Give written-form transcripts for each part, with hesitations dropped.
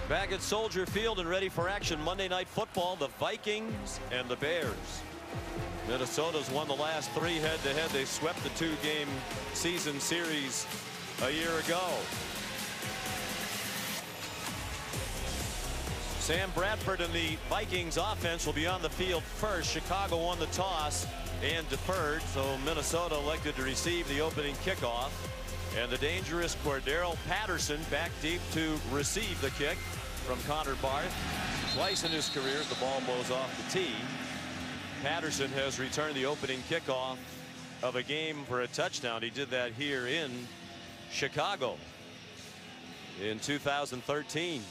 Back at Soldier Field and ready for action. Monday Night Football, the Vikings and the Bears. Minnesota's won the last 3 head-to-head. They swept the 2-game season series a year ago. Sam Bradford and the Vikings offense will be on the field first. Chicago won the toss and deferred, so Minnesota elected to receive the opening kickoff. And the dangerous Cordero Patterson back deep to receive the kick from Connor Barth. Twice in his career, the ball blows off the tee. Patterson has returned the opening kickoff of a game for a touchdown. He did that here in Chicago in 2013.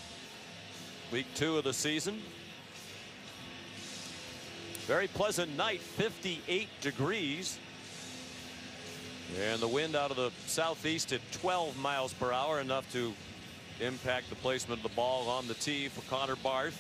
Week 2 of the season. Very pleasant night, 58 degrees. And the wind out of the southeast at 12 miles per hour, enough to impact the placement of the ball on the tee for Connor Barth.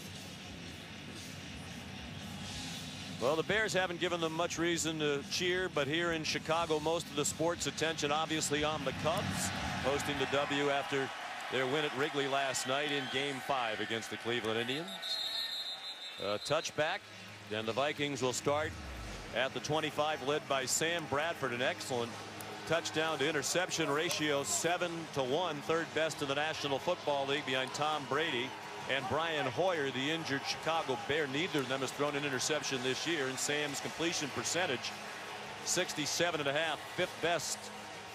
Well, the Bears haven't given them much reason to cheer, but here in Chicago, most of the sports attention obviously on the Cubs, posting the W after their win at Wrigley last night in Game 5 against the Cleveland Indians. A touchback, and the Vikings will start at the 25, led by Sam Bradford. An excellent touchdown to interception ratio, 7-1, third best in the National Football League behind Tom Brady and Brian Hoyer, the injured Chicago Bear. Neither of them has thrown an interception this year. And Sam's completion percentage, 67.5, fifth best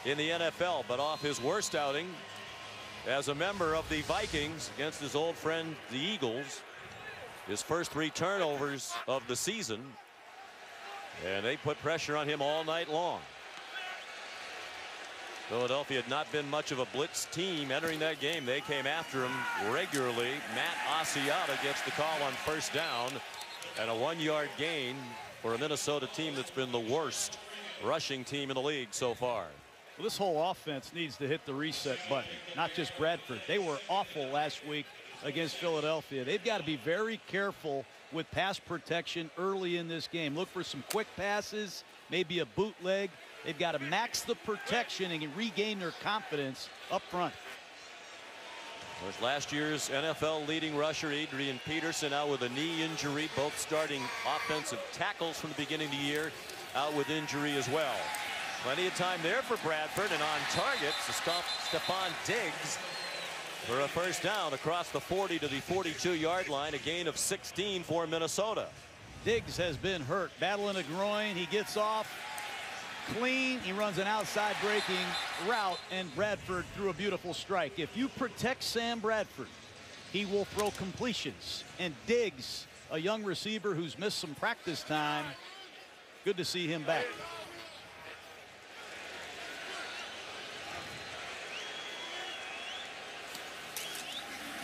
in the NFL, but off his worst outing as a member of the Vikings against his old friend the Eagles. His first 3 turnovers of the season, and they put pressure on him all night long. Philadelphia had not been much of a blitz team entering that game. They came after him regularly. Matt Asiata gets the call on first down, and a 1-yard gain for a Minnesota team that's been the worst rushing team in the league so far. Well, this whole offense needs to hit the reset button, not just Bradford. They were awful last week against Philadelphia. They've got to be very careful with pass protection early in this game. Look for some quick passes, maybe a bootleg. They've got to max the protection and regain their confidence up front. There's last year's NFL leading rusher Adrian Peterson out with a knee injury. Both starting offensive tackles from the beginning of the year out with injury as well. Plenty of time there for Bradford, and on target to stop Stephon Diggs for a first down across the 40 to the 42-yard line. A gain of 16 for Minnesota. Diggs has been hurt, battling a groin. He gets off clean. He runs an outside breaking route, and Bradford threw a beautiful strike. If you protect Sam Bradford, he will throw completions. And Diggs, a young receiver who's missed some practice time, good to see him back.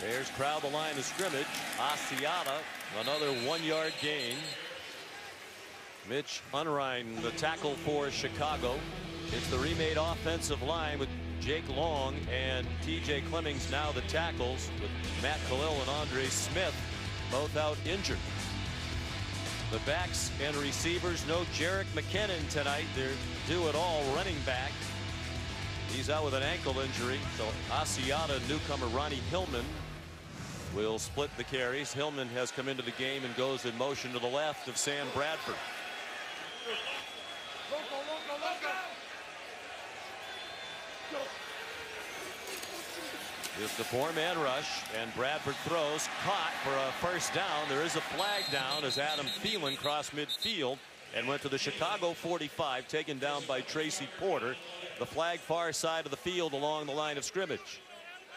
Bears crowd the line of scrimmage. Asiata, another 1-yard gain. Mitch Unrein, the tackle for Chicago. It's the remade offensive line with Jake Long and TJ Clemmings now the tackles, with Matt Khalil and Andre Smith both out injured. The backs and receivers, no Jerick McKinnon tonight. They're due it all running back. He's out with an ankle injury. So Asiata, newcomer Ronnie Hillman will split the carries. Hillman has come into the game and goes in motion to the left of Sam Bradford. It's the 4-man rush, and Bradford throws, caught for a first down. There is a flag down as Adam Thielen crossed midfield and went to the Chicago 45, taken down by Tracy Porter. The flag far side of the field along the line of scrimmage.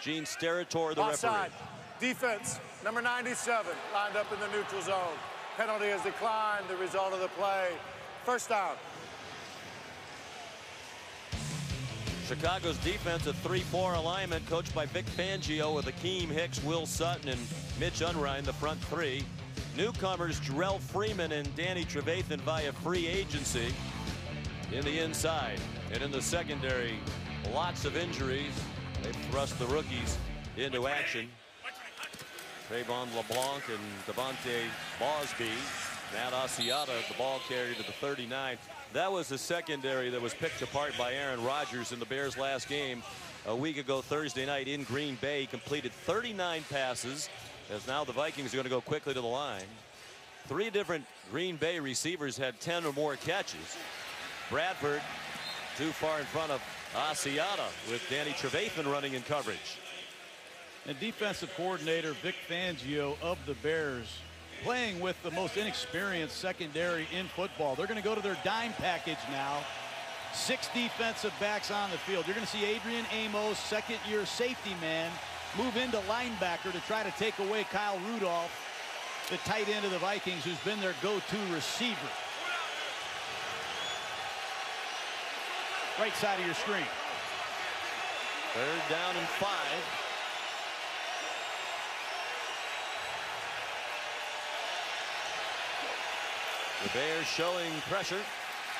Gene Steratore, the offside. referee. Defense, number 97, lined up in the neutral zone. Penalty has declined. The result of the play, first down. Chicago's defense, a 3-4 alignment coached by Vic Fangio, with Akeem Hicks, Will Sutton, and Mitch Unrein, the front 3. Newcomers Jarrell Freeman and Danny Trevathan via free agency in the inside. And in the secondary, lots of injuries. They've thrust the rookies into action. Trayvon LeBlanc and Devontae Bosby. Matt Asiata, the ball carrier to the 39. That was the secondary that was picked apart by Aaron Rodgers in the Bears' last game a week ago Thursday night in Green Bay. He completed 39 passes, as now the Vikings are going to go quickly to the line. 3 different Green Bay receivers had 10 or more catches. Bradford too far in front of Asiata, with Danny Trevathan running in coverage. And defensive coordinator Vic Fangio of the Bears playing with the most inexperienced secondary in football. They're going to go to their dime package now. 6 defensive backs on the field. You're going to see Adrian Amos, second-year safety man, move into linebacker to try to take away Kyle Rudolph, the tight end of the Vikings, who's been their go-to receiver. Right side of your screen. 3rd down and 5. The Bears showing pressure.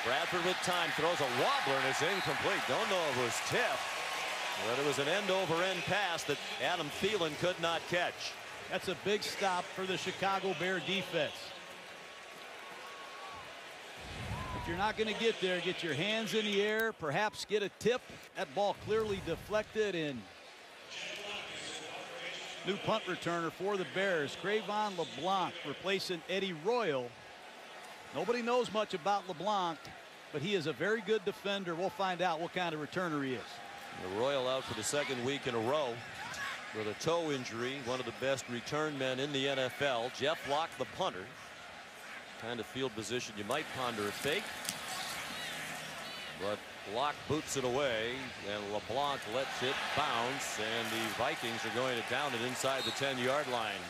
Bradford with time, throws a wobbler, and it's incomplete. Don't know if it was tipped, but it was an end-over-end pass that Adam Thielen could not catch. That's a big stop for the Chicago Bear defense. If you're not going to get there, get your hands in the air, perhaps get a tip. That ball clearly deflected in. New punt returner for the Bears, Cravon LeBlanc, replacing Eddie Royal. Nobody knows much about LeBlanc, but he is a very good defender. We'll find out what kind of returner he is. The Royal out for the 2nd week in a row with a toe injury. One of the best return men in the NFL. Jeff Locke, the punter. Kind of field position you might ponder a fake, but Locke boots it away, and LeBlanc lets it bounce, and the Vikings are going to down it inside the 10-yard line.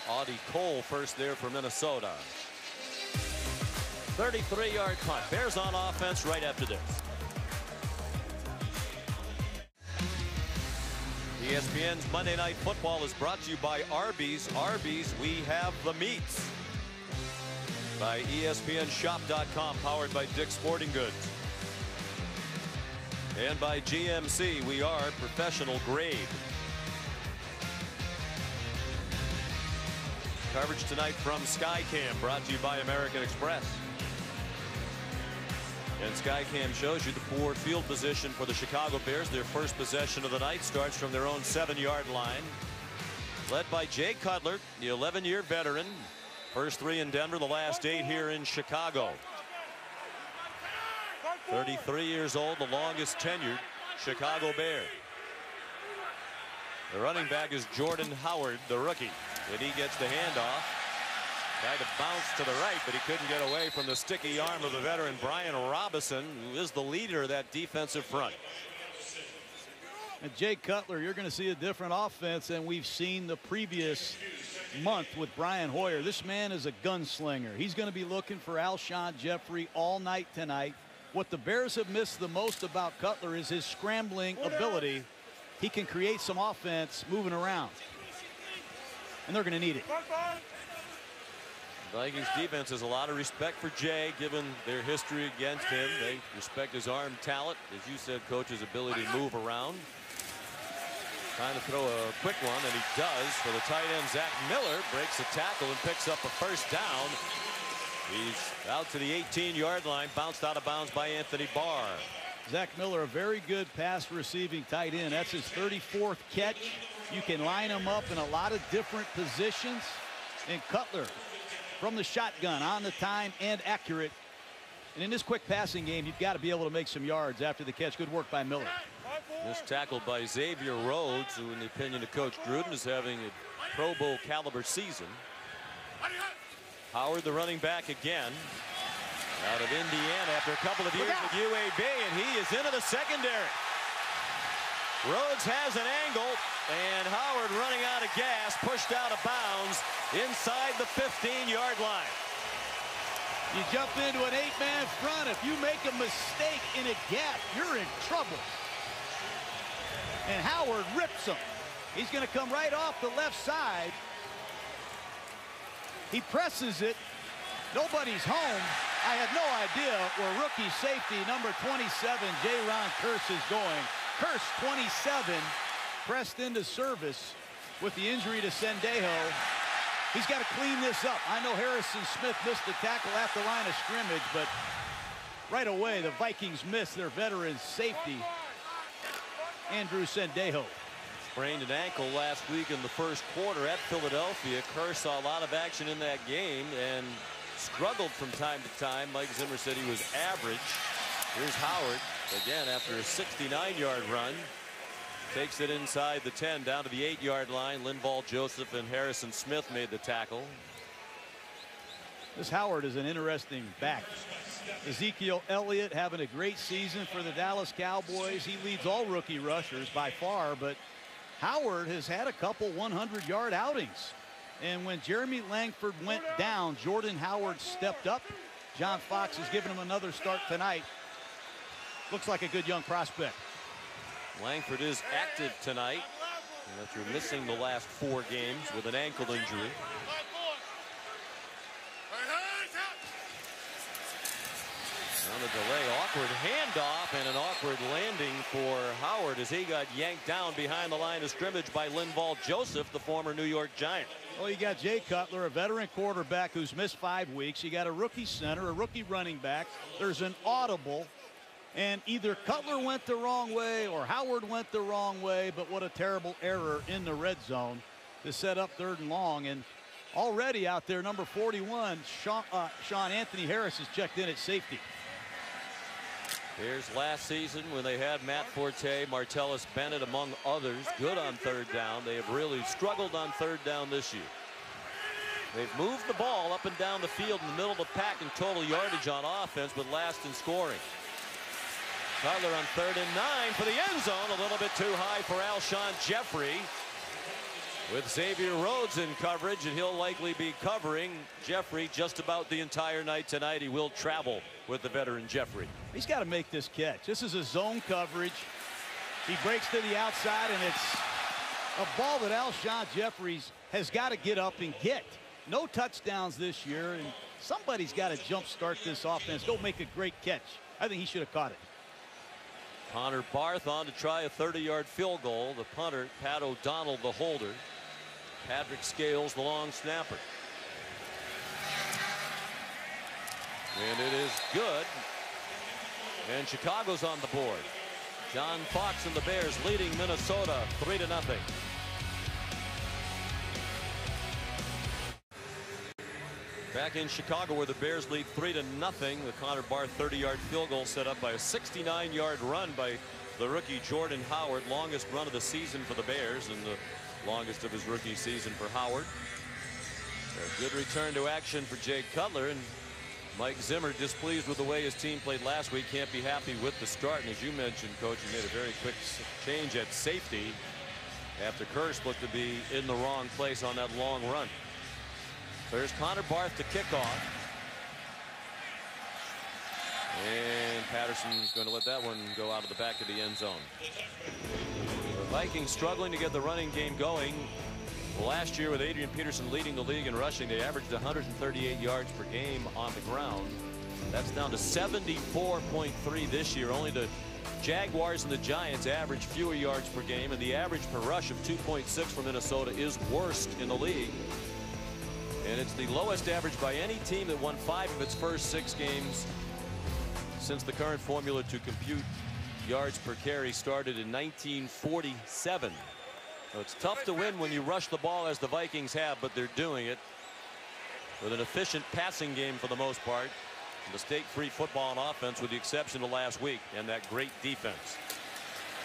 Audie Cole first there for Minnesota. 33-yard punt. Bears on offense right after this. ESPN's Monday Night Football is brought to you by Arby's. Arby's, we have the meats. By ESPNshop.com, powered by Dick's Sporting Goods. And by GMC, we are professional grade. Coverage tonight from Skycam, brought to you by American Express. And Skycam shows you the poor field position for the Chicago Bears. Their first possession of the night starts from their own 7-yard line. Led by Jay Cutler, the 11-year veteran. First 3 in Denver, the last 8 here in Chicago. 33 years old, the longest tenured Chicago Bear. The running back is Jordan Howard, the rookie. And he gets the handoff. Tried to bounce to the right, but he couldn't get away from the sticky arm of the veteran Brian Robinson, who is the leader of that defensive front. And Jay Cutler, you're going to see a different offense than we've seen the previous month with Brian Hoyer. This man is a gunslinger. He's going to be looking for Alshon Jeffrey all night tonight. What the Bears have missed the most about Cutler is his scrambling ability. He can create some offense moving around, and they're going to need it. Vikings defense has a lot of respect for Jay, given their history against him. They respect his arm talent, as you said, Coach, his ability to move around. Trying to throw a quick one, and he does, for the tight end. Zach Miller breaks a tackle and picks up a first down. He's out to the 18-yard line, bounced out of bounds by Anthony Barr. Zach Miller, a very good pass receiving tight end. That's his 34th catch. You can line him up in a lot of different positions. And Cutler, from the shotgun, on the time and accurate. And in this quick passing game, you've got to be able to make some yards after the catch. Good work by Miller. This tackled by Xavier Rhodes, who, in the opinion of Coach Gruden, is having a Pro Bowl caliber season. Howard, the running back again, out of Indiana after a couple of years with UAB, and he is into the secondary. Rhodes has an angle, and Howard, running out of gas, pushed out of bounds inside the 15-yard line. You jump into an 8-man front. If you make a mistake in a gap, you're in trouble. And Howard rips him. He's going to come right off the left side. He presses it. Nobody's home. I had no idea where rookie safety number 27, Jaron Kearse, is going. Kearse, 27, pressed into service with the injury to Sendejo. He's got to clean this up. I know Harrison Smith missed the tackle at the line of scrimmage, but right away the Vikings miss their veteran safety. Andrew Sendejo. Sprained an ankle last week in the first quarter at Philadelphia. Kerr saw a lot of action in that game and struggled from time to time. Mike Zimmer said he was average. Here's Howard again after a 69-yard run. Takes it inside the 10 down to the 8-yard line. Linval Joseph and Harrison Smith made the tackle. This Howard is an interesting back. Ezekiel Elliott having a great season for the Dallas Cowboys. He leads all rookie rushers by far, but Howard has had a couple 100-yard outings. And when Jeremy Langford went down, Jordan Howard stepped up. John Fox has given him another start tonight. Looks like a good young prospect. Langford is active tonight after missing the last 4 games with an ankle injury. On the delay, awkward handoff and an awkward landing for Howard as he got yanked down behind the line of scrimmage by Linval Joseph, the former New York Giant. Well, you got Jay Cutler, a veteran quarterback who's missed 5 weeks. You got a rookie center, a rookie running back. There's an audible, and either Cutler went the wrong way or Howard went the wrong way, but what a terrible error in the red zone to set up 3rd and long. And already out there, number 41, Sean Anthony Harris has checked in at safety. Here's last season when they had Matt Forte, Martellus Bennett, among others, good on 3rd down. They have really struggled on 3rd down this year. They've moved the ball up and down the field in the middle of the pack in total yardage on offense, but last in scoring. Cutler on 3rd and 9 for the end zone. A little bit too high for Alshon Jeffrey. With Xavier Rhodes in coverage, and he'll likely be covering Jeffrey just about the entire night tonight. He will travel with the veteran Jeffrey. He's got to make this catch. This is a zone coverage. He breaks to the outside, and it's a ball that Alshon Jeffries has got to get up and get. No touchdowns this year, and somebody's got to jumpstart this offense. Go make a great catch. I think he should have caught it. Connor Barth on to try a 30-yard field goal. The punter, Pat O'Donnell, the holder. Patrick Scales, the long snapper. And it is good. And Chicago's on the board. John Fox and the Bears leading Minnesota 3-0. Back in Chicago where the Bears lead 3-0. The Connor Barth 30-yard field goal set up by a 69-yard run by the rookie Jordan Howard. Longest run of the season for the Bears and the longest of his rookie season for Howard. A good return to action for Jay Cutler, and Mike Zimmer, displeased with the way his team played last week, can't be happy with the start. And as you mentioned, Coach, he made a very quick change at safety after Kearse looked to be in the wrong place on that long run. There's Connor Barth to kick off. And Patterson's going to let that one go out of the back of the end zone. The Vikings struggling to get the running game going. Last year with Adrian Peterson leading the league in rushing, they averaged 138 yards per game on the ground. That's down to 74.3 this year. Only the Jaguars and the Giants average fewer yards per game, and the average per rush of 2.6 for Minnesota is worst in the league. And it's the lowest average by any team that won 5 of its first 6 games since the current formula to compute yards per carry started in 1947. So it's tough to win when you rush the ball as the Vikings have, but they're doing it with an efficient passing game for the most part. Mistake-free football on offense with the exception of last week, and that great defense.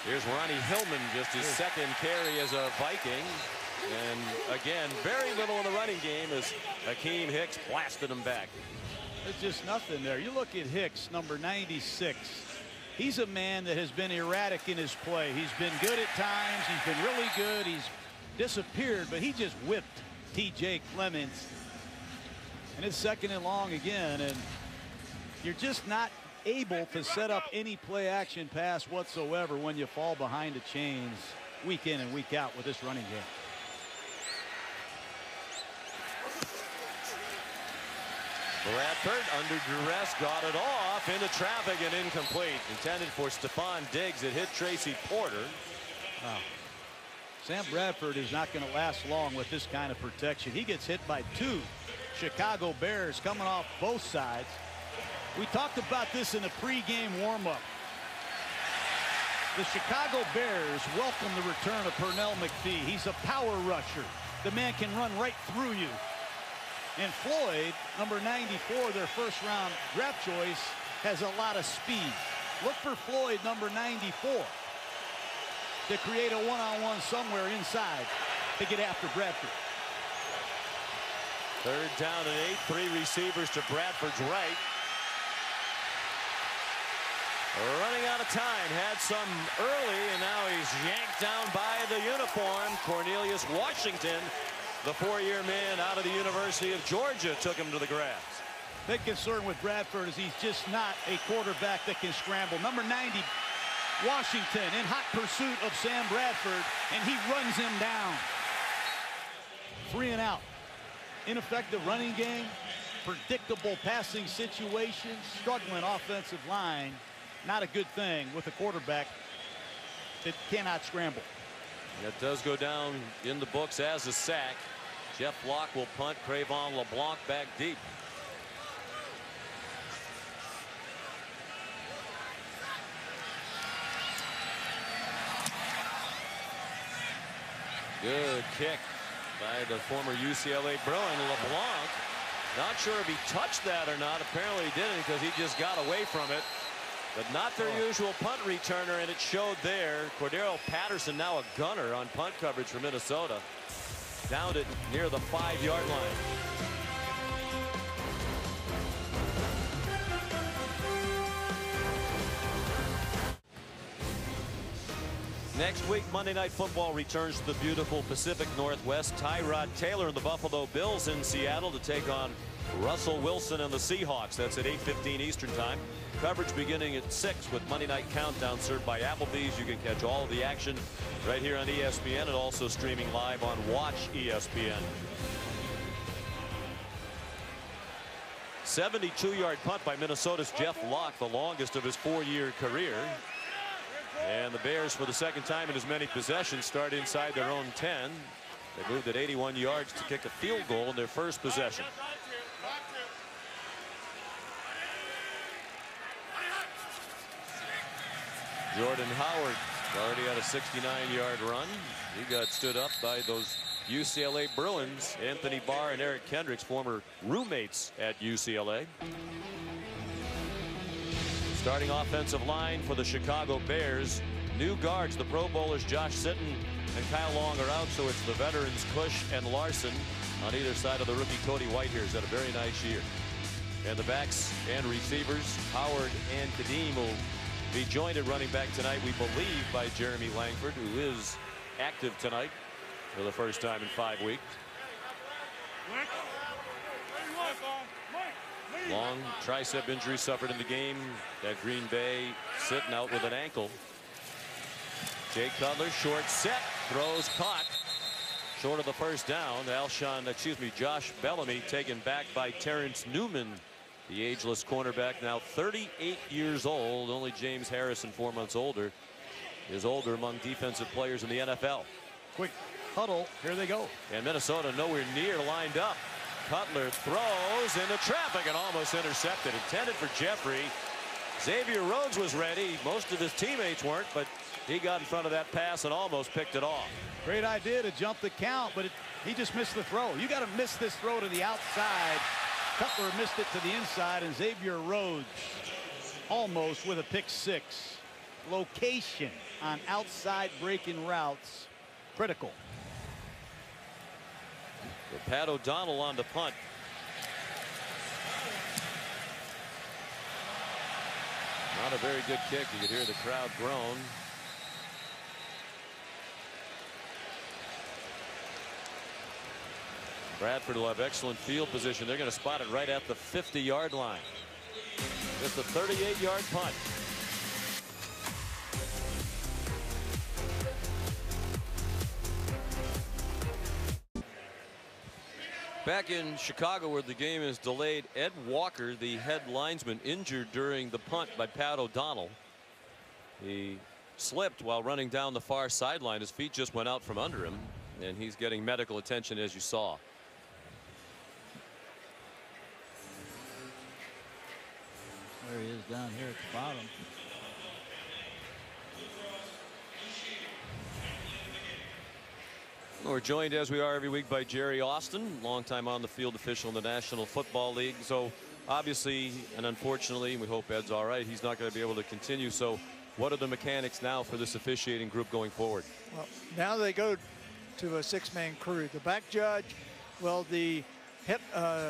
Here's Ronnie Hillman, just his second carry as a Viking. And again, very little in the running game as Akeem Hicks blasted him back. There's just nothing there. You look at Hicks, number 96. He's a man that has been erratic in his play. He's been good at times. He's been really good. He's disappeared, but he just whipped T.J. Clements. And it's 2nd and long again, and you're just not able to set up any play action pass whatsoever when you fall behind the chains week in and week out with this running game. Bradford under duress got it off into traffic and incomplete. Intended for Stephon Diggs. It hit Tracy Porter. Wow. Sam Bradford is not going to last long with this kind of protection. He gets hit by 2 Chicago Bears coming off both sides. We talked about this in the pregame warm-up. The Chicago Bears welcome the return of Pernell McPhee. He's a power rusher. The man can run right through you. And Floyd, number 94, their first-round draft choice, has a lot of speed. Look for Floyd, number 94, to create a one-on-one somewhere inside to get after Bradford. Third down and 8. 3 receivers to Bradford's right. Running out of time. Had some early, and now he's yanked down by the uniform. Cornelius Washington, the 4-year man out of the University of Georgia, took him to the grass. Big concern with Bradford is he's just not a quarterback that can scramble. Number 90, Washington, in hot pursuit of Sam Bradford, and he runs him down. 3 and out. Ineffective running game, predictable passing situations, struggling offensive line. Not a good thing with a quarterback that cannot scramble. That does go down in the books as a sack. Jeff Locke will punt. Cravon LeBlanc back deep. Good kick by the former UCLA Bruin. LeBlanc, not sure if he touched that or not. Apparently he didn't, because he just got away from it. But not their usual punt returner, and it showed there. Cordero Patterson, now a gunner on punt coverage for Minnesota. Downed it near the 5-yard line. Next week, Monday Night Football returns to the beautiful Pacific Northwest. Tyrod Taylor and the Buffalo Bills in Seattle to take on Russell Wilson and the Seahawks. That's at 8:15 Eastern Time. Coverage beginning at 6 with Monday Night Countdown served by Applebee's. You can catch all of the action right here on ESPN and also streaming live on Watch ESPN. 72-yard punt by Minnesota's Jeff Locke, the longest of his 4-year career. And the Bears, for the second time in as many possessions, start inside their own 10. They moved at 81 yards to kick a field goal in their first possession. Jordan Howard already had a 69-yard run. He got stood up by those UCLA Bruins, Anthony Barr and Eric Kendricks, former roommates at UCLA. Starting offensive line for the Chicago Bears. New guards, the Pro Bowlers Josh Sitton and Kyle Long are out, so it's the veterans Cush and Larson on either side of the rookie Cody Whitehair, who's had a very nice year. And the backs and receivers, Howard and Kadeem, will be joined at running back tonight, we believe, by Jeremy Langford, who is active tonight for the first time in 5 weeks. Long tricep injury suffered in the game at Green Bay, sitting out with an ankle. Jay Cutler, short set, throws caught short of the first down. Josh Bellamy taken back by Terrence Newman, the ageless cornerback, now 38 years old. Only James Harrison, 4 months older, is older among defensive players in the NFL. Quick huddle, here they go. And Minnesota nowhere near lined up. Cutler throws into traffic and almost intercepted. Intended for Jeffrey. Xavier Rhodes was ready. Most of his teammates weren't, but he got in front of that pass and almost picked it off. Great idea to jump the count, but he just missed the throw. You got to miss this throw to the outside. Cutler missed it to the inside, and Xavier Rhodes almost with a pick 6. Location on outside breaking routes, critical. Pat O'Donnell on the punt. Not a very good kick. You could hear the crowd groan. Bradford will have excellent field position. They're going to spot it right at the 50-yard line. Just a 38-yard punt. Back in Chicago, where the game is delayed, Ed Walker, the head linesman, injured during the punt by Pat O'Donnell. He slipped while running down the far sideline. His feet just went out from under him, and he's getting medical attention, as you saw. There he is down here at the bottom. We're joined as we are every week by Jerry Austin, longtime on the field official in the National Football League. So obviously and unfortunately, we hope Ed's all right, he's not going to be able to continue. So what are the mechanics now for this officiating group going forward? Well, now they go to a 6-man crew. The back judge, well, the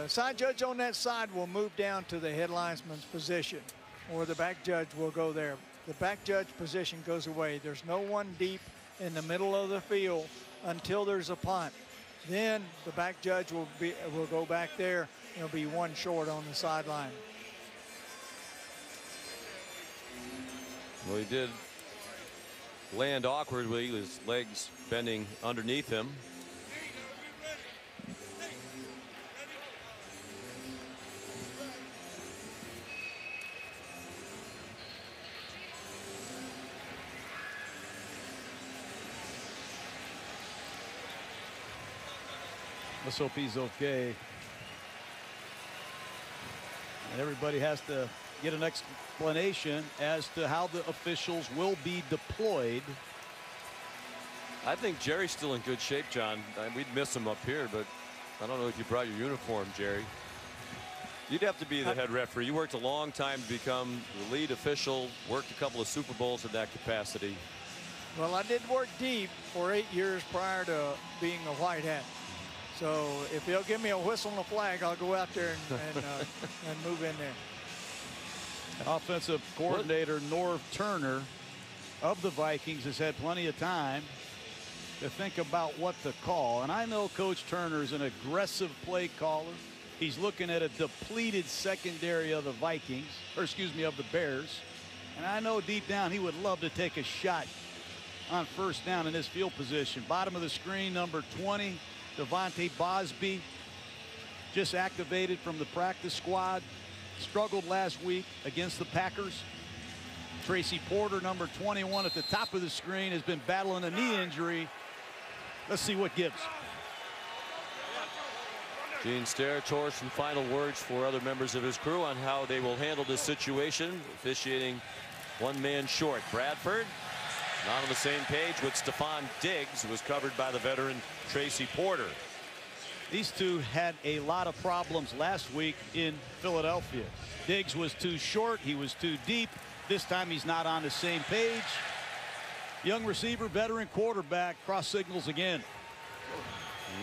side judge on that side will move down to the head linesman's position, or the back judge will go there. The back judge position goes away. There's no one deep in the middle of the field until there's a punt. Then the back judge will go back there. There'll be one short on the sideline. Well, he did land awkwardly, his legs bending underneath him. Let's hope he's okay. And everybody has to get an explanation as to how the officials will be deployed. I think Jerry's still in good shape, John. We'd miss him up here, but I don't know if you brought your uniform, Jerry. You'd have to be the head referee. You worked a long time to become the lead official, worked a couple of Super Bowls in that capacity. Well, I did work deep for 8 years prior to being a white hat. So if they'll give me a whistle and a flag, I'll go out there and move in there. Offensive coordinator Norv Turner of the Vikings has had plenty of time to think about what to call. And I know Coach Turner is an aggressive play caller. He's looking at a depleted secondary of the Vikings, or excuse me, of the Bears. And I know deep down he would love to take a shot on first down in this field position. Bottom of the screen, number 20. Devontae Bosby, just activated from the practice squad, struggled last week against the Packers. Tracy Porter, number 21, at the top of the screen, has been battling a knee injury. Let's see what gives. Gene Steratore, some final words for other members of his crew on how they will handle this situation. Officiating one man short. Bradford not on the same page with Stephon Diggs, who was covered by the veteran Tracy Porter. These two had a lot of problems last week in Philadelphia. Diggs was too short. He was too deep. This time he's not on the same page. Young receiver, veteran quarterback, cross signals again.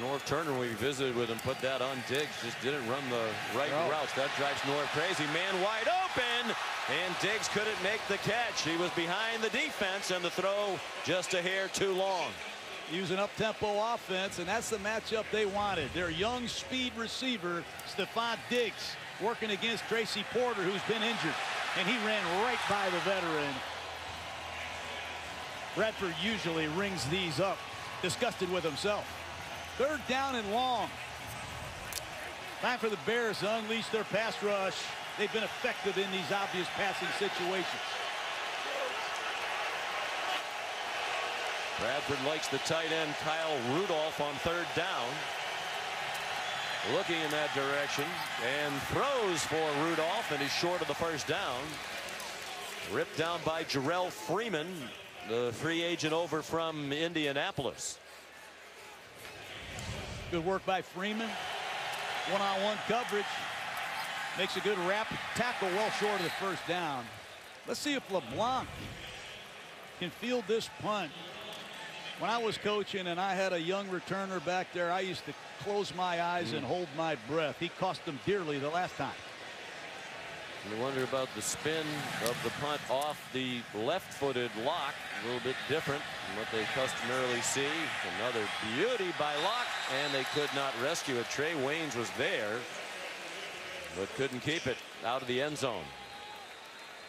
Norv Turner, we visited with him, put that on Diggs, just didn't run the right routes. That drives Norv crazy. Man wide open, and Diggs couldn't make the catch. He was behind the defense, and the throw just a hair too long. Using up-tempo offense, and that's the matchup they wanted. Their young speed receiver, Stephon Diggs, working against Tracy Porter, who's been injured, and he ran right by the veteran. Bradford usually rings these up, disgusted with himself. Third down and long. Time for the Bears to unleash their pass rush. They've been effective in these obvious passing situations. Bradford likes the tight end Kyle Rudolph on third down. Looking in that direction and throws for Rudolph, and he's short of the first down. Ripped down by Jarrell Freeman, the free agent over from Indianapolis. Good work by Freeman. One-on-one coverage. Makes a good wrap tackle, well short of the first down. Let's see if LeBlanc can field this punt. When I was coaching and I had a young returner back there, I used to close my eyes and hold my breath. He cost them dearly the last time. You wonder about the spin of the punt off the left-footed Locke. A little bit different from what they customarily see. Another beauty by Locke, and they could not rescue it. Trey Waynes was there, but couldn't keep it out of the end zone.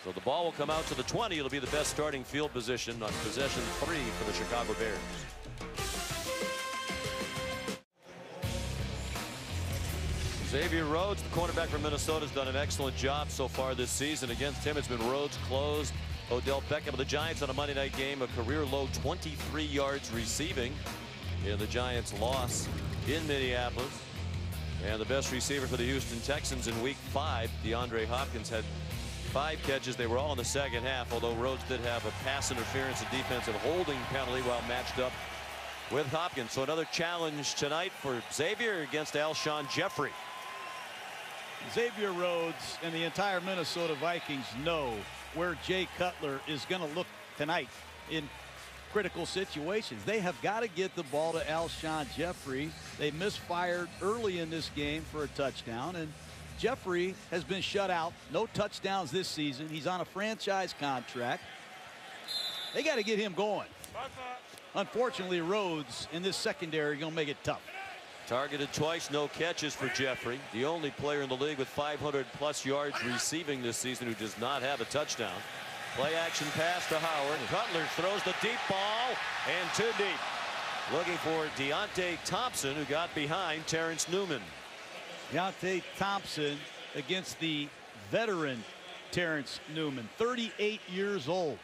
So the ball will come out to the 20. It'll be the best starting field position on possession 3 for the Chicago Bears. Xavier Rhodes, the cornerback from Minnesota, has done an excellent job so far this season. Against him, it's been Rhodes closed. Odell Beckham of the Giants on a Monday night game, a career low 23 yards receiving in the Giants' loss in Minneapolis. And the best receiver for the Houston Texans in week 5, DeAndre Hopkins, had 5 catches. They were all in the second half, although Rhodes did have a pass interference and defensive holding penalty while matched up with Hopkins. So another challenge tonight for Xavier against Alshon Jeffrey. Xavier Rhodes and the entire Minnesota Vikings know where Jay Cutler is going to look tonight in critical situations. They have got to get the ball to Alshon Jeffrey. They misfired early in this game for a touchdown, and Jeffrey has been shut out. No touchdowns this season. He's on a franchise contract. They got to get him going. Unfortunately, Rhodes in this secondary going to make it tough. Targeted twice, no catches for Jeffrey. The only player in the league with 500+ yards receiving this season who does not have a touchdown. Play action pass to Howard. Cutler throws the deep ball and too deep. Looking for Deontay Thompson, who got behind Terrence Newman. Deontay Thompson against the veteran Terrence Newman, 38 years old.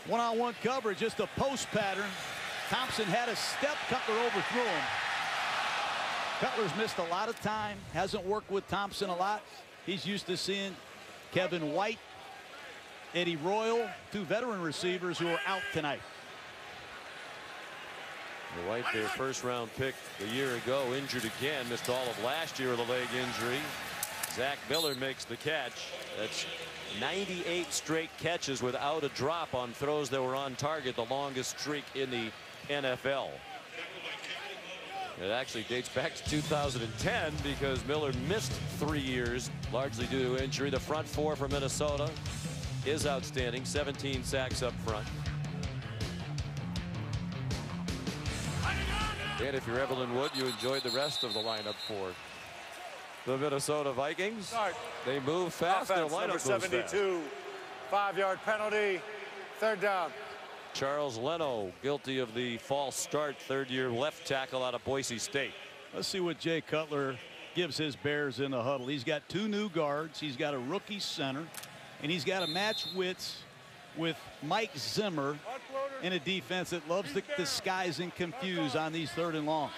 One-on-one coverage, just a post pattern. Thompson had a step, Cutler overthrew him. Cutler's missed a lot of time, hasn't worked with Thompson a lot. He's used to seeing Kevin White, Eddie Royal, two veteran receivers who are out tonight. White, their first-round pick a year ago, injured again, missed all of last year with a leg injury. Zach Miller makes the catch. That's 98 straight catches without a drop on throws that were on target, the longest streak in the NFL. It actually dates back to 2010 because Miller missed 3 years, largely due to injury. The front four for Minnesota is outstanding, 17 sacks up front. And if you're Evelyn Wood, you enjoyed the rest of the lineup for the Minnesota Vikings. They move fast. Their lineup number 72, 5-yard penalty, 3rd down. Charles Leno guilty of the false start, third-year left tackle out of Boise State. Let's see what Jay Cutler gives his Bears in the huddle. He's got 2 new guards. He's got a rookie center, and he's got to match wits with Mike Zimmer in a defense that loves to disguise and confuse on these 3rd and longs.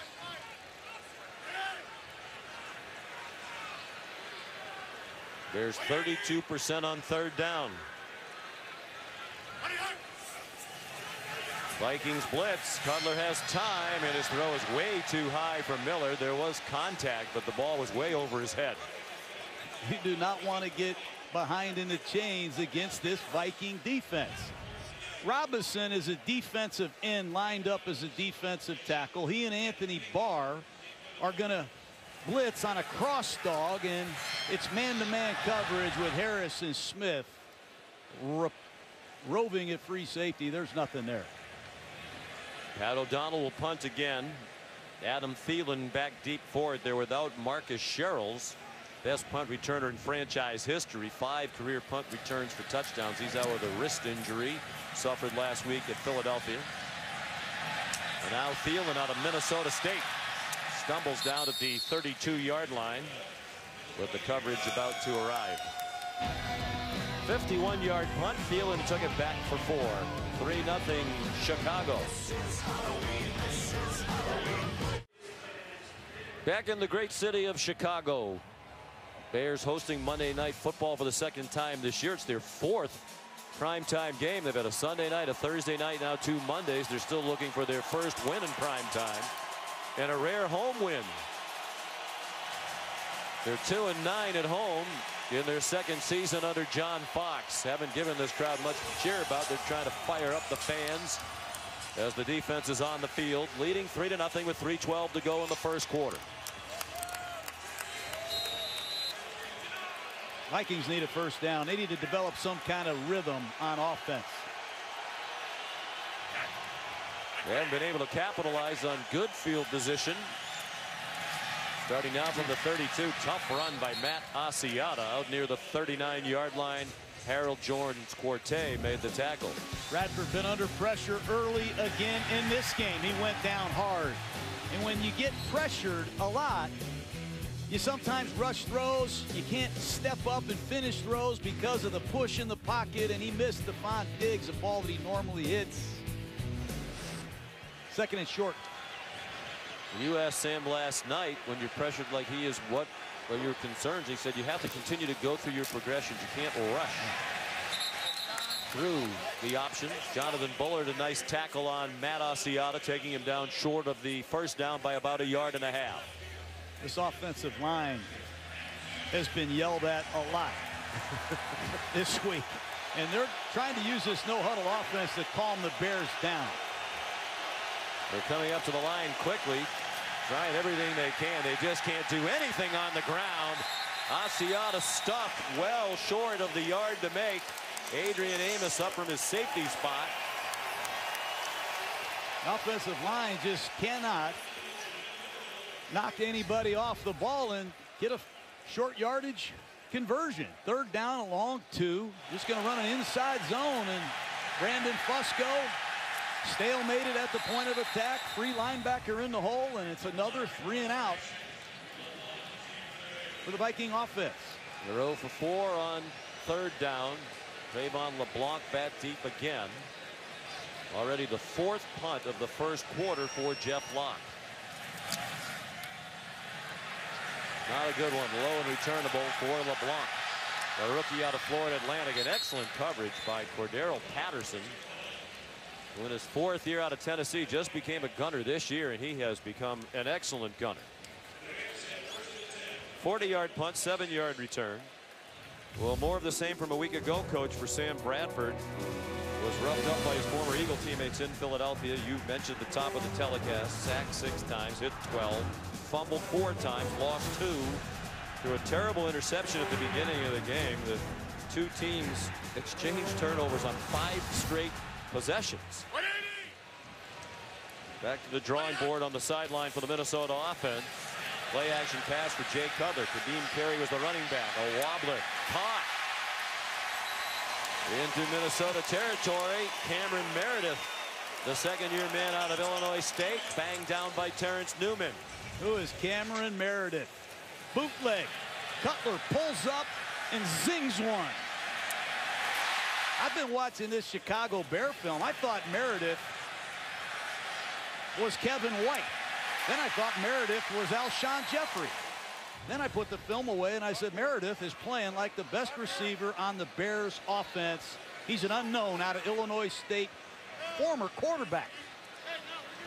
There's 32% on 3rd down. Vikings blitz. Cutler has time, and his throw is way too high for Miller. There was contact, but the ball was way over his head. You do not want to get behind in the chains against this Viking defense. Robinson is a defensive end lined up as a defensive tackle. He and Anthony Barr are going to blitz on a cross dog, and it's man-to-man coverage with Harris and Smith roving at free safety. There's nothing there. Pat O'Donnell will punt again. Adam Thielen back deep for it. They're without Marcus Sherrills, best punt returner in franchise history. 5 career punt returns for touchdowns. He's out with a wrist injury suffered last week at Philadelphia. And now Thielen out of Minnesota State stumbles down at the 32-yard line with the coverage about to arrive. 51-yard punt. Thielen took it back for 4. 3-0 Chicago. Back in the great city of Chicago. Bears hosting Monday Night Football for the 2nd time this year. It's their 4th primetime game. They've had a Sunday night, a Thursday night, now 2 Mondays. They're still looking for their first win in primetime and a rare home win. They're 2-9 at home in their 2nd season under John Fox. Haven't given this crowd much to cheer about. They're trying to fire up the fans as the defense is on the field, leading 3-0 with 3:12 to go in the 1st quarter. Vikings need a 1st down. They need to develop some kind of rhythm on offense. They haven't been able to capitalize on good field position. Starting now from the 32, tough run by Matt Asiata out near the 39-yard line. Harold Jordan's Quartet made the tackle. Bradford been under pressure early again in this game. He went down hard. And when you get pressured a lot, you sometimes rush throws. You can't step up and finish throws because of the push in the pocket, and he missed Stephon Diggs, a ball that he normally hits. 2nd and short. You asked Sam last night, when you're pressured like he is, what are your concerns? He said you have to continue to go through your progressions. You can't rush. through the option. Jonathan Bullard, a nice tackle on Matt Asiata, taking him down short of the first down by about 1.5 yards. This offensive line has been yelled at a lot this week, and they're trying to use this no-huddle offense to calm the Bears down. They're coming up to the line quickly, trying everything they can. They just can't do anything on the ground. Asiata stuffed well short of the yard to make. Adrian Amos up from his safety spot. Offensive line just cannot knock anybody off the ball and get a short yardage conversion. Third down, a long 2. Just going to run an inside zone, and Brandon Fusco stalemated at the point of attack. Free linebacker in the hole, and it's another 3 and out for the Viking offense. They're 0 for 4 on third down. Trayvon LeBlanc bat deep again. Already the 4th punt of the first quarter for Jeff Locke. Not a good one. Low and returnable for LeBlanc. The rookie out of Florida Atlantic. An excellent coverage by Cordero Patterson, who in his 4th year out of Tennessee just became a gunner this year, and he has become an excellent gunner. 40-yard punt, 7-yard return. Well, more of the same from a week ago, coach, for Sam Bradford. Was roughed up by his former Eagle teammates in Philadelphia. You mentioned the top of the telecast. Sacked 6 times, hit 12, fumbled 4 times, lost 2 through a terrible interception at the beginning of the game. The 2 teams exchanged turnovers on 5 straight possessions. Back to the drawing board on the sideline for the Minnesota offense. Play action pass for Jay Cutler. Kadeem Carey was the running back. A wobbler. Caught. Into Minnesota territory. Cameron Meredith, the second-year man out of Illinois State, banged down by Terrence Newman. Who is Cameron Meredith? Bootleg. Cutler pulls up and zings one. I've been watching this Chicago Bear film. I thought Meredith was Kevin White. Then I thought Meredith was Alshon Jeffrey. Then I put the film away and I said Meredith is playing like the best receiver on the Bears offense. He's an unknown out of Illinois State, former quarterback.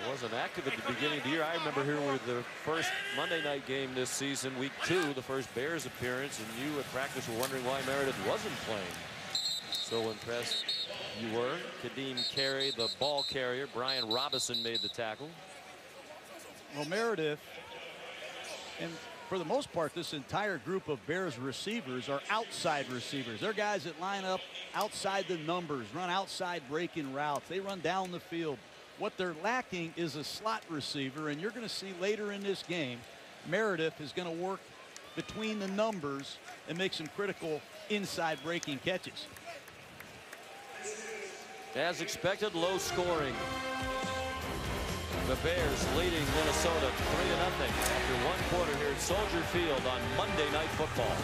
He wasn't active at the beginning of the year. I remember here with the first Monday night game this season, week 2, the first Bears appearance, and you at practice were wondering why Meredith wasn't playing. So impressed you were. Kadeem Carey, the ball carrier. Brian Robinson made the tackle. Well, Meredith, and for the most part, this entire group of Bears receivers are outside receivers. They're guys that line up outside the numbers, run outside breaking routes. They run down the field. What they're lacking is a slot receiver, and you're going to see later in this game, Meredith is going to work between the numbers and make some critical inside breaking catches. As expected, low scoring. The Bears leading Minnesota 3-0 after 1 quarter here at Soldier Field on Monday Night Football.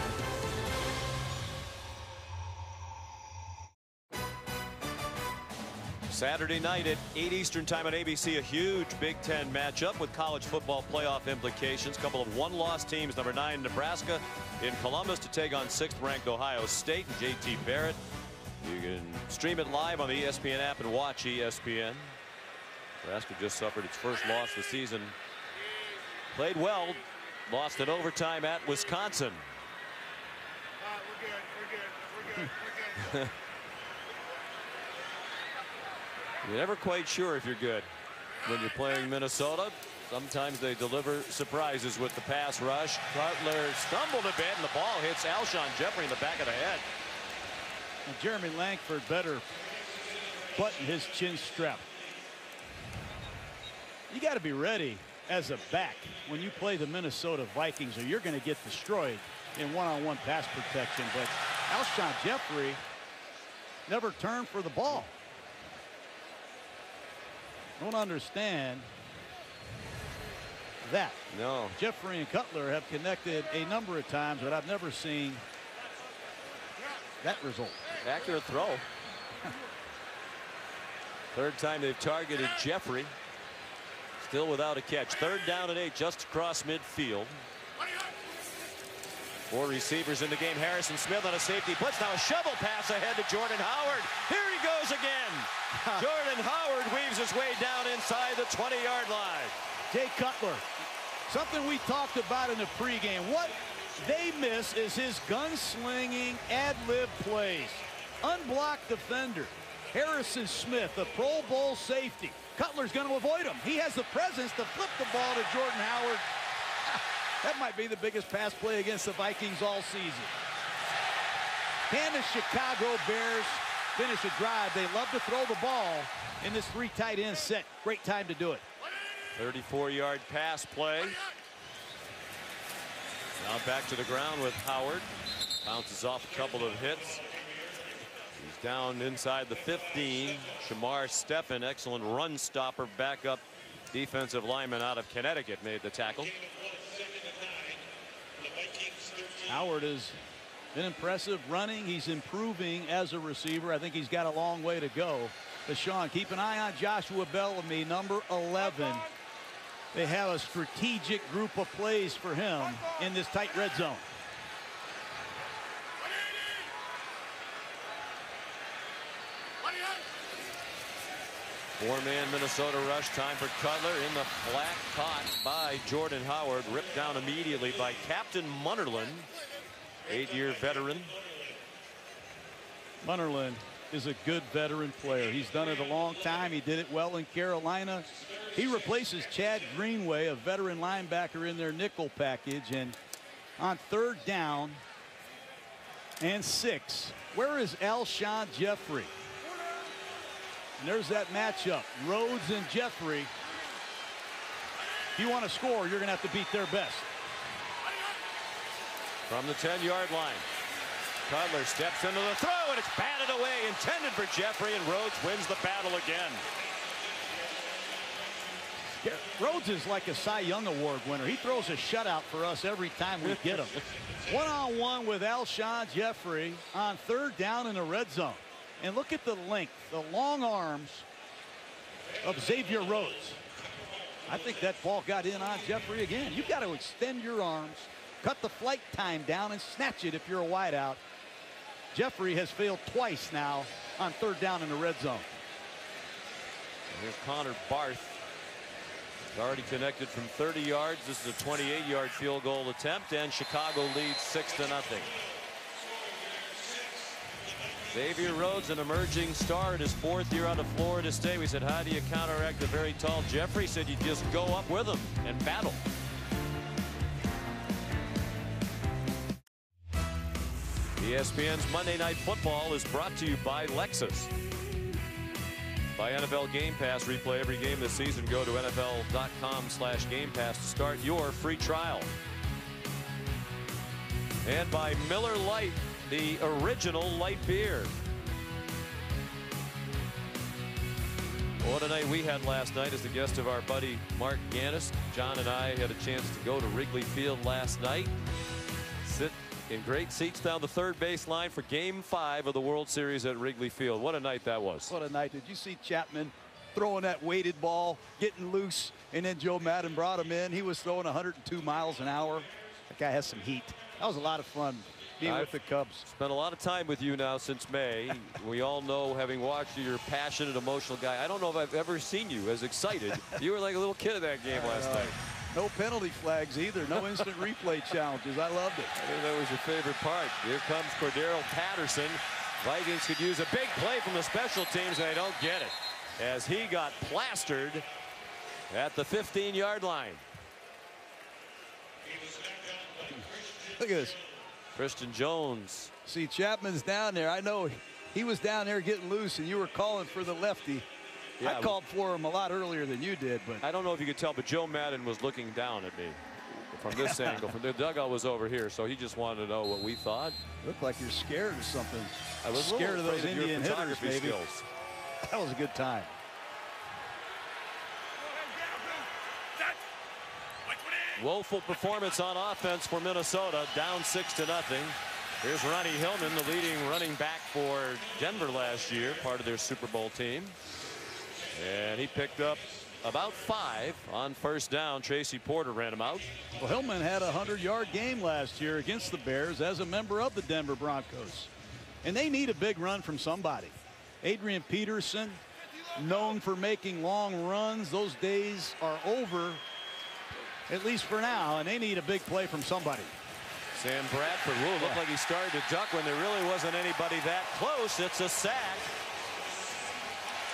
Saturday night at 8 Eastern time on ABC, a huge Big Ten matchup with college football playoff implications. A couple of one-loss teams, number 9 Nebraska in Columbus to take on 6th-ranked Ohio State and JT Barrett. You can stream it live on the ESPN app and watch ESPN. Nebraska just suffered its first loss of the season. Played well, lost in overtime at Wisconsin. We're good. You're never quite sure if you're good when you're playing Minnesota. Sometimes they deliver surprises with the pass rush. Cutler stumbled a bit, and the ball hits Alshon Jeffrey in the back of the head. And Jeremy Langford better button his chin strap. You got to be ready as a back when you play the Minnesota Vikings, or you're going to get destroyed in one-on-one pass protection. But Alshon Jeffrey never turned for the ball. Don't understand that. No. Jeffrey and Cutler have connected a number of times, but I've never seen that result. Accurate throw. Third time they've targeted Jeffrey. Still without a catch. 3rd down and 8 just across midfield. 4 receivers in the game. Harrison Smith on a safety blitz. Now a shovel pass ahead to Jordan Howard. Here he goes again. Jordan Howard weaves his way down inside the 20-yard line. Jay Cutler, something we talked about in the pregame. What they miss is his gunslinging ad-lib plays. Unblocked defender. Harrison Smith, the Pro Bowl safety. Cutler's going to avoid him. He has the presence to flip the ball to Jordan Howard. That might be the biggest pass play against the Vikings all season. Can the Chicago Bears finish a drive? They love to throw the ball in this 3 tight end set. Great time to do it. 34-yard pass play. Now back to the ground with Howard. Bounces off a couple of hits. He's down inside the 15. Shamar Stephan, excellent run stopper, backup defensive lineman out of Connecticut, made the tackle. Howard has been impressive running. He's improving as a receiver. I think he's got a long way to go. But Sean, keep an eye on Joshua Bellamy, number 11. They have a strategic group of plays for him in this tight red zone. Four-man Minnesota rush. Time for Cutler in the flat, caught by Jordan Howard, ripped down immediately by Captain Munnerlyn, 8-year veteran. Munnerlyn is a good veteran player. He's done it a long time. He did it well in Carolina. He replaces Chad Greenway, a veteran linebacker, in their nickel package. And on 3rd down and 6, where is Alshon Jeffrey? And there's that matchup, Rhodes and Jeffrey. If you want to score, you're going to have to beat their best. From the 10-yard line, Cutler steps into the throw, and it's batted away, intended for Jeffrey, and Rhodes wins the battle again. Rhodes is like a Cy Young Award winner. He throws a shutout for us every time we get him. One-on-one with Alshon Jeffrey on 3rd down in the red zone. And look at the length, the long arms of Xavier Rhodes. I think that ball got in on Jeffrey again. You've got to extend your arms, cut the flight time down, and snatch it if you're a wideout. Jeffrey has failed twice now on 3rd down in the red zone. Here's Connor Barth. He's already connected from 30 yards. This is a 28-yard field goal attempt, and Chicago leads 6-0. Xavier Rhodes, an emerging star in his 4th year out of Florida State. We said, how do you counteract the very tall Jeffrey? He said, you just go up with him and battle. ESPN's Monday Night Football is brought to you by Lexus. By NFL Game Pass. Replay every game this season. Go to NFL.com/Game Pass to start your free trial. And by Miller Lite, the original light beer. What a night we had last night as the guest of our buddy Mark Gannis. John and I had a chance to go to Wrigley Field last night. Sit in great seats down the 3rd base line for Game 5 of the World Series at Wrigley Field. What a night that was. What a night. Did you see Chapman throwing that weighted ball, getting loose, and then Joe Madden brought him in? He was throwing 102 miles an hour. That guy has some heat. That was a lot of fun being with the Cubs. Spent a lot of time with you now since May. We all know, having watched you, you're a passionate, emotional guy. I don't know if I've ever seen you as excited. You were like a little kid at that game last night. No penalty flags either. No instant replay challenges. I loved it. I think that was your favorite part. Here comes Cordero Patterson. Vikings could use a big play from the special teams, and they don't get it, as he got plastered at the 15-yard line. Look at this. Christian Jones. See, Chapman's down there. I know he was down there getting loose, and you were calling for the lefty. Yeah, I called for him a lot earlier than you did, but I don't know if you could tell, but Joe Madden was looking down at me from this angle. From the dugout was over here, so he just wanted to know what we thought. Looked like you're scared or something. I was scared of those Indian hitters, maybe. Skills. That was a good time. Woeful performance on offense for Minnesota, down 6-0. Here's Ronnie Hillman, the leading running back for Denver last year, part of their Super Bowl team. And he picked up about 5 on first down. Tracy Porter ran him out. Well, Hillman had a 100-yard game last year against the Bears as a member of the Denver Broncos. And they need a big run from somebody. Adrian Peterson, known for making long runs. Those days are over, at least for now, and they need a big play from somebody. Sam Bradford looked like he started to duck when there really wasn't anybody that close. It's a sack.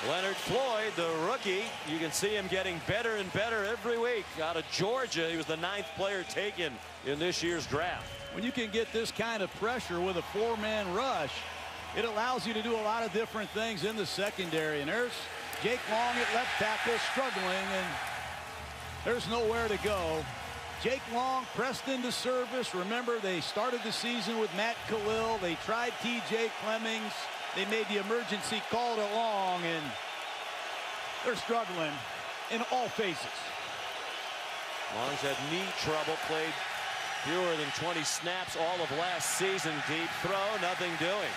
Leonard Floyd, the rookie, you can see him getting better and better every week. Out of Georgia, he was the 9th player taken in this year's draft. When you can get this kind of pressure with a 4-man rush, it allows you to do a lot of different things in the secondary. And there's Jake Long at left tackle struggling, and there's nowhere to go. Jake Long pressed into service. Remember, they started the season with Matt Khalil. They tried T.J. Clemmings. They made the emergency call to Long, and they're struggling in all phases. Long's had knee trouble, played fewer than 20 snaps all of last season. Deep throw, nothing doing.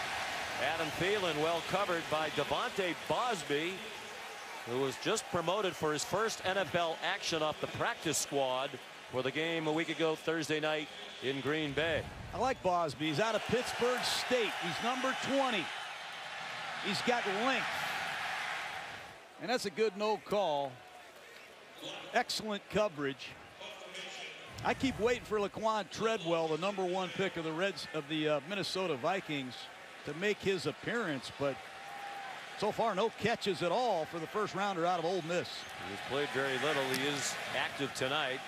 Adam Thielen well covered by Devontae Bosby, who was just promoted for his first NFL action off the practice squad for the game a week ago Thursday night in Green Bay. I like Bosby. He's out of Pittsburgh State. He's number 20. He's got length. And that's a good no call. Excellent coverage. I keep waiting for Laquan Treadwell, the number 1 pick of the Minnesota Vikings, to make his appearance, but so far no catches at all for the first rounder out of Ole Miss. He's played very little. He is active tonight.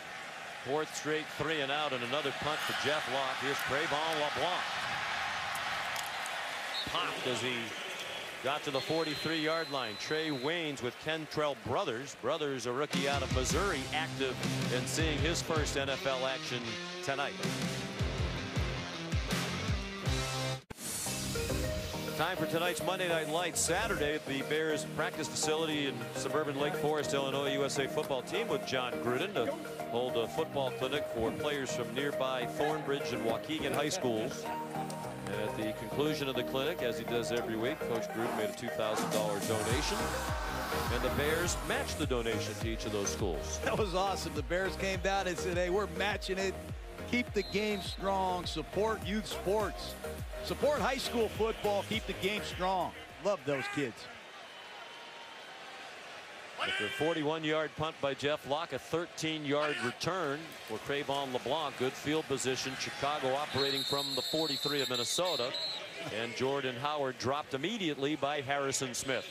4th straight 3 and out, and another punt for Jeff Locke. Here's Trayvon LeBlanc. Popped as he got to the 43-yard line. Trey Waynes with Kentrell Brothers. Brothers, a rookie out of Missouri, active and seeing his first NFL action tonight. Time for tonight's Monday Night Lights. Saturday at the Bears practice facility in suburban Lake Forest, Illinois, USA football team with John Gruden to hold a football clinic for players from nearby Thornbridge and Waukegan high schools. And at the conclusion of the clinic, as he does every week, Coach Gruden made a $2,000 donation. And the Bears matched the donation to each of those schools. That was awesome. The Bears came down and said, hey, we're matching it. Keep the game strong. Support youth sports. Support high school football. Keep the game strong. Love those kids. After a 41-yard punt by Jeff Locke, a 13-yard return for Trayvon LeBlanc. Good field position. Chicago operating from the 43 of Minnesota. And Jordan Howard dropped immediately by Harrison Smith.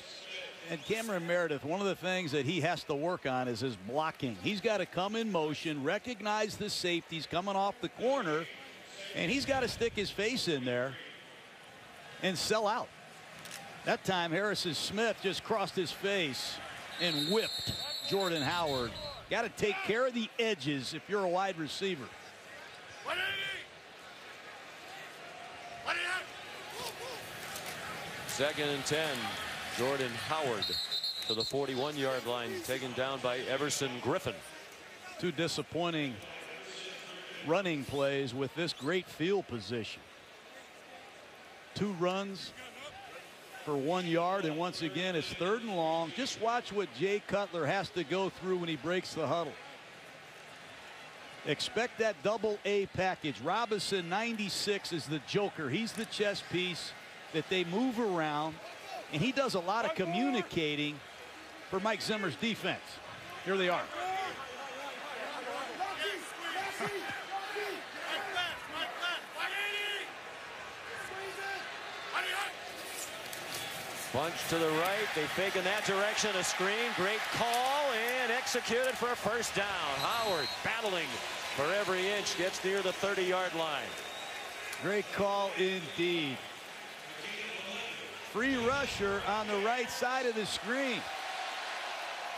And Cameron Meredith, one of the things that he has to work on is his blocking. He's got to come in motion, recognize the safeties coming off the corner, and he's got to stick his face in there and sell out. That time, Harrison Smith just crossed his face and whipped Jordan Howard. Got to take care of the edges if you're a wide receiver. 2nd and 10. Jordan Howard to the 41-yard line, taken down by Everson Griffin. 2 disappointing running plays with this great field position. 2 runs for 1 yard, and once again it's 3rd and long. Just watch what Jay Cutler has to go through when he breaks the huddle. Expect that double A package. Robinson 96 is the joker. He's the chess piece that they move around, and he does a lot of communicating for Mike Zimmer's defense. Here they are. Bunch to the right. They fake in that direction. A screen. Great call and executed for a first down. Howard battling for every inch. Gets near the 30-yard line. Great call indeed. Free rusher on the right side of the screen.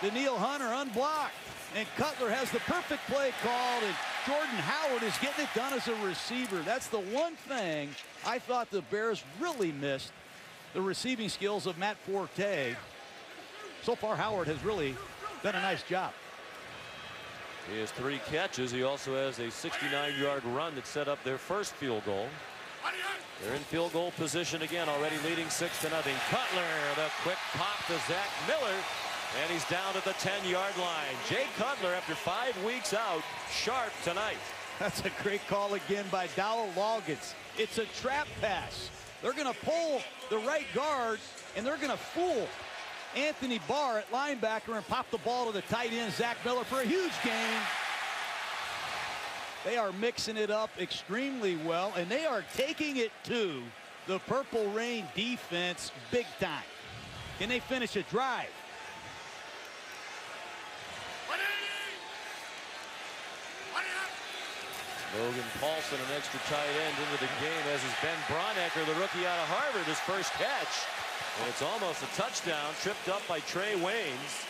Daniil Hunter unblocked. And Cutler has the perfect play called. And Jordan Howard is getting it done as a receiver. That's the one thing I thought the Bears really missed. The receiving skills of Matt Forte. So far, Howard has really done a nice job. He has 3 catches. He also has a 69-yard run that set up their first field goal. They're in field goal position again, already leading 6-0. Cutler, the quick pop to Zach Miller, And he's down at the 10-yard line. Jay Cutler, after 5 weeks out, sharp tonight. That's a great call again by Dowell Loggins. It's a trap pass. They're going to pull the right guard, and they're going to fool Anthony Barr at linebacker and pop the ball to the tight end, Zach Miller, for a huge gain. They are mixing it up extremely well, and they are taking it to the Purple Rain defense big time. Can they finish a drive? Logan Paulson, an extra tight end into the game, as is Ben Braunecker, the rookie out of Harvard, his first catch. And it's almost a touchdown, tripped up by Trey Waynes.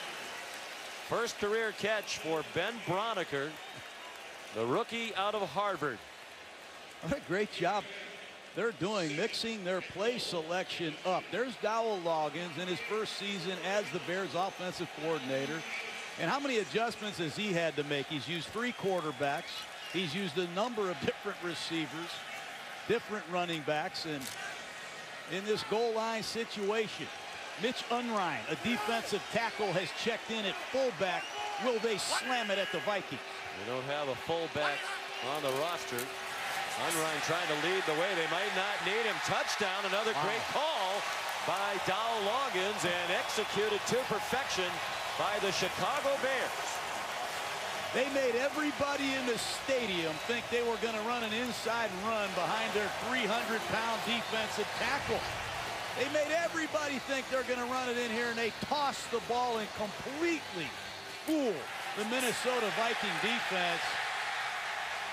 First career catch for Ben Braunecker, the rookie out of Harvard. What a great job they're doing, mixing their play selection up. There's Dowell Loggins in his first season as the Bears offensive coordinator. And how many adjustments has he had to make? He's used 3 quarterbacks. He's used a number of different receivers, different running backs, and in this goal line situation, Mitch Unrein, a defensive tackle, has checked in at fullback. Will they slam it at the Vikings? They don't have a fullback on the roster. Unrein trying to lead the way. They might not need him. Touchdown, another great call by Dowell Loggins, and executed to perfection by the Chicago Bears. They made everybody in the stadium think they were going to run an inside run behind their 300-pound defensive tackle. They made everybody think they're going to run it in here, and they tossed the ball and completely fooled the Minnesota Viking defense.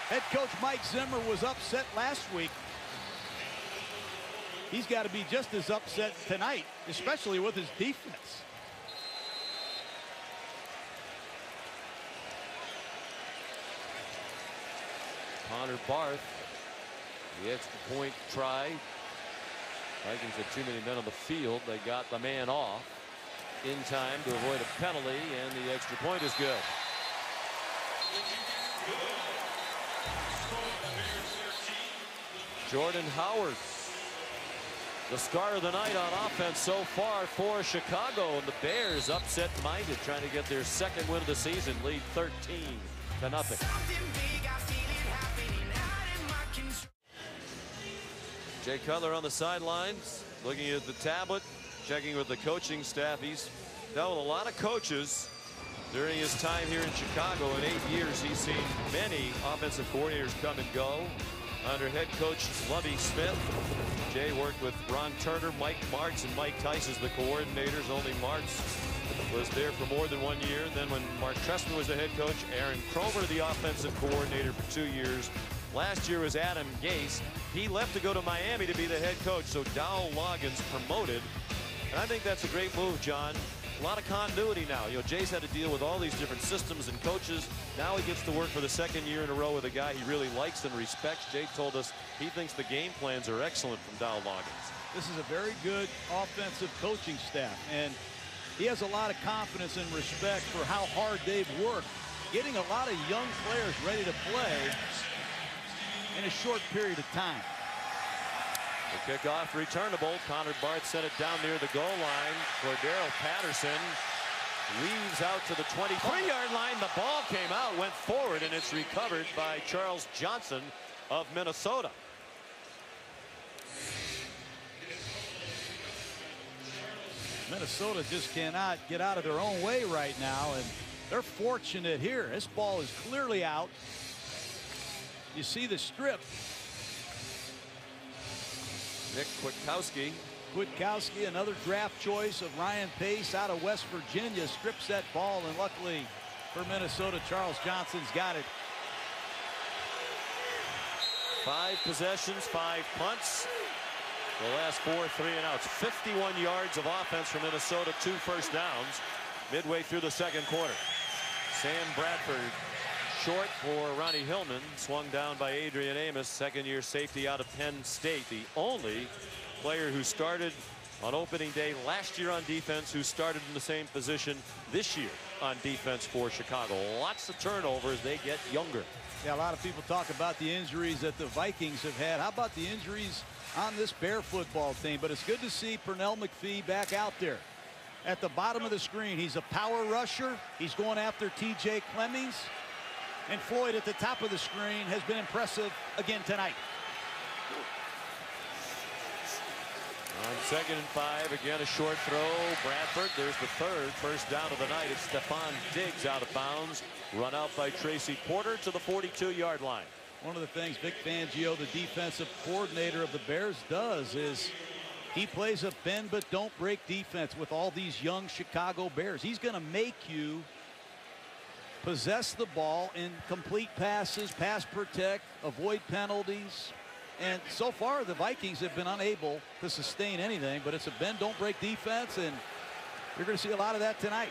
Head coach Mike Zimmer was upset last week. He's got to be just as upset tonight, especially with his defense. Connor Barth, the extra point try. Vikings had too many men on the field. They got the man off in time to avoid a penalty, and the extra point is good. Jordan Howard, the star of the night on offense so far for Chicago, and the Bears upset-minded, trying to get their second win of the season, lead 13-0. Jay Cutler on the sidelines, looking at the tablet, checking with the coaching staff. He's dealt with a lot of coaches during his time here in Chicago. In 8 years, he's seen many offensive coordinators come and go. Under head coach Lovie Smith, Jay worked with Ron Turner, Mike Martz, and Mike Tice as the coordinators. Only Martz was there for more than 1 year. Then when Mark Trestman was the head coach, Aaron Kromer, the offensive coordinator, for 2 years. Last year was Adam Gase. He left to go to Miami to be the head coach, so Dowell Loggins promoted. And I think that's a great move, John. A lot of continuity now. You know, Jay's had to deal with all these different systems and coaches. Now he gets to work for the second year in a row with a guy he really likes and respects. Jay told us he thinks the game plans are excellent from Dowell Loggins. This is a very good offensive coaching staff, and he has a lot of confidence and respect for how hard they've worked, getting a lot of young players ready to play in a short period of time. The kickoff returnable. Connor Barth sent it down near the goal line. Cordero Patterson weaves out to the 23-yard line. The ball came out, went forward, and it's recovered by Charles Johnson of Minnesota. Minnesota just cannot get out of their own way right now, and they're fortunate here. This ball is clearly out. You see the strip. Nick Kwiatkowski. Kwiatkowski, another draft choice of Ryan Pace out of West Virginia, strips that ball, and luckily for Minnesota, Charles Johnson's got it. 5 possessions, 5 punts. The last 4 3-and-outs. 51 yards of offense for Minnesota, 2 first downs midway through the second quarter. Sam Bradford short for Ronnie Hillman, swung down by Adrian Amos, second-year safety out of Penn State. The only player who started on opening day last year on defense who started in the same position this year on defense for Chicago. Lots of turnovers. They get younger. Yeah, a lot of people talk about the injuries that the Vikings have had. How about the injuries on this Bear football team? But it's good to see Pernell McPhee back out there. at the bottom of the screen. He's a power rusher. He's going after T.J. Clemmings. And Floyd at the top of the screen has been impressive again tonight. On 2nd and 5, again a short throw. Bradford, there's the third first down of the night. It's Stephon Diggs out of bounds. Run out by Tracy Porter to the 42-yard line. One of the things Vic Fangio, the defensive coordinator of the Bears, does is he plays a bend but don't break defense with all these young Chicago Bears. He's going to make you possess the ball and complete passes, pass protect, avoid penalties. And so far, the Vikings have been unable to sustain anything, but it's a bend, don't break defense, and you're going to see a lot of that tonight.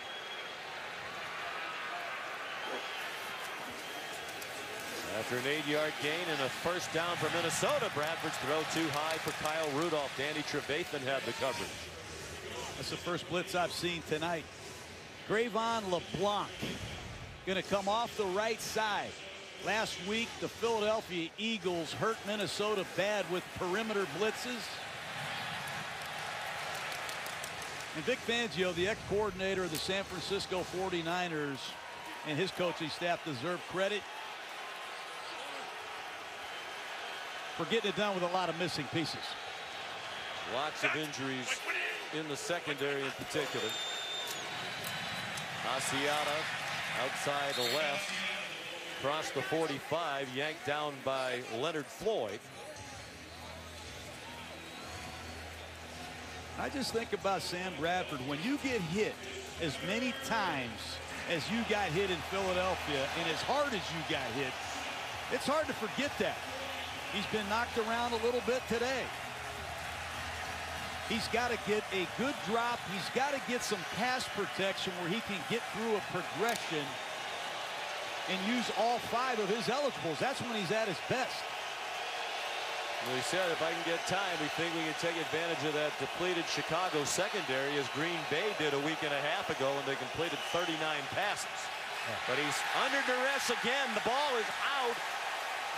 After an 8-yard gain and a first down for Minnesota, Bradford's throw too high for Kyle Rudolph. Danny Trevathan had the coverage. That's the first blitz I've seen tonight. Gravon LeBlanc going to come off the right side. Last week, the Philadelphia Eagles hurt Minnesota bad with perimeter blitzes. And Vic Fangio, the ex-coordinator of the San Francisco 49ers, and his coaching staff deserve credit for getting it done with a lot of missing pieces. Lots of injuries in the secondary in particular. Asiata outside the left. Across the 45, yanked down by Leonard Floyd. I just think about Sam Bradford. When you get hit as many times as you got hit in Philadelphia and as hard as you got hit, it's hard to forget that. He's been knocked around a little bit today. He's got to get a good drop. He's got to get some pass protection where he can get through a progression and use all 5 of his eligibles. That's when he's at his best. Well, he said, if I can get time, we think we can take advantage of that depleted Chicago secondary, as Green Bay did a week and a half ago when they completed 39 passes. But he's under duress again. The ball is out.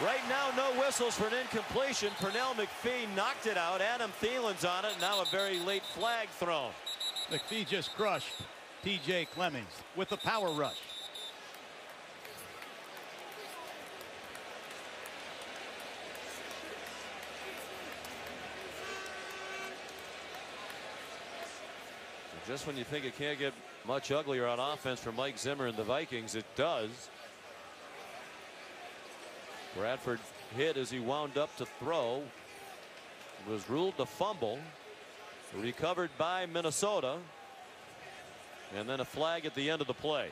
Right now, no whistles for an incompletion. Pernell McPhee knocked it out. Adam Thielen's on it. Now a very late flag thrown. McPhee just crushed T.J. Clemmings with a power rush. Just when you think it can't get much uglier on offense for Mike Zimmer and the Vikings, it does. Bradford hit as he wound up to throw. Was ruled a fumble. Recovered by Minnesota. And then a flag at the end of the play.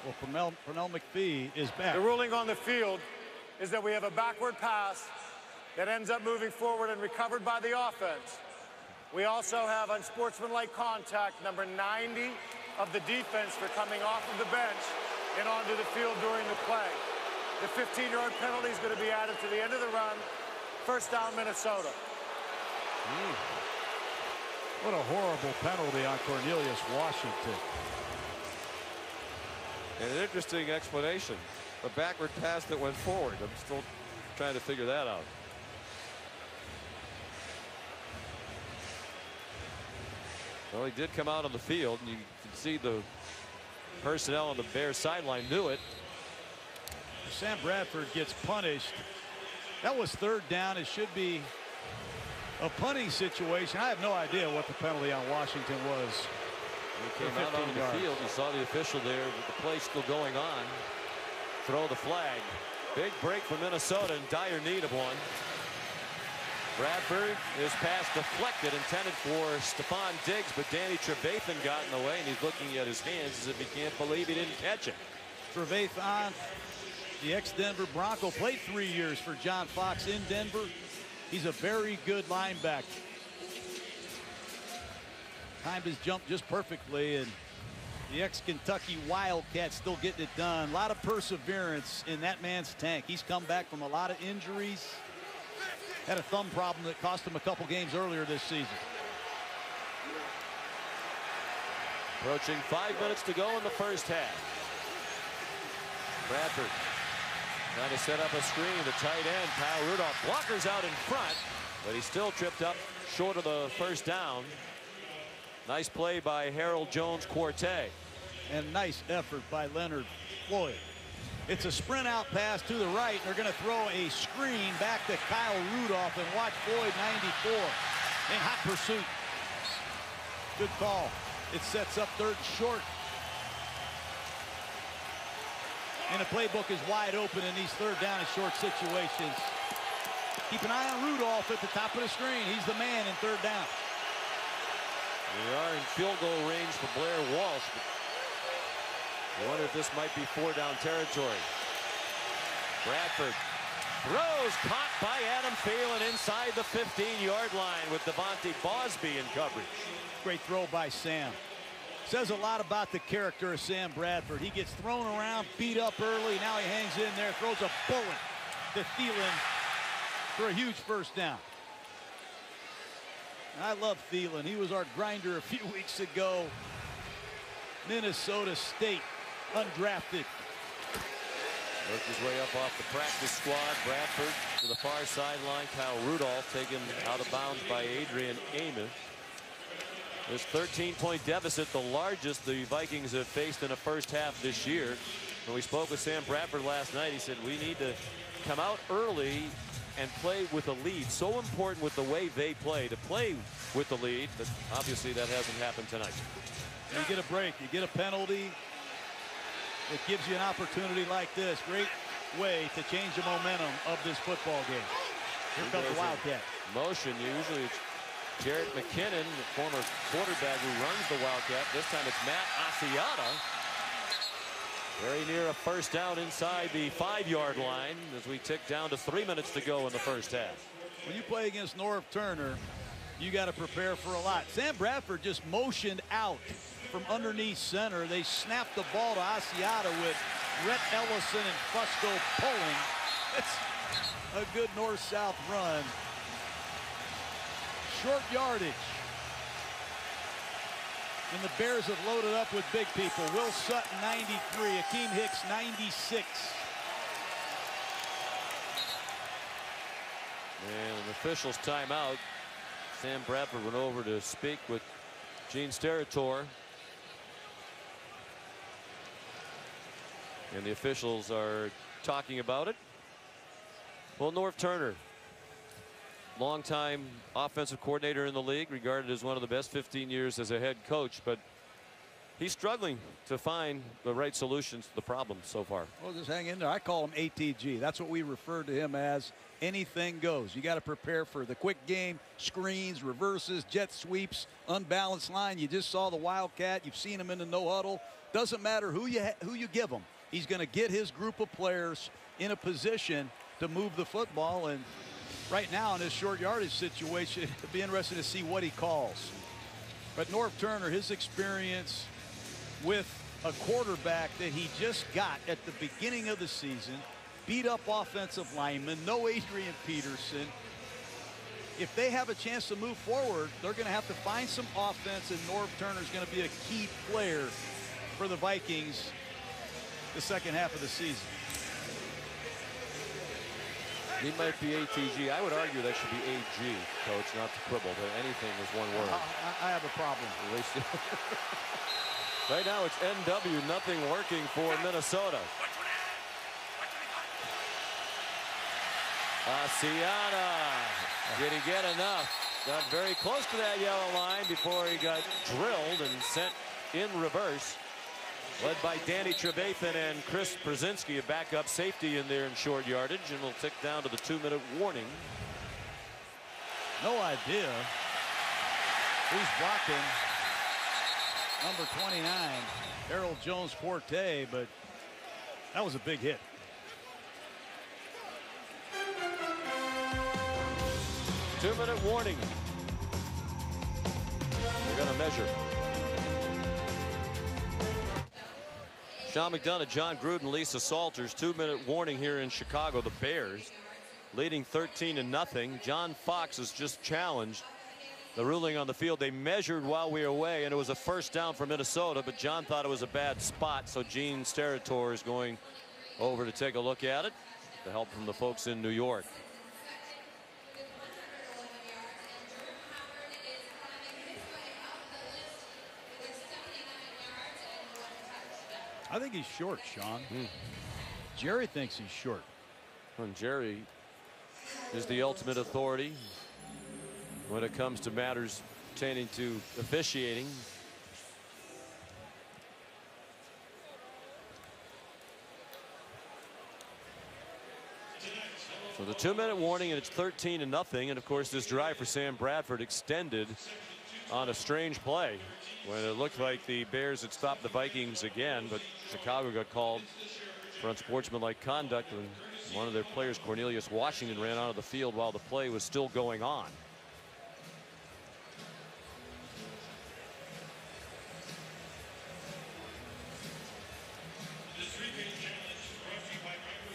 Well, Pernell McPhee is back. The ruling on the field is that we have a backward pass that ends up moving forward and recovered by the offense. We also have unsportsmanlike contact, number 90 of the defense, for coming off of the bench and onto the field during the play. The 15-yard penalty is going to be added to the end of the run. First down, Minnesota. What a horrible penalty on Cornelius Washington. And an interesting explanation. A backward pass that went forward. I'm still trying to figure that out. Well, he did come out on the field, and you can see the personnel on the Bears sideline knew it. Sam Bradford gets punished. That was third down. It should be a punting situation. I have no idea what the penalty on Washington was. He came out onto the field. You saw the official there with the play still going on. Throw the flag. Big break for Minnesota, in dire need of one. Bradford, his pass deflected, intended for Stephon Diggs, but Danny Trevathan got in the way, and he's looking at his hands as if he can't believe he didn't catch it. Trevathan, the ex-Denver Bronco, played 3 years for John Fox in Denver. He's a very good linebacker. Timed his jump just perfectly, and the ex-Kentucky Wildcat still getting it done. A lot of perseverance in that man's tank. He's come back from a lot of injuries. Had a thumb problem that cost him a couple games earlier this season. Approaching 5 minutes to go in the first half. Bradford Trying to set up a screen. The tight end, Kyle Rudolph. Blockers out in front, but he still tripped up short of the first down. Nice play by Harold Jones-Quartey. And nice effort by Leonard Floyd. It's a sprint out pass to the right. They're going to throw a screen back to Kyle Rudolph, and watch Floyd 94 in hot pursuit. Good call. It sets up third and short. And the playbook is wide open in these third down and short situations. Keep an eye on Rudolph at the top of the screen. He's the man in third down. We are in field goal range for Blair Walsh. I wonder if this might be 4-down territory. Bradford throws, caught by Adam Thielen inside the 15-yard line with Devontae Bosby in coverage. Great throw by Sam. Says a lot about the character of Sam Bradford. He gets thrown around, beat up early. Now he hangs in there, throws a bullet to Thielen for a huge first down. I love Thielen. He was our grinder a few weeks ago. Minnesota State, undrafted. Worked his way up off the practice squad. Bradford to the far sideline. Kyle Rudolph taken out of bounds by Adrian Amos. This 13-point deficit, the largest the Vikings have faced in a first half this year. When we spoke with Sam Bradford last night, he said we need to come out early and play with a lead. So important with the way they play, to play with the lead, but obviously that hasn't happened tonight. You get a break, you get a penalty. It gives you an opportunity like this. Great way to change the momentum of this football game. Here comes the Wildcat. Motion, usually it's Jarrett McKinnon, the former quarterback who runs the Wildcat. This time it's Matt Asiata. Very near a first down inside the 5-yard line as we tick down to 3 minutes to go in the first half. When you play against Norv Turner, you got to prepare for a lot. Sam Bradford just motioned out from underneath center. They snapped the ball to Asiata with Rhett Ellison and Fusco pulling. It's a good north-south run. Short yardage. And the Bears have loaded up with big people. Will Sutton, 93. Akeem Hicks, 96. And an official's timeout. Sam Bradford went over to speak with Gene Steratore. And the officials are talking about it. Well, Norv Turner, longtime offensive coordinator in the league, regarded as one of the best 15 years as a head coach, but he's struggling to find the right solutions to the problem so far. Well, just hang in there. I call him ATG. That's what we refer to him as. Anything goes. You got to prepare for the quick game, screens, reverses, jet sweeps, unbalanced line. You just saw the Wildcat. You've seen him in the no huddle. Doesn't matter who you give him. He's going to get his group of players in a position to move the football. And right now in this short yardage situation, it'll be interesting to see what he calls. But Norv Turner, his experience with a quarterback that he just got at the beginning of the season, beat up offensive linemen, no Adrian Peterson. If they have a chance to move forward, they're going to have to find some offense, and Norv Turner's going to be a key player for the Vikings the second half of the season. He might be ATG. I would argue that should be AG, Coach, not to quibble, but anything is one word. I have a problem. Right now it's NW, nothing working for Minnesota. Asiata, did he get enough? Got very close to that yellow line before he got drilled and sent in reverse. Led by Danny Trevathan and Chris Brzezinski, a backup safety in there in short yardage, and we'll tick down to the 2-minute warning. No idea who's blocking number 29, Harold Jones-Quartey, but that was a big hit. Two-minute warning. They're going to measure. Sean McDonough, John Gruden, Lisa Salters. 2-minute warning here in Chicago. The Bears leading 13-0. John Fox has just challenged the ruling on the field. They measured while we were away, and it was a first down for Minnesota, but John thought it was a bad spot, so Gene Steratore is going over to take a look at it. The help from the folks in New York. I think he's short, Sean. Jerry thinks he's short. And Jerry is the ultimate authority when it comes to matters pertaining to officiating. So the 2-minute warning, and it's 13-0. And of course, this drive for Sam Bradford extended on a strange play when it looked like the Bears had stopped the Vikings again, but Chicago got called for unsportsmanlike conduct when one of their players, Cornelius Washington, ran onto the field while the play was still going on.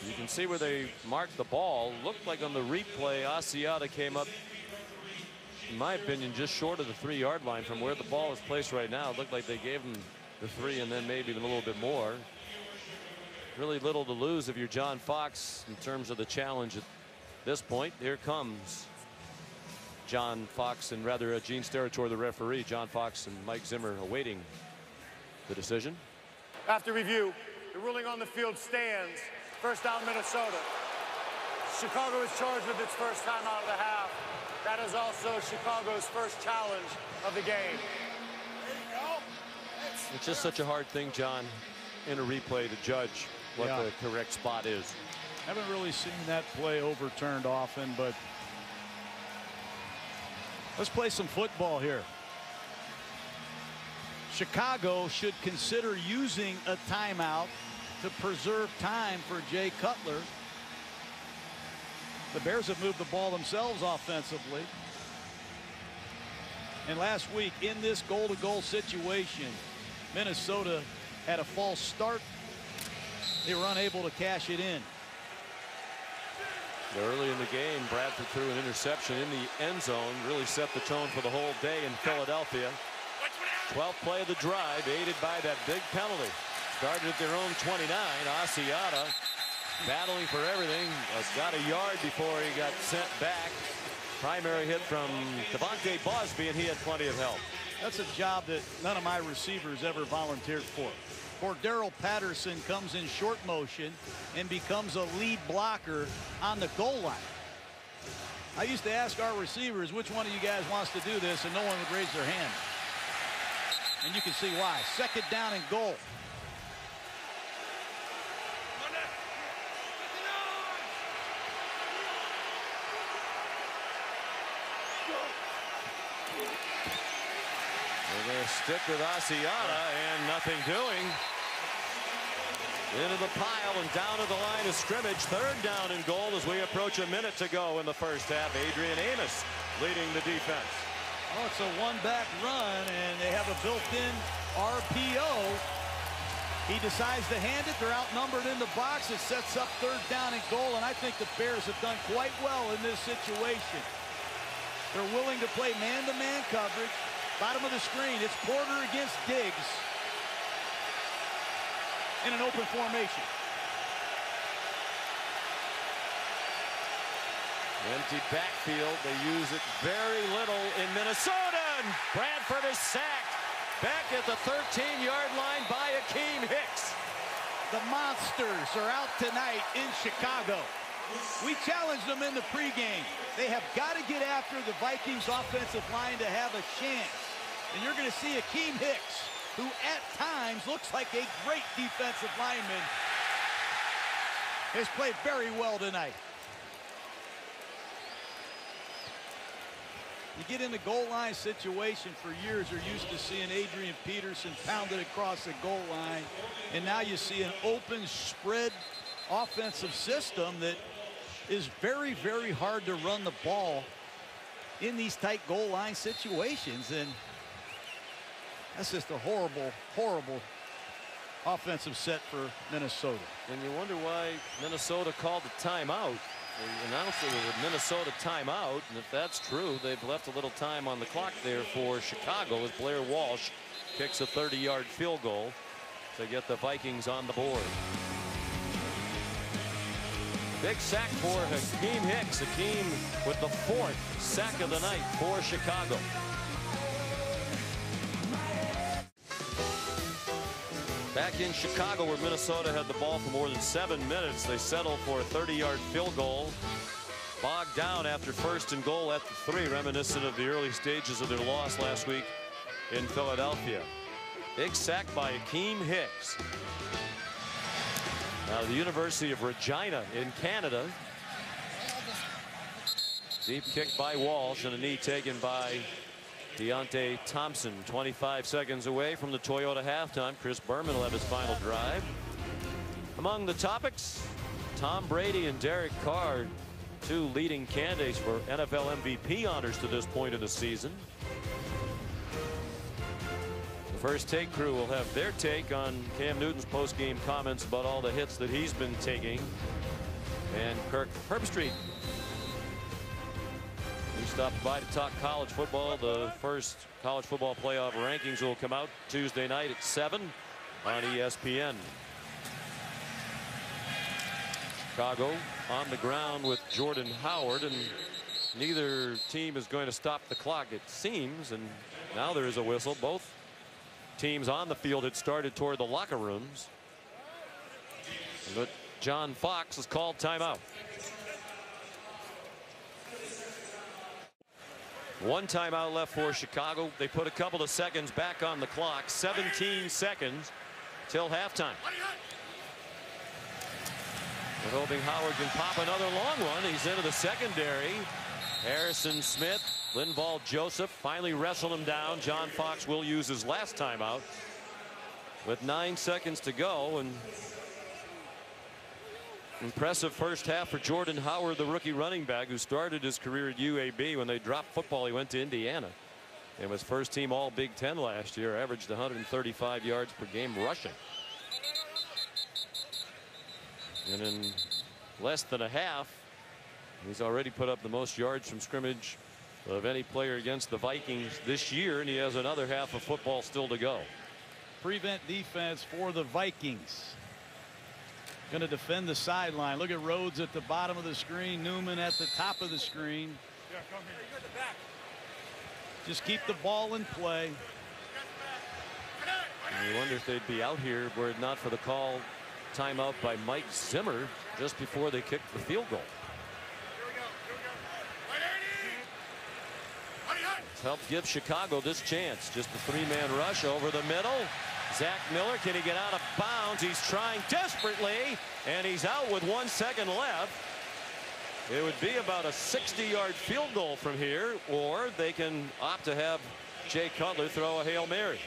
You can see where they marked the ball. Looked like on the replay, Asiata came up, in my opinion, just short of the 3-yard line from where the ball is placed right now. It looked like they gave him the 3 and then maybe even a little bit more. Really little to lose if you're John Fox in terms of the challenge at this point. Here comes John Fox, and rather Gene Steratore, the referee. John Fox and Mike Zimmer awaiting the decision. After review, the ruling on the field stands. First down, Minnesota. Chicago is charged with its first time out of the half. That is also Chicago's first challenge of the game. It's just such a hard thing, John, in a replay to judge what the correct spot is. Haven't really seen that play overturned often, but let's play some football here. Chicago should consider using a timeout to preserve time for Jay Cutler. The Bears have moved the ball themselves offensively. And last week in this goal-to-goal situation, Minnesota had a false start. They were unable to cash it in. Early in the game, Bradford threw an interception in the end zone, really set the tone for the whole day in Philadelphia. 12th play of the drive, aided by that big penalty. Started at their own 29. Asiata battling for everything. Got a yard before he got sent back. Primary hit from Devontae Bosby, and he had plenty of help. That's a job that none of my receivers ever volunteered for. Cordero Patterson comes in short motion and becomes a lead blocker on the goal line. I used to ask our receivers, which one of you guys wants to do this, and no one would raise their hand. And you can see why. Second down and goal. Stick with Asiata, and nothing doing. Into the pile and down to the line of scrimmage. Third down and goal as we approach a minute to go in the first half. Adrian Amos leading the defense. Oh, it's a one-back run, and they have a built-in RPO. He decides to hand it. They're outnumbered in the box. It sets up third down and goal, and I think the Bears have done quite well in this situation. They're willing to play man-to-man coverage. Bottom of the screen, it's Porter against Diggs in an open formation. Empty backfield. They use it very little in Minnesota, and Bradford is sacked. Back at the 13-yard line by Akeem Hicks. The Monsters are out tonight in Chicago. We challenged them in the pregame. They have got to get after the Vikings offensive line to have a chance. And you're going to see Akeem Hicks, who at times looks like a great defensive lineman, has played very well tonight. You get in the goal line situation, for years you're used to seeing Adrian Peterson pounded across the goal line. And now you see an open spread offensive system that is very, very hard to run the ball in these tight goal line situations. And that's just a horrible, horrible offensive set for Minnesota. And you wonder why Minnesota called the timeout. They announced it was a Minnesota timeout, and if that's true, they've left a little time on the clock there for Chicago as Blair Walsh kicks a 30-yard field goal to get the Vikings on the board. Big sack for Hakeem Hicks. Hakeem with the 4th sack of the night for Chicago. Back in Chicago, where Minnesota had the ball for more than 7 minutes, they settled for a 30-yard field goal. Bogged down after 1st and goal at the 3, reminiscent of the early stages of their loss last week in Philadelphia. Big sack by Hakeem Hicks. Now the University of Regina in Canada. Deep kick by Walsh and a knee taken by Deontay Thompson. 25 seconds away from the Toyota halftime. Chris Berman will have his final drive. Among the topics, Tom Brady and Derek Carr, 2 leading candidates for NFL MVP honors to this point of the season. The First Take crew will have their take on Cam Newton's post-game comments about all the hits that he's been taking. And Kirk Herbstreit, we stopped by to talk college football. The first college football playoff rankings will come out Tuesday night at 7 on ESPN. Chicago on the ground with Jordan Howard, and neither team is going to stop the clock, it seems. And now there is a whistle. Both teams on the field had started toward the locker rooms, but John Fox has called timeout. 1 timeout left for Chicago. They put a couple of seconds back on the clock. 17 seconds till halftime. They're hoping Howard can pop another long one. He's into the secondary. Harrison Smith, Linval Joseph finally wrestled him down. John Fox will use his last timeout with 9 seconds to go. And impressive first half for Jordan Howard, the rookie running back who started his career at UAB. When they dropped football, he went to Indiana and was first team all Big Ten last year. Averaged 135 yards per game rushing. And in less than a half, he's already put up the most yards from scrimmage of any player against the Vikings this year, and he has another half of football still to go. Prevent defense for the Vikings. Going to defend the sideline. Look at Rhodes at the bottom of the screen. Newman at the top of the screen. Yeah, come here. You got the back. Just keep the ball in play. And you wonder if they'd be out here were it not for the call timeout by Mike Zimmer just before they kicked the field goal. It's helped give Chicago this chance. Just a 3-man rush over the middle. Zach Miller, can he get out of bounds? He's trying desperately, and he's out with 1 second left. It would be about a 60-yard field goal from here, or they can opt to have Jay Cutler throw a Hail Mary.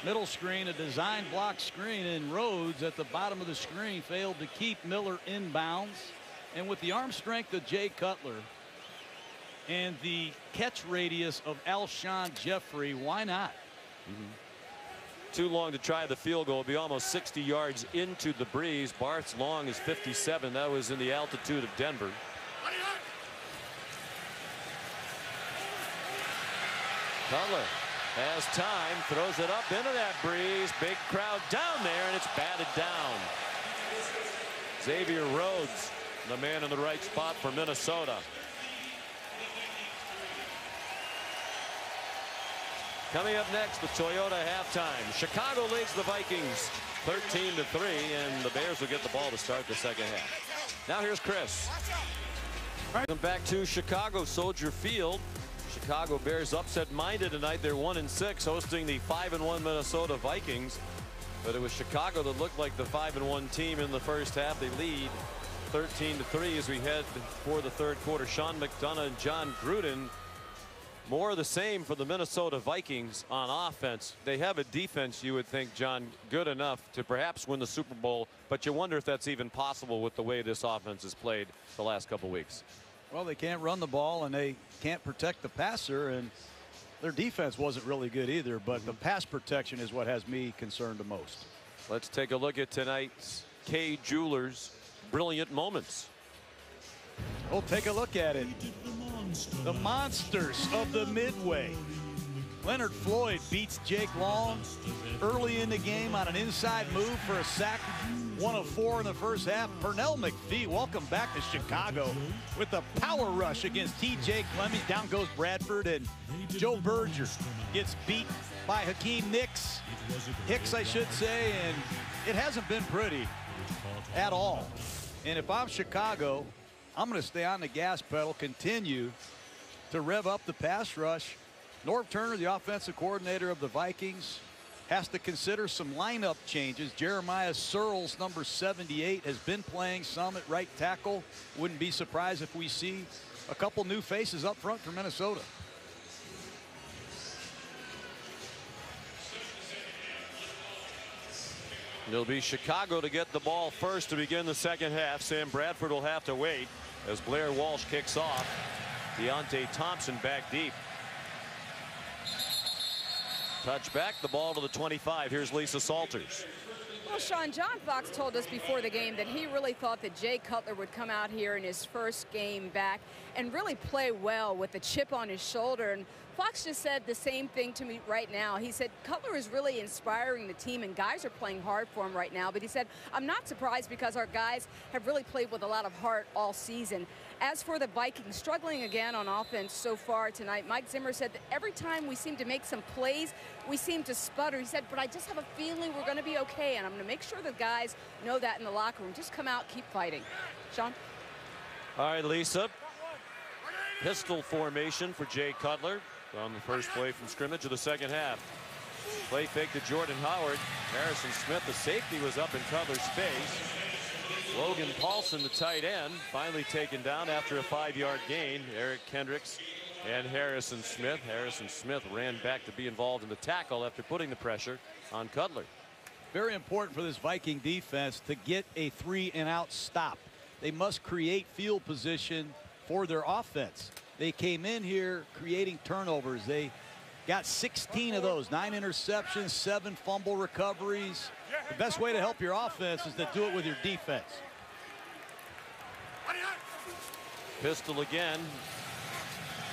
Middle screen, a design block screen, and Rhodes at the bottom of the screen failed to keep Miller in bounds. And with the arm strength of Jay Cutler and the catch radius of Alshon Jeffrey, why not? Too long to try the field goal. It'll be almost 60 yards into the breeze. Barth's long is 57. That was in the altitude of Denver. Cutler has time, throws it up into that breeze. Big crowd down there, and it's batted down. Xavier Rhodes, the man in the right spot for Minnesota. Coming up next, the Toyota halftime. Chicago leads the Vikings 13-3, and the Bears will get the ball to start the second half. Now here's Chris. Welcome back to Chicago Soldier Field. Chicago Bears upset-minded tonight. They're 1-6, hosting the 5-1 Minnesota Vikings. But it was Chicago that looked like the 5-1 team in the first half. They lead 13-3 as we head for the third quarter. Sean McDonough and John Gruden. More of the same for the Minnesota Vikings on offense. They have a defense, you would think, John, good enough to perhaps win the Super Bowl, but you wonder if that's even possible with the way this offense has played the last couple weeks. Well, they can't run the ball, and they can't protect the passer, and their defense wasn't really good either, but the pass protection is what has me concerned the most. Let's take a look at tonight's Kay Jewelers brilliant moments. We'll take a look at it. The monsters of the Midway. Leonard Floyd beats Jake Long early in the game on an inside move for a sack. 1 of 4 in the first half. Pernell McPhee, welcome back to Chicago with a power rush against T.J. Clemmings. Down goes Bradford, and Joe Berger gets beat by Hakeem Hicks, I should say, and it hasn't been pretty at all. And if I'm Chicago, I'm going to stay on the gas pedal, continue to rev up the pass rush. Norv Turner, the offensive coordinator of the Vikings, has to consider some lineup changes. Jeremiah Searles, number 78, has been playing some at right tackle. Wouldn't be surprised if we see a couple new faces up front for Minnesota. It'll be Chicago to get the ball first to begin the second half. Sam Bradford will have to wait as Blair Walsh kicks off. Deontay Thompson back deep. Touch back, the ball to the 25. Here's Lisa Salters. Well, Sean, John Fox told us before the game that he really thought that Jay Cutler would come out here in his first game back and really play well with the chip on his shoulder. And Fox just said the same thing to me right now. He said Cutler is really inspiring the team, and guys are playing hard for him right now. But he said, I'm not surprised because our guys have really played with a lot of heart all season. As for the Vikings, struggling again on offense so far tonight, Mike Zimmer said that every time we seem to make some plays, we seem to sputter. He said, but I just have a feeling we're going to be okay, and I'm going to make sure the guys know that in the locker room. Just come out, keep fighting. Sean? All right, Lisa. Pistol formation for Jay Cutler on the first play from scrimmage of the second half. Play fake to Jordan Howard. Harrison Smith, the safety, was up in Cutler's face. Logan Paulson, the tight end, finally taken down after a 5-yard gain. Eric Kendricks and Harrison Smith. Harrison Smith ran back to be involved in the tackle after putting the pressure on Cutler. Very important for this Viking defense to get a 3-and-out stop. They must create field position for their offense. They came in here creating turnovers. They got 16 of those, 9 interceptions, 7 fumble recoveries. The best way to help your offense is to do it with your defense. Pistol again.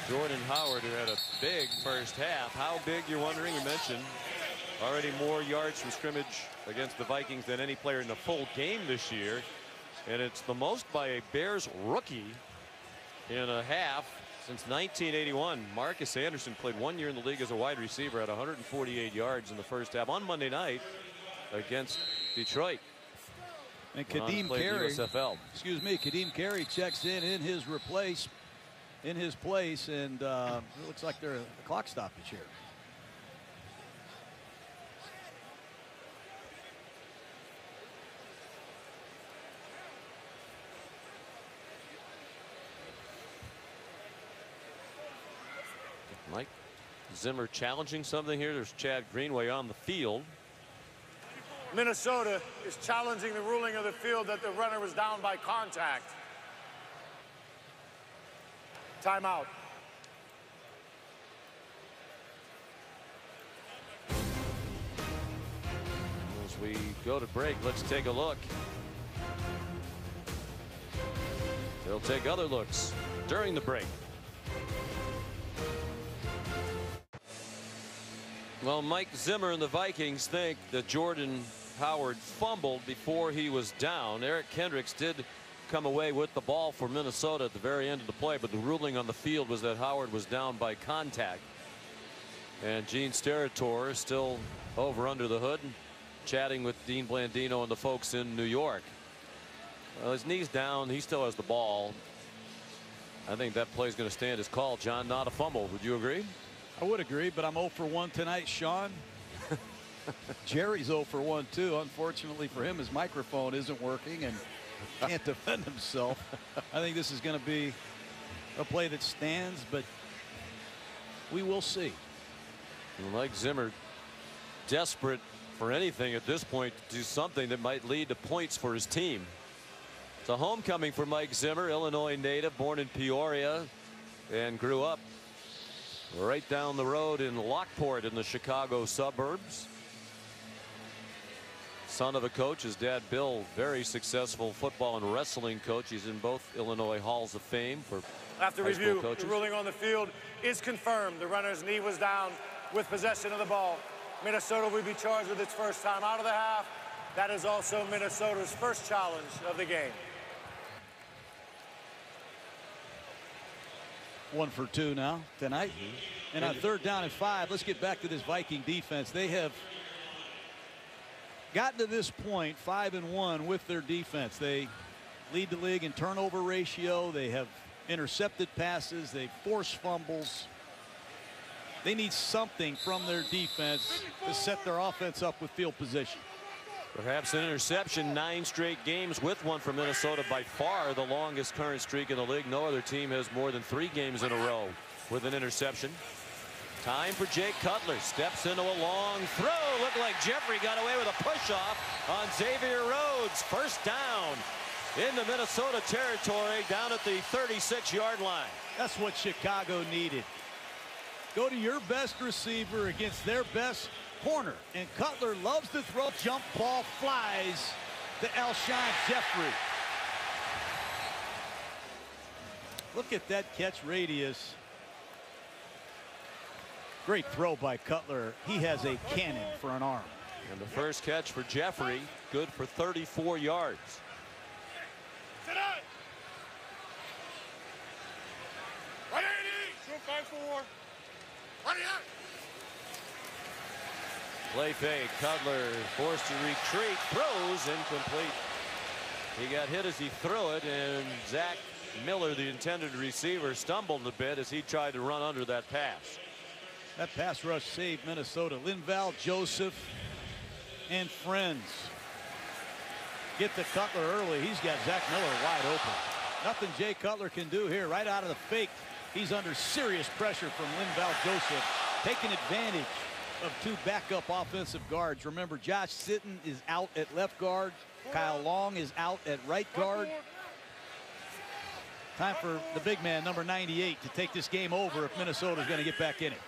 Jordan Howard, who had a big first half. How big, you're wondering? You mentioned already more yards from scrimmage against the Vikings than any player in the full game this year. And it's the most by a Bears rookie in a half since 1981. Marcus Anderson played 1 year in the league as a wide receiver at 148 yards in the first half on Monday night against Detroit. And Kadeem Carey, excuse me, Kadeem Carey checks in his place, and it looks like they're a clock stoppage here. Mike Zimmer challenging something here. There's Chad Greenway on the field. Minnesota is challenging the ruling of the field that the runner was down by contact. Timeout. As we go to break, let's take a look. They'll take other looks during the break. Well, Mike Zimmer and the Vikings think that Jordan Howard fumbled before he was down. Eric Kendricks did come away with the ball for Minnesota at the very end of the play, but the ruling on the field was that Howard was down by contact. And Gene Steratore is still over under the hood, chatting with Dean Blandino and the folks in New York. Well, his knee's down. He still has the ball. I think that play is going to stand as called, John, not a fumble. Would you agree? I would agree, but I'm 0 for 1 tonight, Sean. Jerry's 0 for 1 too. Unfortunately for him, his microphone isn't working and can't defend himself. I think this is going to be a play that stands, but we will see. Mike Zimmer, desperate for anything at this point to do something that might lead to points for his team. It's a homecoming for Mike Zimmer, Illinois native, born in Peoria and grew up right down the road in Lockport in the Chicago suburbs. Son of a coach, his dad Bill, very successful football and wrestling coach. He's in both Illinois Halls of Fame for after review. The ruling on the field is confirmed. The runner's knee was down with possession of the ball. Minnesota will be charged with its first time out of the half. That is also Minnesota's first challenge of the game. 1 for 2 now tonight. And on 3rd down and 5, let's get back to this Viking defense. They have gotten to this point 5-1 with their defense. They lead the league in turnover ratio. They have intercepted passes. They force fumbles. They need something from their defense to set their offense up with field position. Perhaps an interception. 9 straight games with one for Minnesota, by far the longest current streak in the league. No other team has more than 3 games in a row with an interception. Time for Jay Cutler. Steps into a long throw. Looked like Jeffrey got away with a push-off on Xavier Rhodes. First down into Minnesota territory down at the 36-yard line. That's what Chicago needed. Go to your best receiver against their best corner. And Cutler loves to throw. Jump ball flies to Alshon Jeffrey. Look at that catch radius. Great throw by Cutler. He has a cannon for an arm. And the first catch for Jeffrey, good for 34 yards. Sit up. 180. 254. 20 up. Play fake. Cutler forced to retreat. Throws incomplete. He got hit as he threw it, and Zach Miller, the intended receiver, stumbled a bit as he tried to run under that pass. That pass rush saved Minnesota. Linval, Joseph, and friends get to Cutler early. He's got Zach Miller wide open. Nothing Jay Cutler can do here. Right out of the fake, he's under serious pressure from Linval Joseph, taking advantage of 2 backup offensive guards. Remember, Josh Sitton is out at left guard. Kyle Long is out at right guard. Time for the big man, number 98, to take this game over if Minnesota is going to get back in it.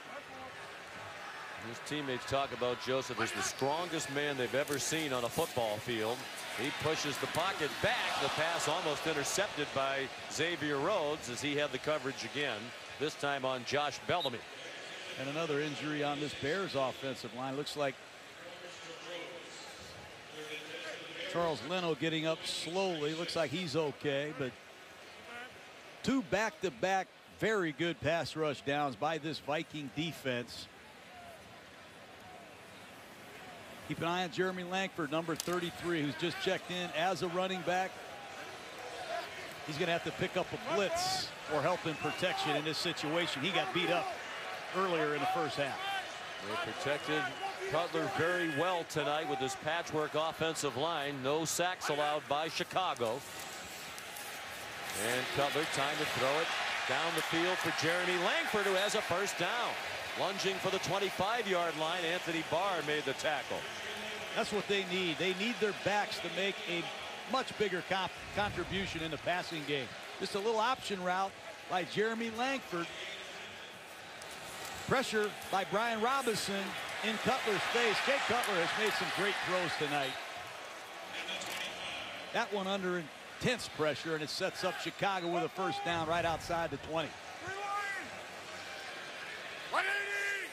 His teammates talk about Joseph as the strongest man they've ever seen on a football field. He pushes the pocket back. The pass almost intercepted by Xavier Rhodes as he had the coverage again, this time on Josh Bellamy. And another injury on this Bears offensive line. Looks like Charles Leno getting up slowly. Looks like he's okay, but 2 back-to-back very good pass rush downs by this Viking defense. Keep an eye on Jeremy Langford, number 33, who's just checked in as a running back. He's going to have to pick up a blitz or help in protection in this situation. He got beat up earlier in the first half. They protected Cutler very well tonight with this patchwork offensive line. No sacks allowed by Chicago. And Cutler, time to throw it down the field for Jeremy Langford, who has a first down. Lunging for the 25-yard line, Anthony Barr made the tackle. That's what they need. They need their backs to make a much bigger contribution in the passing game. Just a little option route by Jeremy Langford. Pressure by Brian Robinson in Cutler's face. Jay Cutler has made some great throws tonight. That one under intense pressure, and it sets up Chicago with a first down right outside the 20. 180.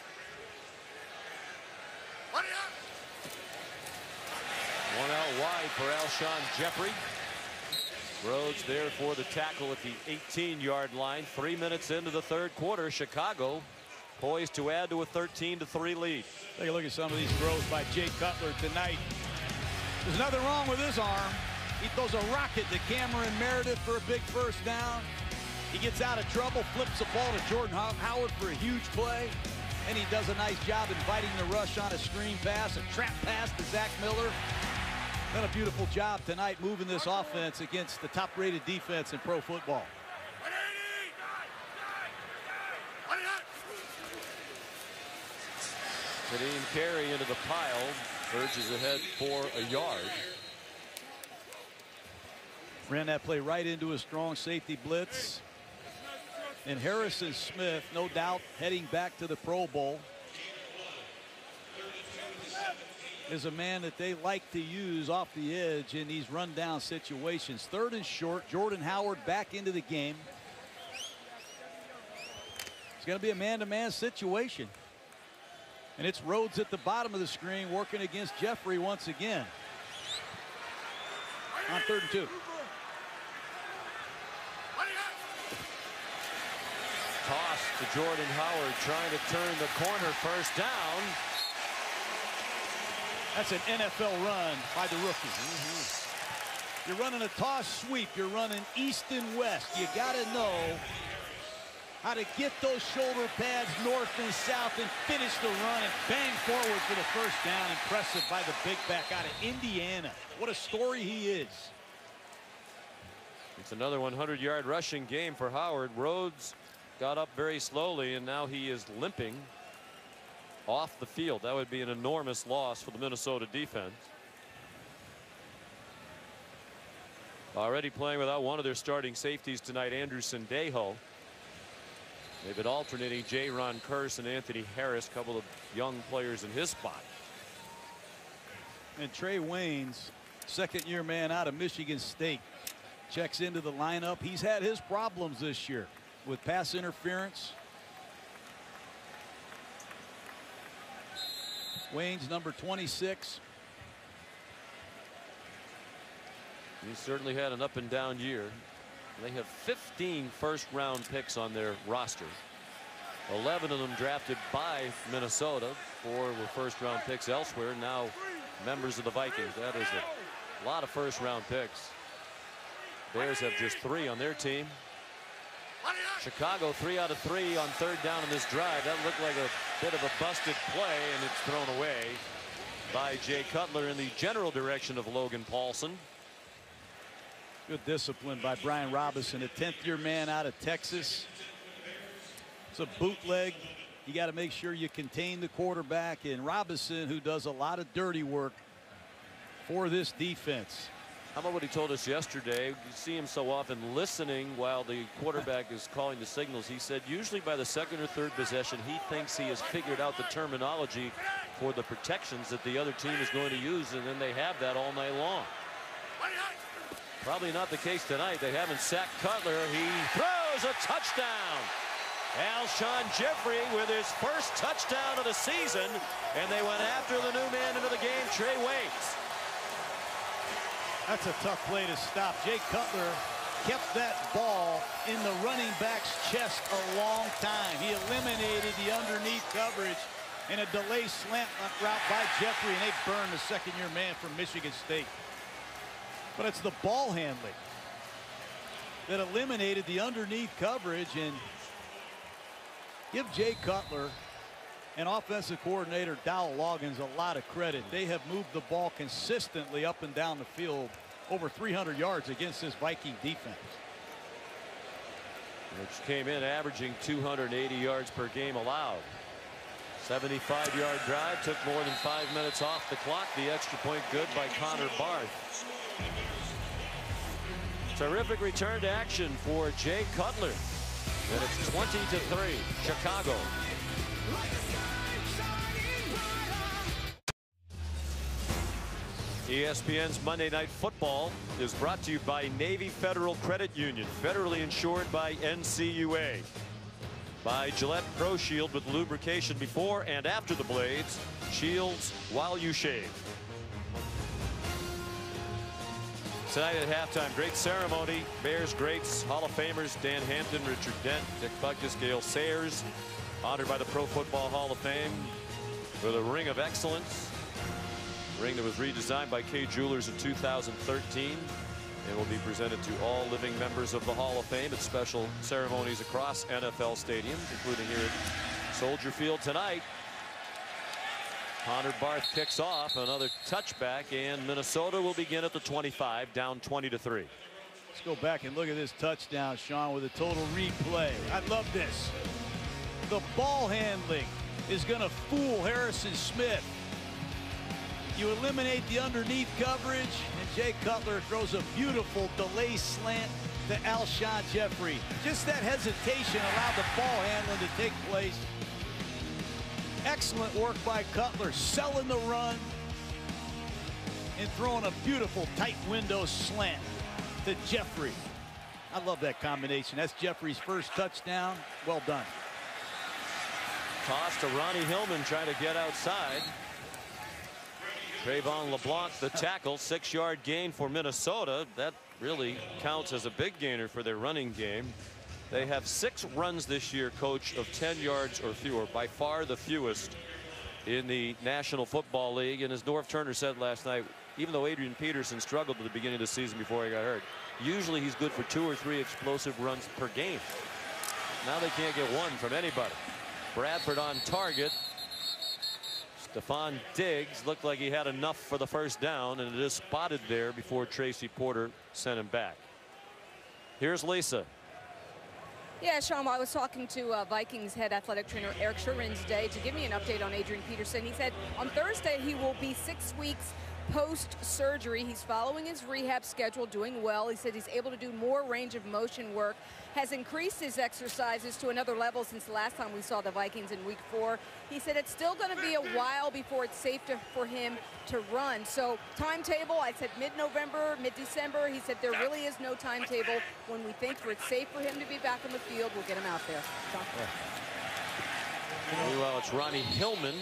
20 up. One out wide for Alshon Jeffrey. Rhodes there for the tackle at the 18-yard line. 3 minutes into the 3rd quarter. Chicago poised to add to a 13-3 lead. Take a look at some of these throws by Jay Cutler tonight. There's nothing wrong with his arm. He throws a rocket to Cameron Meredith for a big first down. He gets out of trouble, flips the ball to Jordan Howard for a huge play. And he does a nice job inviting the rush on a screen pass, a trap pass to Zach Miller. Done a beautiful job tonight moving this offense against the top-rated defense in pro football. Kadeem Carey into the pile, urges ahead for a yard. Ran that play right into a strong safety blitz. And Harrison Smith, no doubt, heading back to the Pro Bowl, is a man that they like to use off the edge in these rundown situations. 3rd and short, Jordan Howard back into the game. It's going to be a man-to-man situation. And it's Rhodes at the bottom of the screen working against Jeffrey once again. On 3rd and 2. Toss to Jordan Howard, trying to turn the corner. First down. That's an NFL run by the rookie. You're running a toss sweep. You're running east and west. You got to know how to get those shoulder pads north and south and finish the run and bang forward for the first down. Impressive by the big back out of Indiana. What a story he is. It's another 100-yard rushing game for Howard. Rhodes got up very slowly, and now he is limping off the field. That would be an enormous loss for the Minnesota defense. Already playing without one of their starting safeties tonight, Andrew Sendejo. They've been alternating J-Ron Curse and Anthony Harris, a couple of young players in his spot. And Trey Waynes, second-year man out of Michigan State, checks into the lineup. He's had his problems this year with pass interference. Waynes, number 26. He certainly had an up and down year. They have 15 first-round picks on their roster. 11 of them drafted by Minnesota. 4 were first-round picks elsewhere. Now members of the Vikings. That is a lot of first-round picks. Bears have just 3 on their team. Chicago 3 out of 3 on 3rd down in this drive. That looked like a bit of a busted play, and it's thrown away by Jay Cutler in the general direction of Logan Paulson. Good discipline by Brian Robinson, a 10th-year man out of Texas. It's a bootleg. You got to make sure you contain the quarterback, and Robinson, who does a lot of dirty work for this defense. How about what he told us yesterday? You see him so often listening while the quarterback is calling the signals. He said usually by the 2nd or 3rd possession, he thinks he has figured out the terminology for the protections that the other team is going to use, and then they have that all night long. Probably not the case tonight. They haven't sacked Cutler. He throws a touchdown. Alshon Jeffrey with his first touchdown of the season, and they went after the new man into the game, Trey Waynes. That's a tough play to stop. Jay Cutler kept that ball in the running back's chest a long time. He eliminated the underneath coverage in a delay slant route by Jeffrey, and they burned the second-year man from Michigan State. But it's the ball handling that eliminated the underneath coverage, and give Jay Cutler and offensive coordinator Dowell Loggins a lot of credit. They have moved the ball consistently up and down the field, over 300 yards against this Viking defense. Which came in averaging 280 yards per game allowed. 75-yard drive, took more than 5 minutes off the clock. The extra point good by Connor Barth. Terrific return to action for Jay Cutler. And it's 20-3, Chicago. ESPN's Monday Night Football is brought to you by Navy Federal Credit Union, federally insured by NCUA. By Gillette Pro Shield with lubrication before and after the blades, shields while you shave. Tonight at halftime, great ceremony. Bears greats, Hall of Famers Dan Hampton, Richard Dent, Dick Butkus, Gale Sayers, honored by the Pro Football Hall of Fame with a ring of excellence. Ring that was redesigned by Kay Jewelers in 2013 and will be presented to all living members of the Hall of Fame at special ceremonies across NFL stadiums, including here at Soldier Field tonight. Connor Barth kicks off, another touchback, and Minnesota will begin at the 25, down 20-3. Let's go back and look at this touchdown, Sean, with a total replay. I love this. The ball handling is going to fool Harrison Smith. You eliminate the underneath coverage, and Jay Cutler throws a beautiful delay slant to Alshon Jeffrey. Just that hesitation allowed the ball handling to take place. Excellent work by Cutler, selling the run and throwing a beautiful tight window slant to Jeffrey. I love that combination. That's Jeffrey's first touchdown. Well done. Toss to Ronnie Hillman trying to get outside. Trayvon LeBlanc the tackle. 6-yard gain for Minnesota. That really counts as a big gainer for their running game. They have 6 runs this year, coach, of 10 yards or fewer, by far the fewest in the National Football League. And as Norv Turner said last night, even though Adrian Peterson struggled at the beginning of the season before he got hurt, usually he's good for 2 or 3 explosive runs per game. Now they can't get one from anybody. Bradford on target. Stephon Diggs looked like he had enough for the first down, and it is spotted there before Tracy Porter sent him back. Here's Lisa. Yeah, Sean, I was talking to Vikings head athletic trainer Eric Sherman today to give me an update on Adrian Peterson. He said on Thursday he will be 6 weeks post-surgery. He's following his rehab schedule, doing well. He said he's able to do more range of motion work, has increased his exercises to another level since the last time we saw the Vikings in week 4. He said it's still going to be a while before it's safe for him to run. So timetable, I said mid-November, mid-December. He said there really is no timetable. When we think it's safe for him to be back on the field, we'll get him out there. Meanwhile, it's Ronnie Hillman,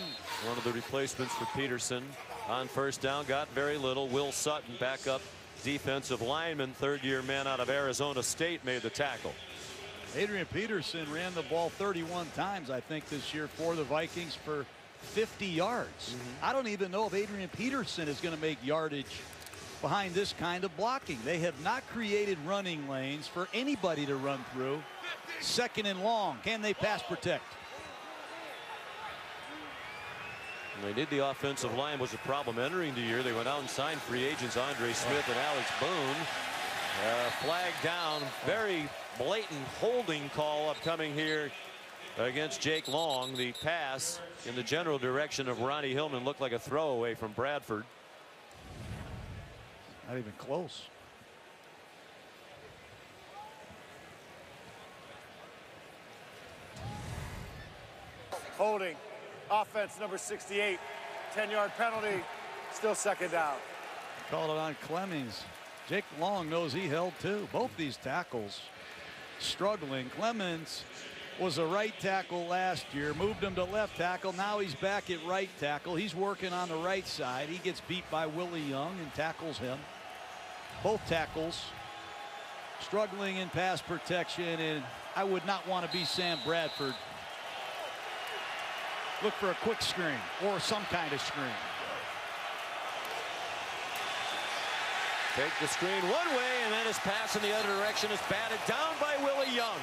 one of the replacements for Peterson. On first down, got very little. Will Sutton, backup defensive lineman, 3rd-year man out of Arizona State, made the tackle. Adrian Peterson ran the ball 31 times, I think, this year for the Vikings for 50 yards. I don't even know if Adrian Peterson is going to make yardage behind this kind of blocking. They have not created running lanes for anybody to run through. 2nd and long. Can they pass protect? They did. The offensive line was a problem entering the year. They went out and signed free agents Andre Smith and Alex Boone. Flag down. Very blatant holding call upcoming here against Jake Long. The pass in the general direction of Ronnie Hillman looked like a throwaway from Bradford. Not even close. Holding. Offense number 68. 10-yard penalty. Still 2nd down. Called it on Clemmings. Jake Long knows he held too. Both these tackles struggling. Clemens was a right tackle last year, moved him to left tackle. Now he's back at right tackle. He's working on the right side. He gets beat by Willie Young and tackles him. Both tackles struggling in pass protection, and I would not want to be Sam Bradford. Look for a quick screen or some kind of screen. Take the screen one way, and then his pass in the other direction is batted down by Willie Young.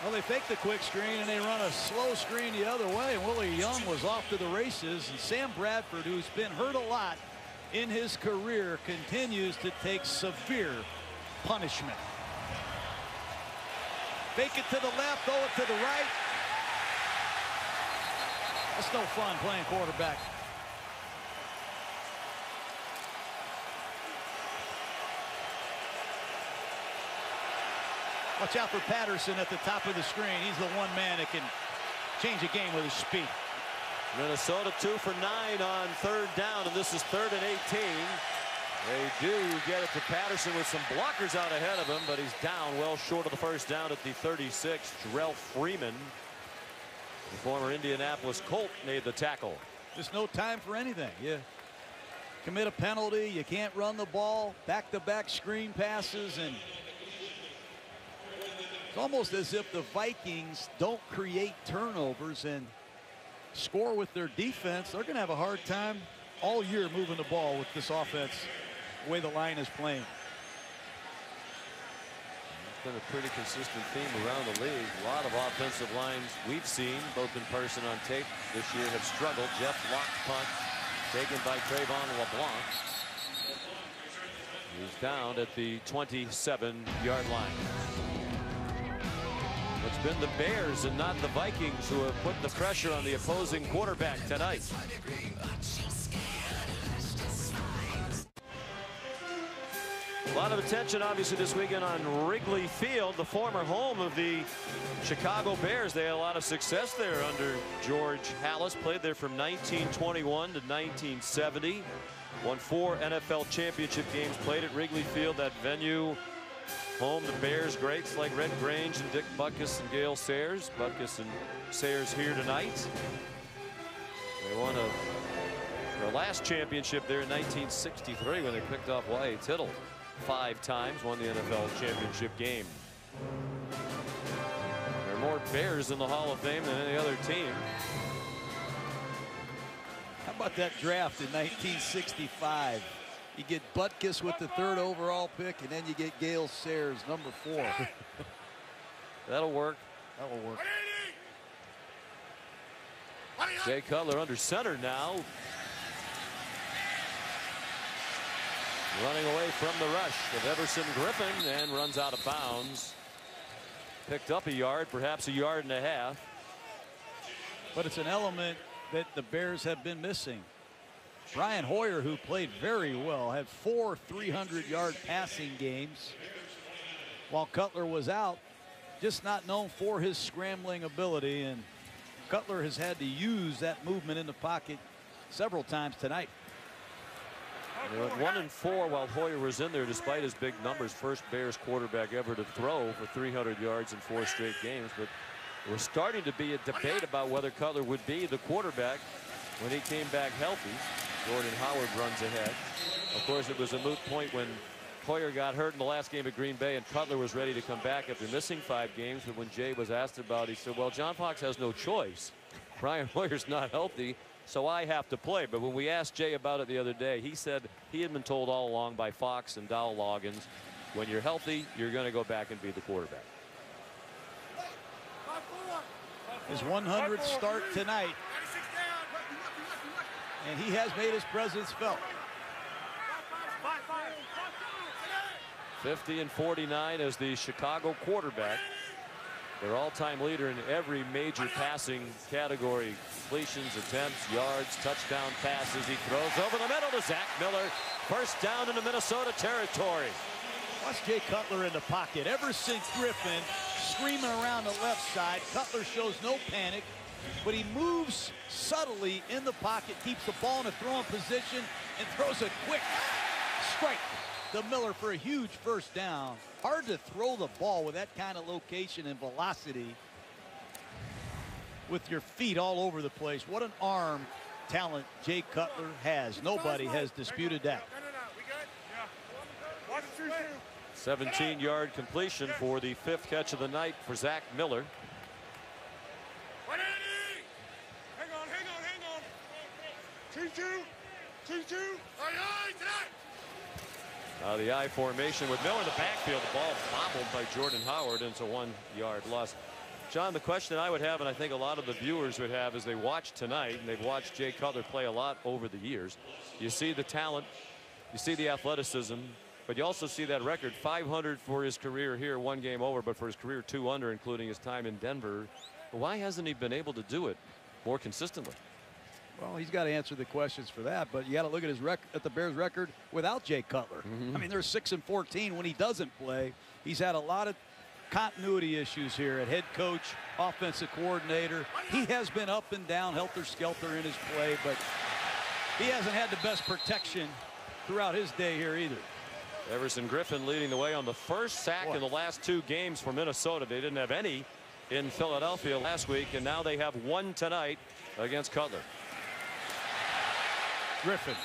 Well, they fake the quick screen and they run a slow screen the other way, and Willie Young was off to the races. And Sam Bradford, who's been hurt a lot in his career, continues to take severe punishment. Fake it to the left, throw it to the right. That's no fun playing quarterback. Watch out for Patterson at the top of the screen. He's the one man that can change a game with his speed. Minnesota 2 for 9 on 3rd down, and this is 3rd and 18. They do get it to Patterson with some blockers out ahead of him, but he's down well short of the first down at the 36. Jarrell Freeman, the former Indianapolis Colt, made the tackle. There's no time for anything. You commit a penalty, you can't run the ball, back-to-back screen passes, and it's almost as if the Vikings don't create turnovers and score with their defense. They're going to have a hard time all year moving the ball with this offense, the way the line is playing. It's been a pretty consistent theme around the league. A lot of offensive lines we've seen, both in person and on tape this year, have struggled. Jeff Locke's punt taken by Trayvon LeBlanc. He's down at the 27-yard line. It's been the Bears and not the Vikings who have put the pressure on the opposing quarterback tonight. A lot of attention obviously this weekend on Wrigley Field, the former home of the Chicago Bears. They had a lot of success there under George Halas. Played there from 1921 to 1970. Won 4 NFL championship games. Played at Wrigley Field. That venue home to Bears greats like Red Grange and Dick Butkus and Gale Sayers. Butkus and Sayers here tonight. They won their last championship there in 1963 when they picked off Y.A. Tittle 5 times, won the NFL championship game. There are more Bears in the Hall of Fame than any other team. How about that draft in 1965? You get Butkus with the 3rd overall pick, and then you get Gale Sayers, number 4. That'll work. That will work. Jay Cutler under center now. Running away from the rush of Everson Griffin and runs out of bounds. Picked up a yard, perhaps a yard and a half. But it's an element that the Bears have been missing. Brian Hoyer, who played very well, had 4 300-yard passing games while Cutler was out, just not known for his scrambling ability, and Cutler has had to use that movement in the pocket several times tonight. They went 1-4 while Hoyer was in there, despite his big numbers. First Bears quarterback ever to throw for 300 yards in 4 straight games. But there was starting to be a debate about whether Cutler would be the quarterback when he came back healthy. Jordan Howard runs ahead. Of course, it was a moot point when Hoyer got hurt in the last game at Green Bay and Cutler was ready to come back after missing 5 games. But when Jay was asked about it, he said, well, John Fox has no choice. Brian Hoyer's not healthy, so I have to play. But when we asked Jay about it the other day, he said he had been told all along by Fox and Dowell Loggins, when you're healthy, you're going to go back and be the quarterback. His 100th start tonight, and he has made his presence felt. 50 and 49 as the Chicago quarterback. Their all-time leader in every major passing category. Completions, attempts, yards, touchdown passes. He throws over the middle to Zach Miller. First down into Minnesota territory. Watch Jay Cutler in the pocket. Everson Griffin screaming around the left side. Cutler shows no panic, but he moves subtly in the pocket, keeps the ball in a throwing position, and throws a quick strike to Miller for a huge first down. Hard to throw the ball with that kind of location and velocity with your feet all over the place. What an arm talent Jay Cutler has. Nobody has disputed that. 17-yard completion for the 5th catch of the night for Zach Miller. Hang on. 2-2. The I formation with Miller in the backfield. The ball bobbled by Jordan Howard, and it's a 1-yard loss. John, the question I would have, and I think a lot of the viewers would have, as they watch tonight, and they've watched Jay Cutler play a lot over the years, you see the talent, you see the athleticism, but you also see that record. 500 for his career here, 1 game over, but for his career 2 under, including his time in Denver. Why hasn't he been able to do it more consistently? Well, he's got to answer the questions for that, but you got to look at his at the Bears record without Jay Cutler. I mean, they're 6-14 when he doesn't play. He's had a lot of continuity issues here at head coach, offensive coordinator. He has been up and down, helter-skelter in his play, but he hasn't had the best protection throughout his day here either. Everson Griffin leading the way on the first sack in the last 2 games for Minnesota. They didn't have any in Philadelphia last week, and now they have 1 tonight against Cutler. Griffin.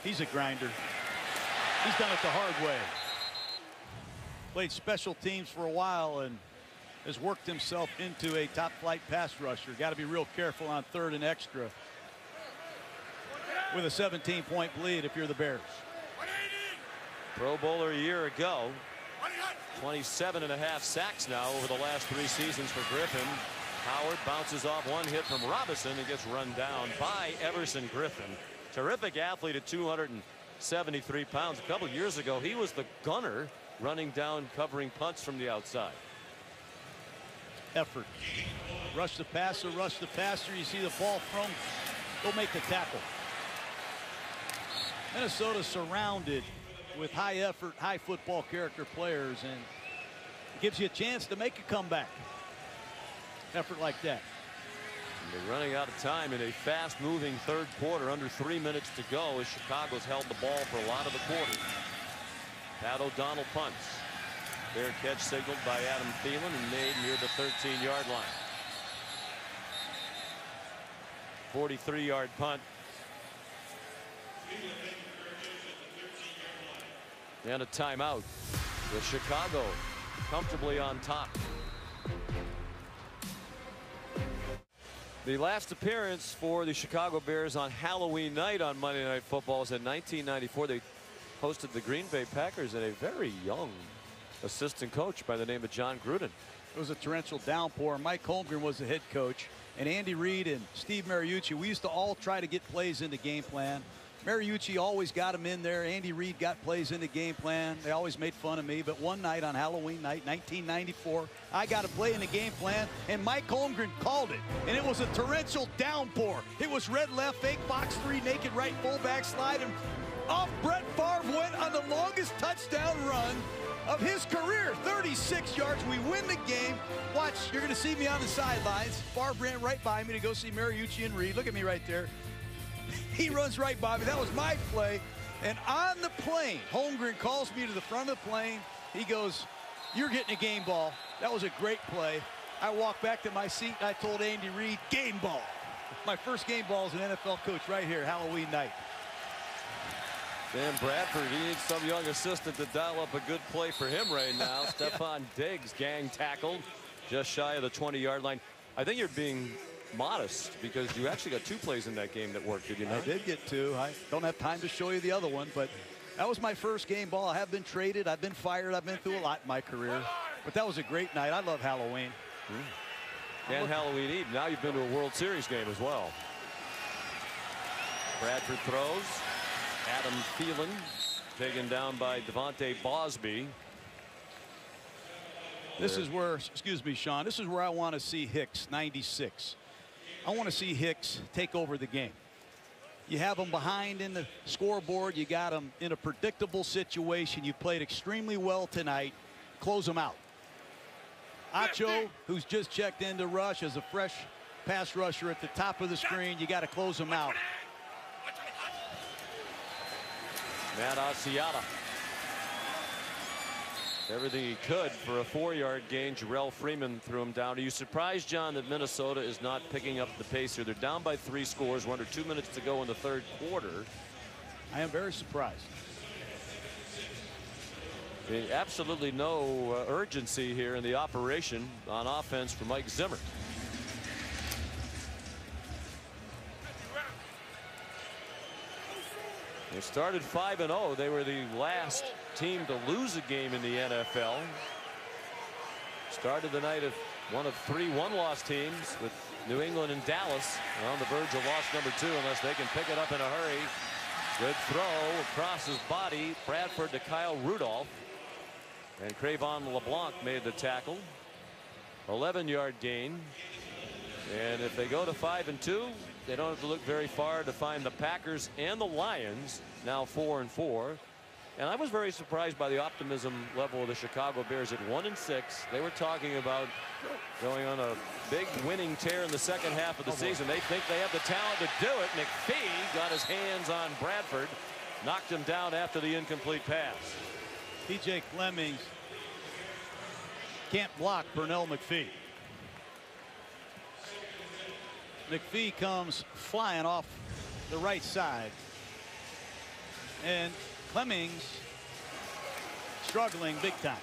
He's a grinder. He's done it the hard way. Played special teams for a while and has worked himself into a top flight pass rusher. Got to be real careful on 3rd and extra with a 17-point lead if you're the Bears. Pro Bowler a year ago. 27.5 sacks now over the last 3 seasons for Griffin. Howard bounces off 1 hit from Robinson and gets run down by Everson Griffin. Terrific athlete at 273 pounds. A couple of years ago, he was the gunner running down, covering punts from the outside. Effort. Rush the passer, rush the passer. You see the ball thrown. Go make the tackle. Minnesota surrounded with high effort, high football character players, and it gives you a chance to make a comeback. Effort like that. And they're running out of time in a fast-moving 3rd quarter. Under 3 minutes to go as Chicago's held the ball for a lot of the quarter. Pat O'Donnell punts. Fair catch signaled by Adam Thielen and made near the 13-yard line. 43-yard punt. And a timeout with Chicago comfortably on top. The last appearance for the Chicago Bears on Halloween night on Monday Night Football was in 1994. They hosted the Green Bay Packers and a very young assistant coach by the name of John Gruden. It was a torrential downpour. Mike Holmgren was the head coach, and Andy Reid and Steve Mariucci, we used to all try to get plays in the game plan. Mariucci always got him in there. Andy Reid got plays in the game plan. They always made fun of me. But one night on Halloween night, 1994, I got a play in the game plan, and Mike Holmgren called it. And it was a torrential downpour. It was red left, fake box three, naked right, fullback slide, and off Brett Favre went on the longest touchdown run of his career, 36 yards. We win the game. Watch, you're going to see me on the sidelines. Favre ran right by me to go see Mariucci and Reid. Look at me right there. He runs right by me. That was my play. And on the plane, Holmgren calls me to the front of the plane. He goes, "You're getting a game ball." That was a great play. I walked back to my seat and I told Andy Reid, "Game ball." My first game ball as an NFL coach right here, Halloween night. Dan Bradford, he needs some young assistant to dial up a good play for him right now. Stephon Diggs gang tackled just shy of the 20-yard line. I think you're being modest because you actually got 2 plays in that game that worked, did you not? I did get 2. I don't have time to show you the other one, but that was my first game ball. I have been traded. I've been fired. I've been through a lot in my career. But that was a great night. I love Halloween. And Halloween Eve. Now you've been to a World Series game as well. Bradford throws. Adam Thielen taken down by Devontae Bosby. This is where, excuse me, Sean, this is where I want to see Hicks, 96. I want to see Hicks take over the game. You have them behind in the scoreboard. You got them in a predictable situation. You played extremely well tonight. Close them out. Acho, who's just checked into rush as a fresh pass rusher at the top of the screen. You got to close them out. Matt Asiata. Everything he could for a 4-yard gain. Jarrell Freeman threw him down. Are you surprised, John, that Minnesota is not picking up the pace here? They're down by 3 scores. We're under 2 minutes to go in the 3rd quarter. I am very surprised. I mean, absolutely no urgency here in the operation on offense for Mike Zimmer. They started 5-0. They were the last team to lose a game in the NFL. Started the night of one of 3 one-loss teams with New England and Dallas on the verge of loss number 2 unless they can pick it up in a hurry. Good throw across his body. Bradford to Kyle Rudolph. And Crevon LeBlanc made the tackle. 11-yard gain. And if they go to 5-2, they don't have to look very far to find the Packers and the Lions now 4-4. And I was very surprised by the optimism level of the Chicago Bears at 1-6. They were talking about going on a big winning tear in the second half of the season. They think they have the talent to do it. McPhee got his hands on Bradford, knocked him down after the incomplete pass. P.J. Clemmings can't block Burnell McPhee. McPhee comes flying off the right side. And Clemmings struggling big time.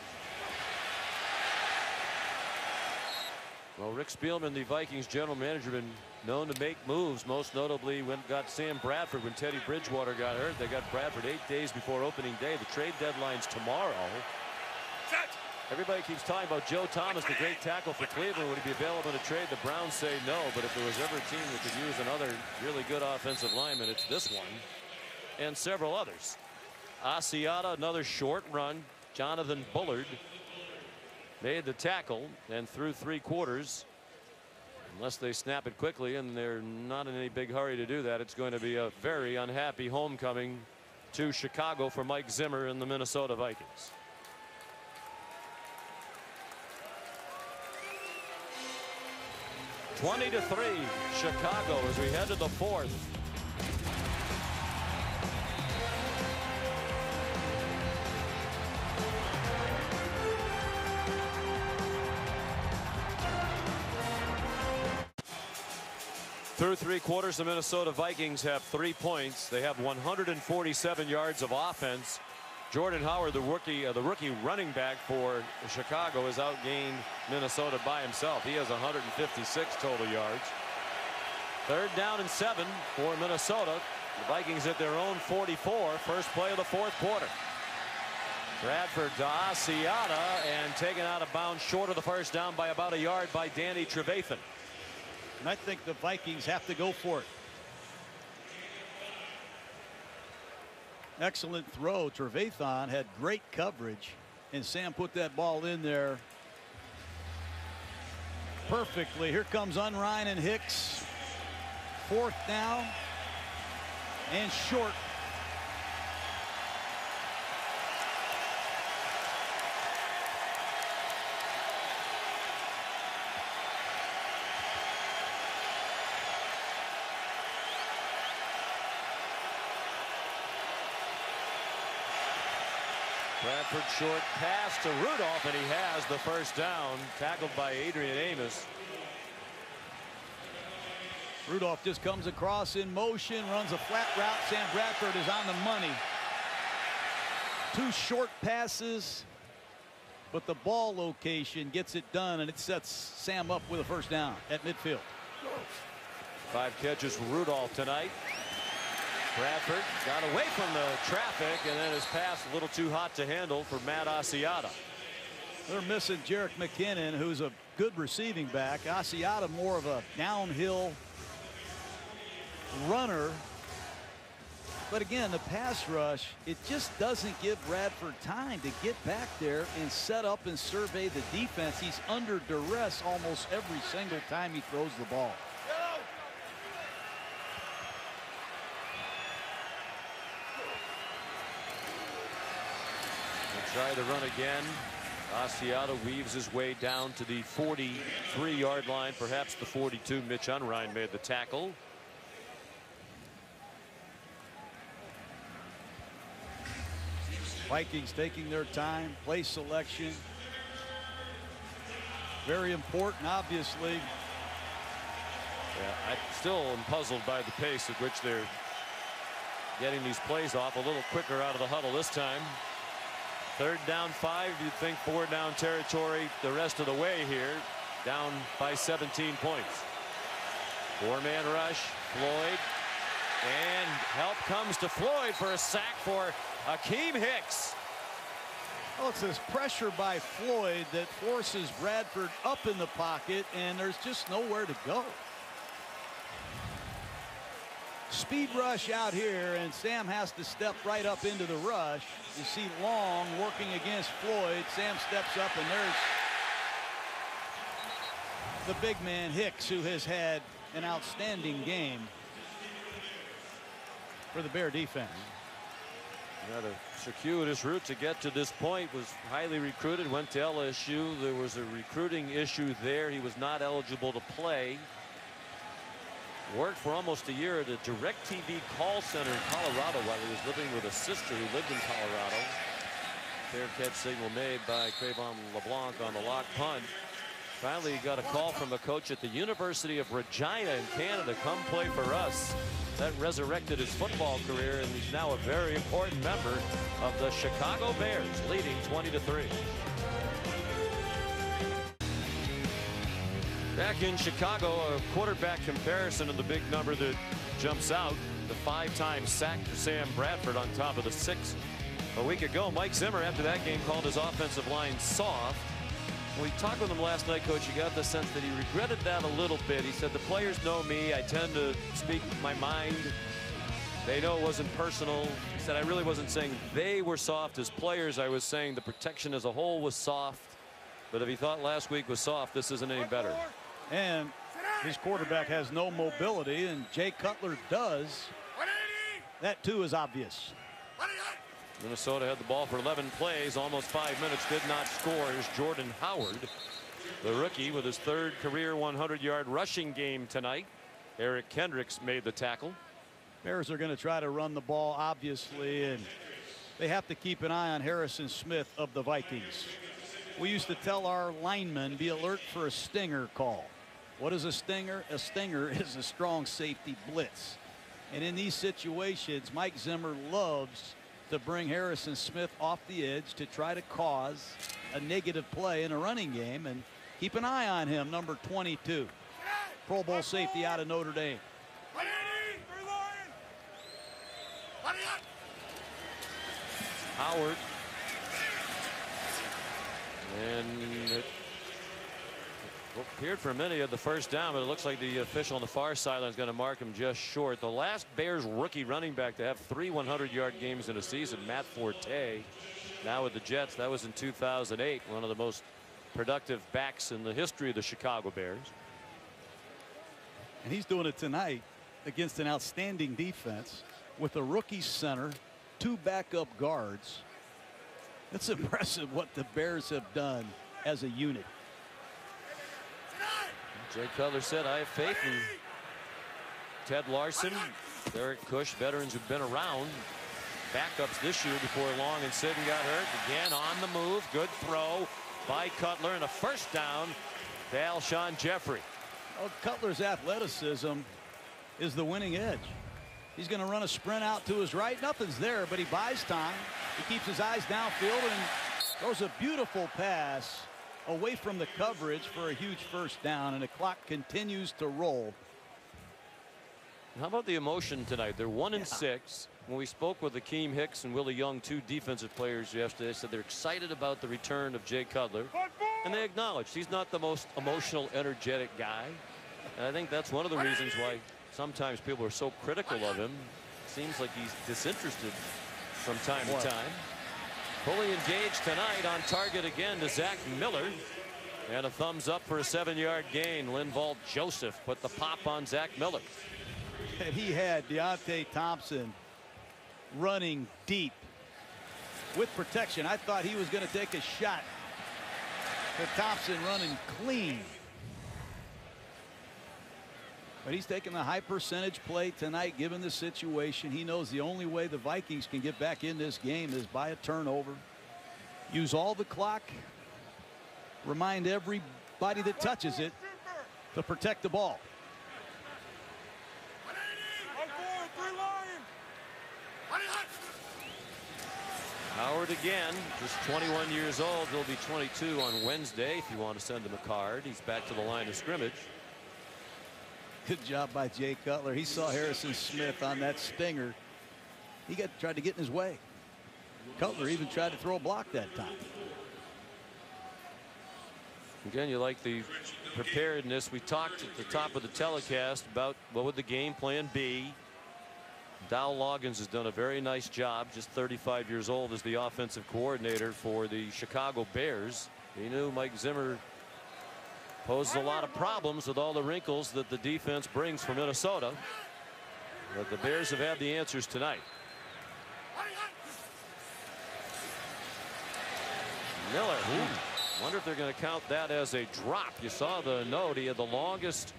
Well, Rick Spielman, the Vikings general manager, been known to make moves, most notably when got Sam Bradford when Teddy Bridgewater got hurt. They got Bradford 8 days before opening day. The trade deadline's tomorrow. Everybody keeps talking about Joe Thomas, the great tackle for Cleveland. Would he be available to trade? The Browns say no, but if there was ever a team that could use another really good offensive lineman, it's this one and several others. Asiata, another short run. Jonathan Bullard made the tackle and through 3 quarters. Unless they snap it quickly, and they're not in any big hurry to do that, it's going to be a very unhappy homecoming to Chicago for Mike Zimmer and the Minnesota Vikings. (20-3) Chicago as we head to the 4th. Through 3 quarters, the Minnesota Vikings have 3 points. They have 147 yards of offense. Jordan Howard, the rookie running back for Chicago, has outgained Minnesota by himself. He has 156 total yards. 3rd down and 7 for Minnesota. The Vikings at their own 44. First play of the 4th quarter. Bradford to Asiata and taken out of bounds short of the first down by about a yard by Danny Trevathan. And I think the Vikings have to go for it. Excellent throw. Trevathan had great coverage, and Sam put that ball in there perfectly. Here comes Unrein and Hicks. 4th down and short. Bradford short pass to Rudolph, and he has the first down, tackled by Adrian Amos. Rudolph just comes across in motion, runs a flat route. Sam Bradford is on the money. 2 short passes, but the ball location gets it done, and it sets Sam up with a first down at midfield. 5 catches for Rudolph tonight. Bradford got away from the traffic, and then his pass a little too hot to handle for Matt Asiata. They're missing Jerick McKinnon, who's a good receiving back. Asiata more of a downhill runner. But again, the pass rush, it just doesn't give Bradford time to get back there and set up and survey the defense. He's under duress almost every single time he throws the ball. Try the run again. Asiata weaves his way down to the 43-yard line, perhaps the 42. Mitch Unrein made the tackle. Vikings taking their time, play selection. Very important, obviously. Yeah, I still am puzzled by the pace at which they're getting these plays off. A little quicker out of the huddle this time. 3rd down 5. You'd think 4 down territory the rest of the way here. Down by 17 points. 4-man rush. Floyd. And help comes to Floyd for a sack for Akeem Hicks. Oh, it's this pressure by Floyd that forces Bradford up in the pocket, and there's just nowhere to go. Speed rush out here, and Sam has to step right up into the rush. You see Long working against Floyd. Sam steps up, and there's the big man Hicks, who has had an outstanding game for the Bear defense. Yeah, the circuitous route to get to this point. Was highly recruited, went to LSU. There was a recruiting issue there. He was not eligible to play. Worked for almost a year at a DirecTV call center in Colorado while he was living with a sister who lived in Colorado. Fair catch signal made by Crevon LeBlanc on the lock punt. Finally, he got a call from a coach at the University of Regina in Canada. Come play for us. That resurrected his football career, and he's now a very important member of the Chicago Bears, leading 20-3. Back in Chicago, a quarterback comparison of the big number that jumps out. The 5-time sack for Sam Bradford on top of the 6 a week ago. Mike Zimmer, after that game, called his offensive line soft. When we talked with him last night, Coach, you got the sense that he regretted that a little bit. He said, the players know me. I tend to speak my mind. They know it wasn't personal. He said, I really wasn't saying they were soft as players. I was saying the protection as a whole was soft. But if he thought last week was soft, this isn't any better. And his quarterback has no mobility, and Jay Cutler does. That, too, is obvious. Minnesota had the ball for 11 plays, almost 5 minutes, did not score. Here's Jordan Howard, the rookie, with his 3rd career 100-yard rushing game tonight. Eric Kendricks made the tackle. Bears are going to try to run the ball, obviously, and they have to keep an eye on Harrison Smith of the Vikings. We used to tell our linemen, be alert for a stinger call. What is a stinger? A stinger is a strong safety blitz. And in these situations, Mike Zimmer loves to bring Harrison Smith off the edge to try to cause a negative play in a running game. And keep an eye on him, number 22. Pro Bowl safety out of Notre Dame. Howard. And it appeared for a minute at the first down, but it looks like the official on the far sideline is going to mark him just short. The last Bears rookie running back to have 3 100-yard games in a season, Matt Forte, now with the Jets. That was in 2008, one of the most productive backs in the history of the Chicago Bears. And he's doing it tonight against an outstanding defense with a rookie center, 2 backup guards. It's impressive what the Bears have done as a unit. Jay Cutler said, I have faith in Ted Larson, Derek Cush, veterans who've been around. Backups this year before Long and Sidden got hurt. Again on the move. Good throw by Cutler and a first down to Alshon Jeffrey. Well, Cutler's athleticism is the winning edge. He's going to run a sprint out to his right. Nothing's there, but he buys time. He keeps his eyes downfield and throws a beautiful pass away from the coverage for a huge first down, and the clock continues to roll. How about the emotion tonight? They're 1-6. When we spoke with Akeem Hicks and Willie Young, 2 defensive players yesterday, they said they're excited about the return of Jay Cutler, and they acknowledged he's not the most emotional, energetic guy. And I think that's one of the reasons why sometimes people are so critical of him. Seems like he's disinterested from time to time. Fully engaged tonight, on target again to Zach Miller. And a thumbs up for a 7-yard gain. Linval Joseph put the pop on Zach Miller. And he had Deontay Thompson running deep with protection. I thought he was going to take a shot, but Thompson running clean. But he's taking the high percentage play tonight, given the situation. He knows the only way the Vikings can get back in this game is by a turnover. Use all the clock. Remind everybody that touches it to protect the ball. Howard again, just 21 years old. He'll be 22 on Wednesday if you want to send him a card. He's back to the line of scrimmage. Good job by Jay Cutler. He saw Harrison Smith on that stinger. He tried to get in his way. Cutler even tried to throw a block that time. Again, you like the preparedness. We talked at the top of the telecast about what would the game plan be. Dow Loggins has done a very nice job, just 35 years old, as the offensive coordinator for the Chicago Bears. He knew Mike Zimmer poses a lot of problems with all the wrinkles that the defense brings from Minnesota. But the Bears have had the answers tonight. Miller. Wonder if they're going to count that as a drop. You saw the note. He had the longest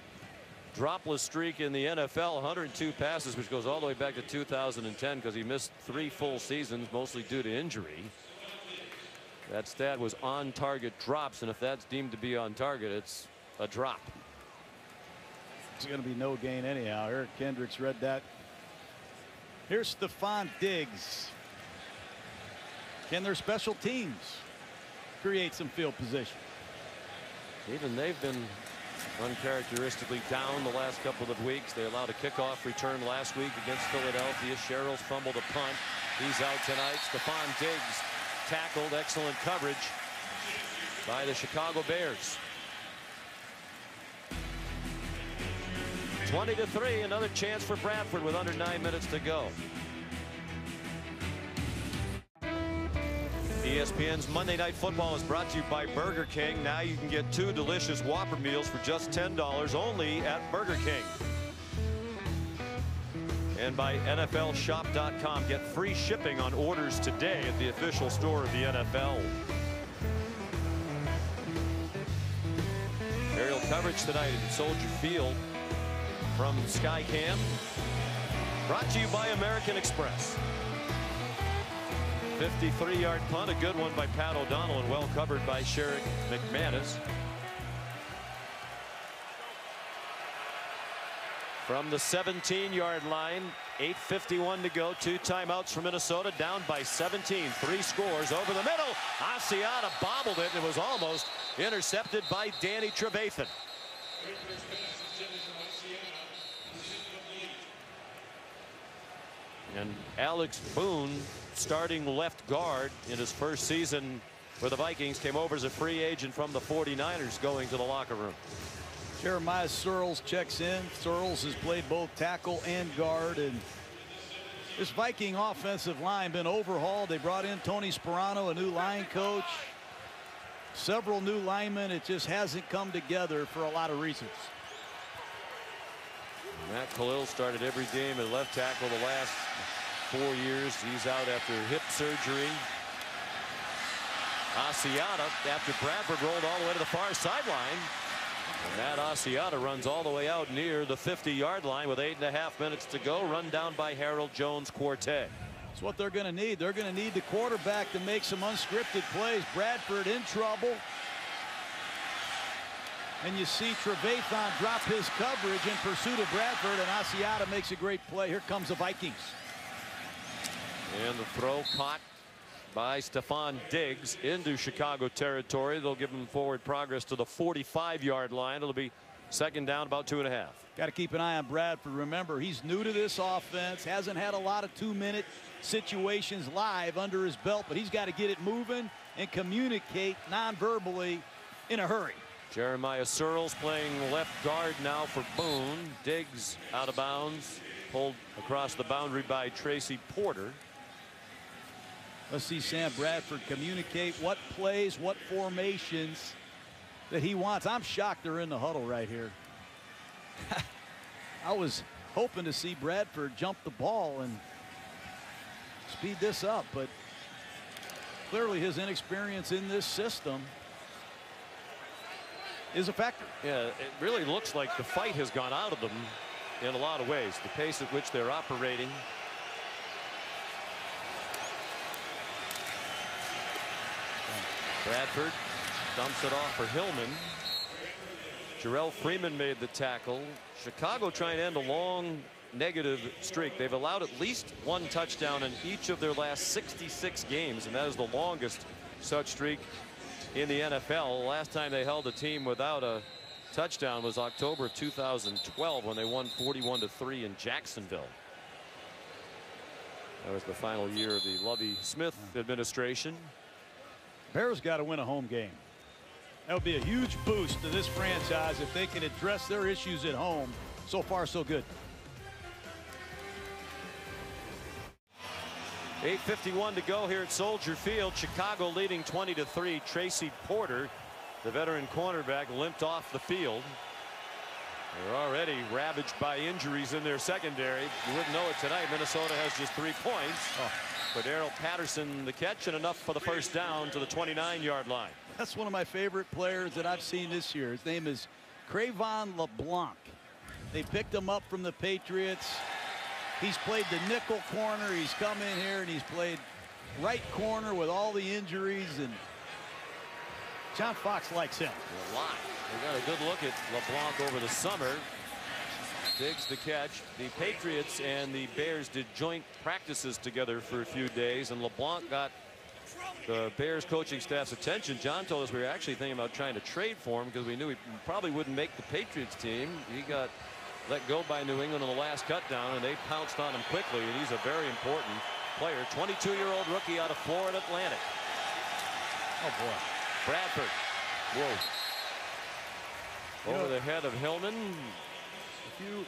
dropless streak in the NFL, 102 passes, which goes all the way back to 2010 because he missed 3 full seasons, mostly due to injury. That stat was on target drops, and if that's deemed to be on target, it's a drop. It's going to be no gain anyhow. Eric Kendricks read that. Here's Stephon Diggs. Can their special teams create some field position? Even they've been uncharacteristically down the last couple of weeks. They allowed a kickoff return last week against Philadelphia. Sherrill's fumbled a punt. He's out tonight. Stephon Diggs tackled. Excellent coverage by the Chicago Bears. 20-3. Another chance for Bradford with under 9 minutes to go. ESPN's Monday Night Football is brought to you by Burger King. Now you can get 2 delicious Whopper meals for just $10 only at Burger King. And by NFLshop.com. Get free shipping on orders today at the official store of the NFL. Aerial coverage tonight at Soldier Field from Skycam. Brought to you by American Express. 53-yard punt, a good one by Pat O'Donnell and well covered by Sherrick McManus. from the 17-yard line. 8:51 to go. 2 timeouts for Minnesota, down by 17. 3 scores over the middle. Asiata bobbled it. It was almost intercepted by Danny Trevathan. And Alex Boone, starting left guard in his first season for the Vikings, came over as a free agent from the 49ers, going to the locker room. Jeremiah Searles checks in. Searles has played both tackle and guard, and this Viking offensive line been overhauled. They brought in Tony Sperano, a new line coach, several new linemen. It just hasn't come together for a lot of reasons. Matt Khalil started every game at left tackle the last 4 years. He's out after hip surgery. Asiata, after Bradford rolled all the way to the far sideline. And Matt Asiata runs all the way out near the 50-yard line with 8.5 minutes to go. Run down by Harold Jones-Quartet. That's what they're going to need. They're going to need the quarterback to make some unscripted plays. Bradford in trouble. And you see Trevathan drop his coverage in pursuit of Bradford, and Asiata makes a great play. Here comes the Vikings. And the throw caught by Stephon Diggs into Chicago territory. They'll give him forward progress to the 45-yard line. It'll be second down, about 2.5. Got to keep an eye on Bradford. Remember, he's new to this offense, hasn't had a lot of 2-minute situations live under his belt, but he's got to get it moving and communicate non-verbally in a hurry. Jeremiah Searles playing left guard now for Boone. Diggs out of bounds, pulled across the boundary by Tracy Porter. Let's see Sam Bradford communicate what plays, what formations that he wants. I'm shocked they're in the huddle right here. I was hoping to see Bradford jump the ball and speed this up, but clearly his inexperience in this system is a factor. Yeah, it really looks like the fight has gone out of them in a lot of ways. The pace at which they're operating. Bradford dumps it off for Hillman. Jarrell Freeman made the tackle. Chicago trying to end a long negative streak. They've allowed at least 1 touchdown in each of their last 66 games, and that is the longest such streak in the NFL. Last time they held a team without a touchdown was October of 2012 when they won 41-3 in Jacksonville. That was the final year of the Lovie Smith administration. Bears got to win a home game. That would be a huge boost to this franchise if they can address their issues at home. So far, so good. 8:51 to go here at Soldier Field. Chicago leading 20-3. Tracy Porter, the veteran cornerback, limped off the field. They're already ravaged by injuries in their secondary. You wouldn't know it tonight. Minnesota has just 3 points. For Darrell Patterson, the catch, and enough for the first down to the 29-yard line. That's one of my favorite players that I've seen this year. His name is Crayvon LeBlanc. They picked him up from the Patriots. He's played the nickel corner. He's come in here and he's played right corner with all the injuries, and John Fox likes him a lot. We got a good look at LeBlanc over the summer. Diggs the catch. The Patriots and the Bears did joint practices together for a few days, and LeBlanc got the Bears coaching staff's attention. John told us we were actually thinking about trying to trade for him because we knew he probably wouldn't make the Patriots team. He got let go by New England on the last cut down, and they pounced on him quickly, and he's a very important player. 22-year-old rookie out of Florida Atlantic. Oh boy. Bradford. Whoa. Over the head of Hillman. If you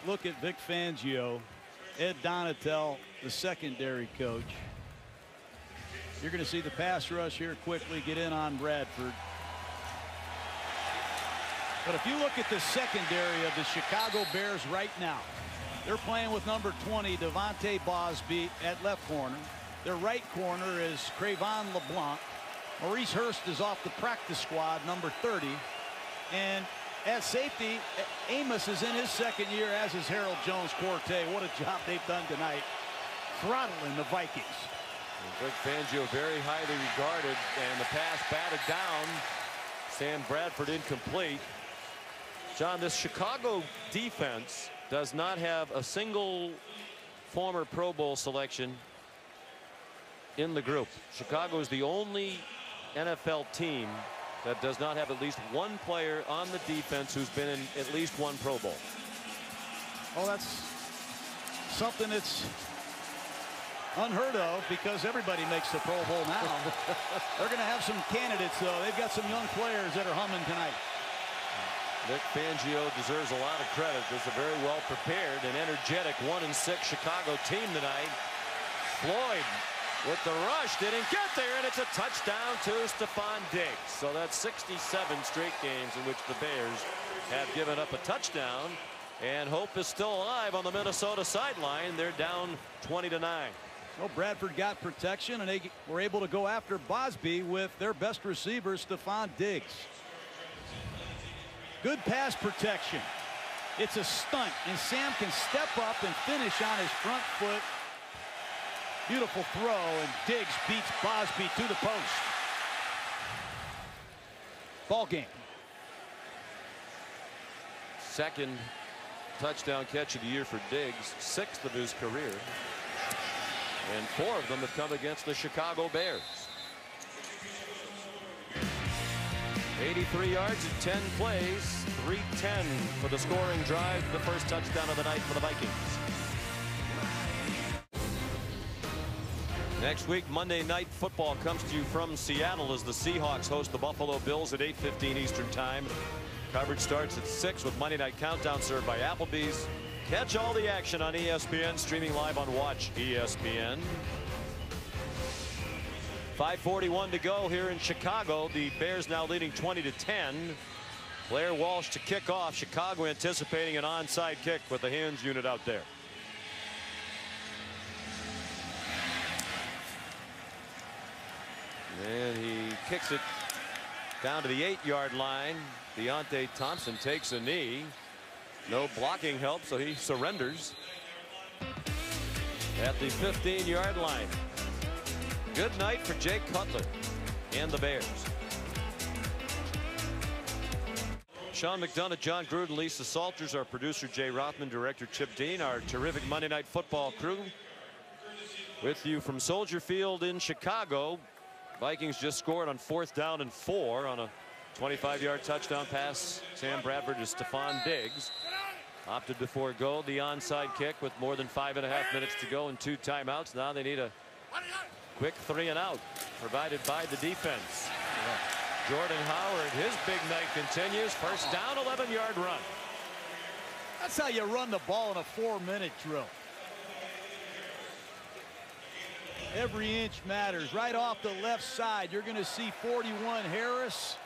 look at Vic Fangio, Ed Donatel, the secondary coach, you're going to see the pass rush here quickly get in on Bradford. But if you look at the secondary of the Chicago Bears right now, they're playing with number 20, Devontae Bosby, at left corner. Their right corner is Crayvon LeBlanc. Maurice Hurst is off the practice squad, number 30. And at safety, Amos is in his second year, as is Harold Jones-Quartet. What a job they've done tonight, throttling the Vikings. Vic Fangio very highly regarded, and the pass batted down. Sam Bradford incomplete. John, this Chicago defense does not have a single former Pro Bowl selection in the group. Chicago is the only NFL team that does not have at least one player on the defense who's been in at least one Pro Bowl. Oh, that's something that's unheard of because everybody makes the Pro Bowl now. They're going to have some candidates, though. They've got some young players that are humming tonight. Vic Fangio deserves a lot of credit. This is a very well prepared and energetic 1-6 Chicago team tonight. Floyd with the rush didn't get there, and it's a touchdown to Stephon Diggs. So that's 67 straight games in which the Bears have given up a touchdown, and hope is still alive on the Minnesota sideline. They're down 20-9. Well, Bradford got protection, and they were able to go after Bosby with their best receiver, Stephon Diggs. Good pass protection. It's a stunt, and Sam can step up and finish on his front foot. Beautiful throw, and Diggs beats Bosby to the post. Ball game. Second touchdown catch of the year for Diggs, 6th of his career. And 4 of them have come against the Chicago Bears. 83 yards in 10 plays, 3:10 for the scoring drive, the first touchdown of the night for the Vikings. Next week, Monday Night Football comes to you from Seattle as the Seahawks host the Buffalo Bills at 8:15 Eastern Time. Coverage starts at 6 with Monday Night Countdown served by Applebee's. Catch all the action on ESPN, streaming live on Watch ESPN. 5:41 to go here in Chicago. The Bears now leading 20-10. Blair Walsh to kick off. Chicago anticipating an onside kick with the hands unit out there. And he kicks it down to the 8-yard line. Deontay Thompson takes a knee. No blocking help, so he surrenders at the 15-yard line. Good night for Jay Cutler and the Bears. Sean McDonough, John Gruden, Lisa Salters, our producer Jay Rothman, director Chip Dean, our terrific Monday Night Football crew with you from Soldier Field in Chicago. Vikings just scored on 4th down and 4 on a 25-yard touchdown pass. Sam Bradford to Stephon Diggs. Opted before goal, the onside kick with more than 5.5 minutes to go and 2 timeouts. Now they need a quick 3-and-out provided by the defense. Jordan Howard, his big night continues. First down, 11-yard run. That's how you run the ball in a 4-minute drill. Every inch matters. Right off the left side, you're going to see 41 Harris.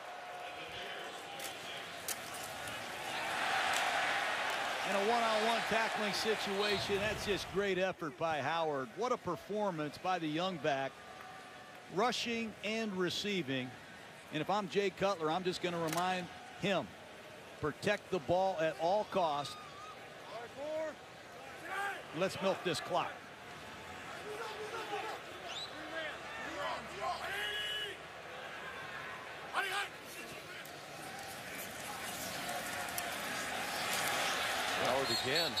In a one-on-one tackling situation, that's just great effort by Howard. What a performance by the young back, rushing and receiving. And if I'm Jay Cutler, I'm just going to remind him, protect the ball at all costs. Let's milk this clock. Howard again.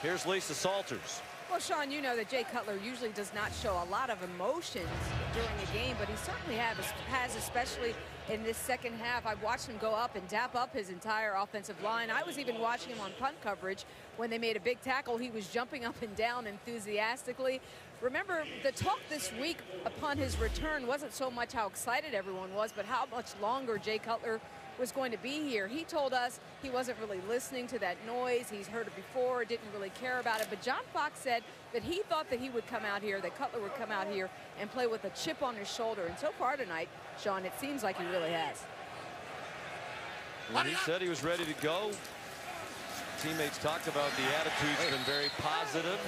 Here's Lisa Salters. Well, Sean, you know that Jay Cutler usually does not show a lot of emotions during a game, but he certainly has, especially in this second half. I've watched him go up and dap up his entire offensive line. I was even watching him on punt coverage when they made a big tackle. He was jumping up and down enthusiastically. Remember, the talk this week upon his return wasn't so much how excited everyone was, but how much longer Jay Cutler was going to be here. He told us he wasn't really listening to that noise. He's heard it before, didn't really care about it. But John Fox said that he thought that he would come out here, that Cutler would come out here and play with a chip on his shoulder. And so far tonight, Sean, it seems like he really has. When he said he was ready to go, teammates talked about the attitude's been very positive.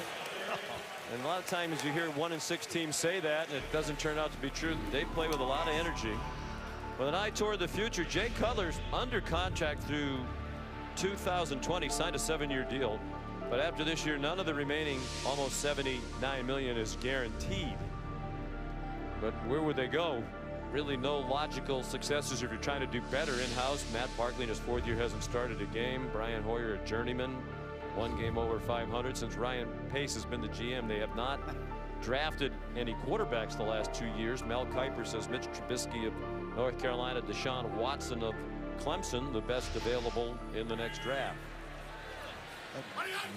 And a lot of times you hear 1-6 teams say that, and it doesn't turn out to be true. They play with a lot of energy. With an eye toward the future, Jay Cutler's under contract through 2020, signed a 7-year deal. But after this year, none of the remaining almost $79 million is guaranteed. But where would they go really no logical successors if you're trying to do better in-house. Matt Barkley in his 4th year hasn't started a game. Brian Hoyer, a journeyman, 1 game over 500. Since Ryan Pace has been the GM, they have not drafted any quarterbacks the last 2 years. Mel Kiper says Mitch Trubisky of North Carolina, Deshaun Watson of Clemson, the best available in the next draft.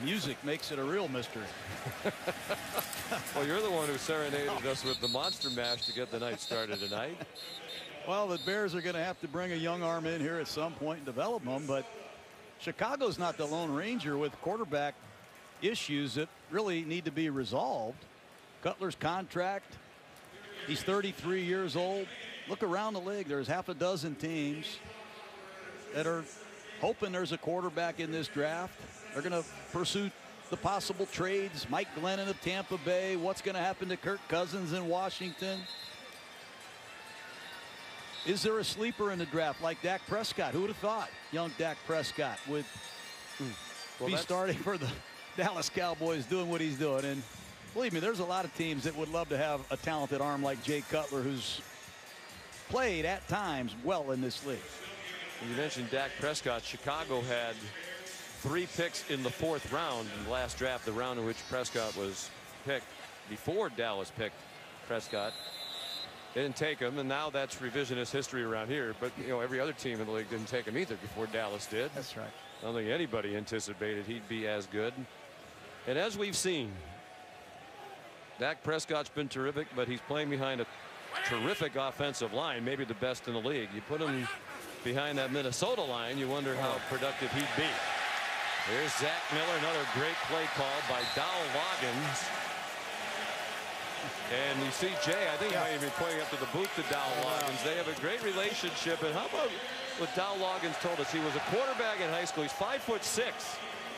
Music makes it a real mystery. Well, you're the one who serenaded us with the Monster Mash to get the night started tonight. Well, the Bears are going to have to bring a young arm in here at some point and develop them, but Chicago's not the Lone Ranger with quarterback issues that really need to be resolved. Cutler's contract, he's 33 years old. Look around the league. There's half a dozen teams that are hoping there's a quarterback in this draft. They're going to pursue the possible trades. Mike Glennon of Tampa Bay. What's going to happen to Kirk Cousins in Washington? Is there a sleeper in the draft like Dak Prescott? Who would have thought young Dak Prescott would be starting for the Dallas Cowboys, doing what he's doing? And believe me, there's a lot of teams that would love to have a talented arm like Jay Cutler, who's played at times well in this league. You mentioned Dak Prescott. Chicago had 3 picks in the 4th round in the last draft, the round in which Prescott was picked before Dallas picked Prescott. They didn't take him, and now that's revisionist history around here. But you know, every other team in the league didn't take him either before Dallas did. That's right. I don't think anybody anticipated he'd be as good. And as we've seen, Dak Prescott's been terrific, but he's playing behind a terrific offensive line, maybe the best in the league. You put him behind that Minnesota line, you wonder how productive he'd be. Here's Zach Miller, another great play call by Dow Loggins. And you see Jay, I think he might even be pointing up to the booth to Dow Loggins. They have a great relationship. And how about what Dow Loggins told us? He was a quarterback in high school. He's 5'6".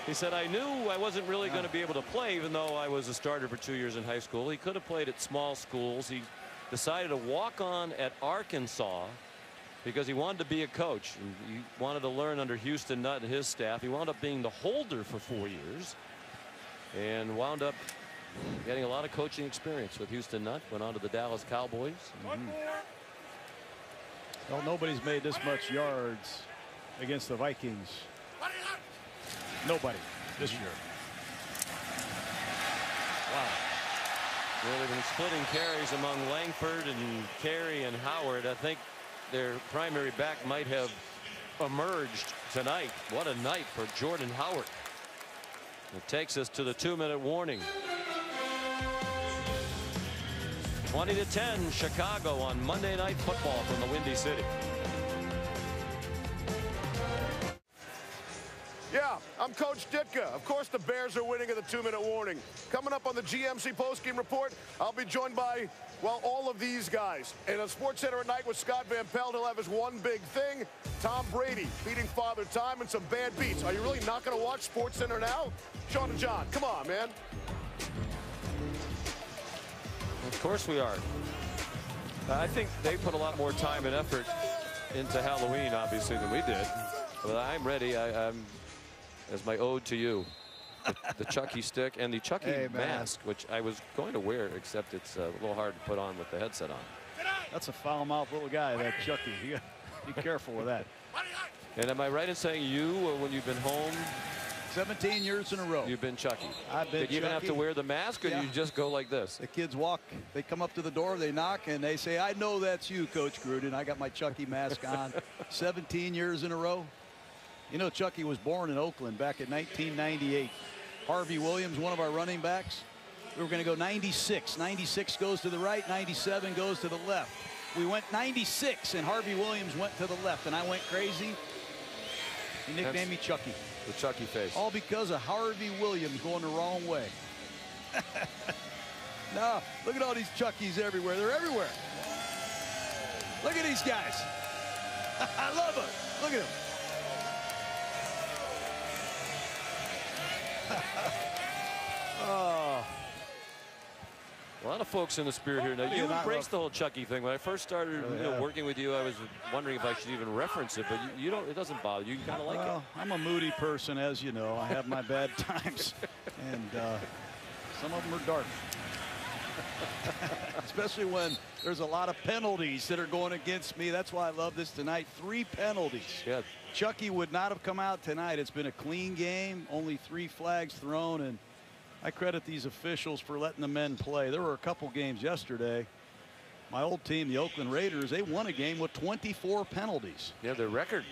He said, I knew I wasn't really going to be able to play, even though I was a starter for 2 years in high school. He could have played at small schools. He decided to walk on at Arkansas because he wanted to be a coach. And he wanted to learn under Houston Nutt and his staff. He wound up being the holder for 4 years and wound up getting a lot of coaching experience with Houston Nutt. Went on to the Dallas Cowboys. Well, nobody's made this much yards against the Vikings. Nobody this year. Wow. Well, they've been splitting carries among Langford and Carey and Howard. I think their primary back might have emerged tonight. What a night for Jordan Howard. It takes us to the 2-minute warning. 20-10 Chicago on Monday Night Football from the Windy City. Yeah, I'm Coach Ditka. Of course the Bears are winning at the 2-minute warning. Coming up on the GMC postgame report, I'll be joined by, well, all of these guys. And on SportsCenter at night with Scott Van Pelt, he'll have his one big thing. Tom Brady beating Father Time and some bad beats. Are you really not going to watch SportsCenter now? Sean and John, come on, man. Of course we are. I think they put a lot more time and effort into Halloween, obviously, than we did. But I'm ready. I'm as my ode to you, the Chucky stick and the Chucky mask, which I was going to wear, except it's a little hard to put on with the headset on. That's a foul-mouthed little guy, that Chucky. You got to be careful with that. And am I right in saying you, when you've been home, 17 years in a row. You've been Chucky. I've been Did you even have to wear the mask, or Yeah. you just go like this? The kids walk, they come up to the door, they knock, and they say, I know that's you, Coach Gruden. I got my Chucky mask on. 17 years in a row. You know, Chucky was born in Oakland back in 1998. Harvey Williams, one of our running backs. We were going to go 96. 96 goes to the right, 97 goes to the left. We went 96, and Harvey Williams went to the left, and I went crazy. He nicknamed me Chucky. The Chucky face. All because of Harvey Williams going the wrong way. Now, look at all these Chuckies everywhere. They're everywhere. Look at these guys. I love them. Look at them. Oh. A lot of folks in the spirit here. Now, you embraced the whole Chucky thing. When I first started working with you, I was wondering if I should even reference it, but you don't. It doesn't bother you. You kind of like it. I'm a moody person, as you know. I have my bad times, and some of them are dark. Especially when there's a lot of penalties that are going against me. That's why I love this tonight. 3 penalties. Yeah. Chucky would not have come out tonight. It's been a clean game, only 3 flags thrown, and I credit these officials for letting the men play. There were a couple games yesterday. My old team, the Oakland Raiders, they won a game with 24 penalties. Yeah, their record.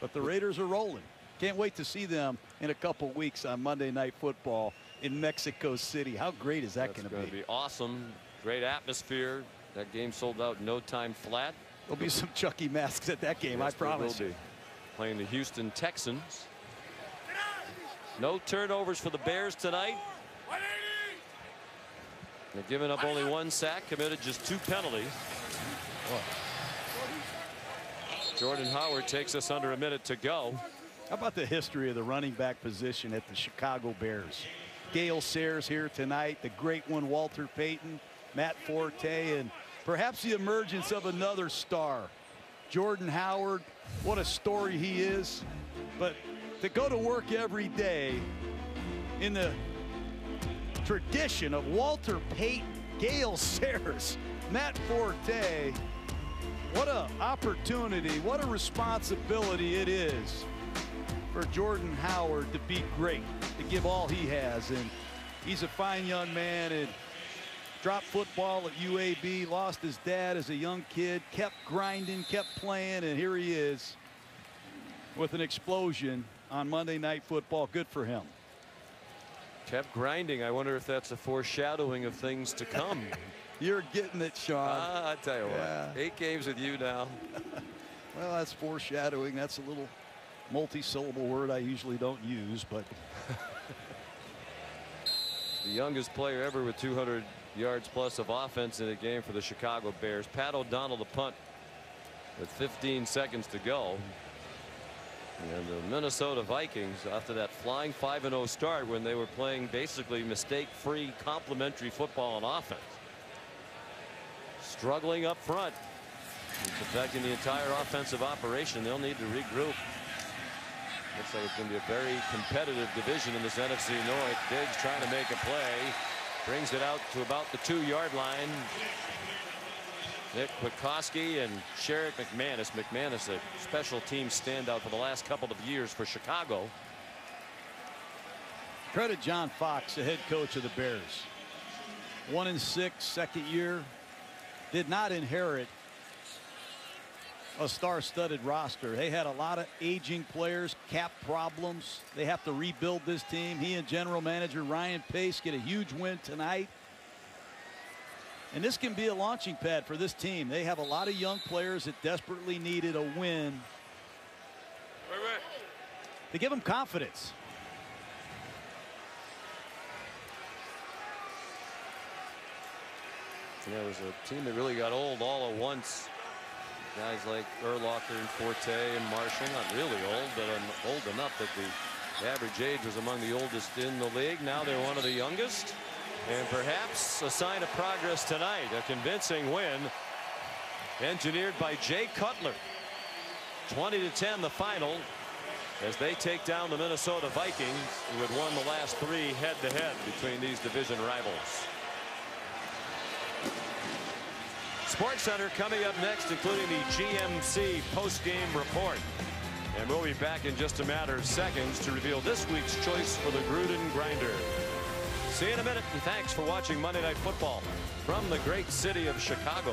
But the Raiders are rolling. Can't wait to see them in a couple weeks on Monday Night Football in Mexico City. How great is that going to be? It's going to be awesome. Great atmosphere. That game sold out in no time flat. There'll be some Chucky masks at that game, Yes, I promise. Will be. Playing the Houston Texans. No turnovers for the Bears tonight. They're giving up only 1 sack, committed just 2 penalties. Jordan Howard takes us under a minute to go. How about the history of the running back position at the Chicago Bears? Gale Sayers here tonight, the great one, Walter Payton, Matt Forte, and perhaps the emergence of another star, Jordan Howard. What a story he is. But to go to work every day in the tradition of Walter Payton, Gale Sayers, Matt Forte, what an opportunity, what a responsibility it is for Jordan Howard to be great, to give all he has. And he's a fine young man and dropped football at UAB, lost his dad as a young kid, kept grinding, kept playing, and here he is with an explosion on Monday Night Football. Good for him. Kept grinding. I wonder if that's a foreshadowing of things to come. You're getting it, Sean. I tell you what, 8 games with you now. Well, that's foreshadowing. That's a little multi-syllable word I usually don't use, but the youngest player ever with 200 yards plus of offense in a game for the Chicago Bears. Pat O'Donnell to punt with 15 seconds to go. And the Minnesota Vikings, after that flying 5-0 start when they were playing basically mistake-free complementary football on offense, struggling up front. It's affecting the entire offensive operation. They'll need to regroup. Looks like it's going to be a very competitive division in this NFC North. Diggs trying to make a play. Brings it out to about the 2-yard line. Nick Kwiatkowski and Sherrick McManus. McManus, a special team standout for the last couple of years for Chicago. Credit John Fox, the head coach of the Bears. 1-6, second year. Did not inherit a star-studded roster. They had a lot of aging players, cap problems. They have to rebuild this team. He and general manager Ryan Pace get a huge win tonight. And this can be a launching pad for this team. They have a lot of young players that desperately needed a win to give them confidence. Yeah, it was a team that really got old all at once. Guys like Urlacher and Forte and Marshall, not really old, but old enough that the average age was among the oldest in the league. Now they're one of the youngest. And perhaps a sign of progress tonight. A convincing win engineered by Jay Cutler. 20-10 the final as they take down the Minnesota Vikings, who had won the last 3 head-to-head between these division rivals. Sports Center coming up next, including the GMC post-game report. And we'll be back in just a matter of seconds to reveal this week's choice for the Gruden Grinder. See you in a minute, and thanks for watching Monday Night Football from the great city of Chicago.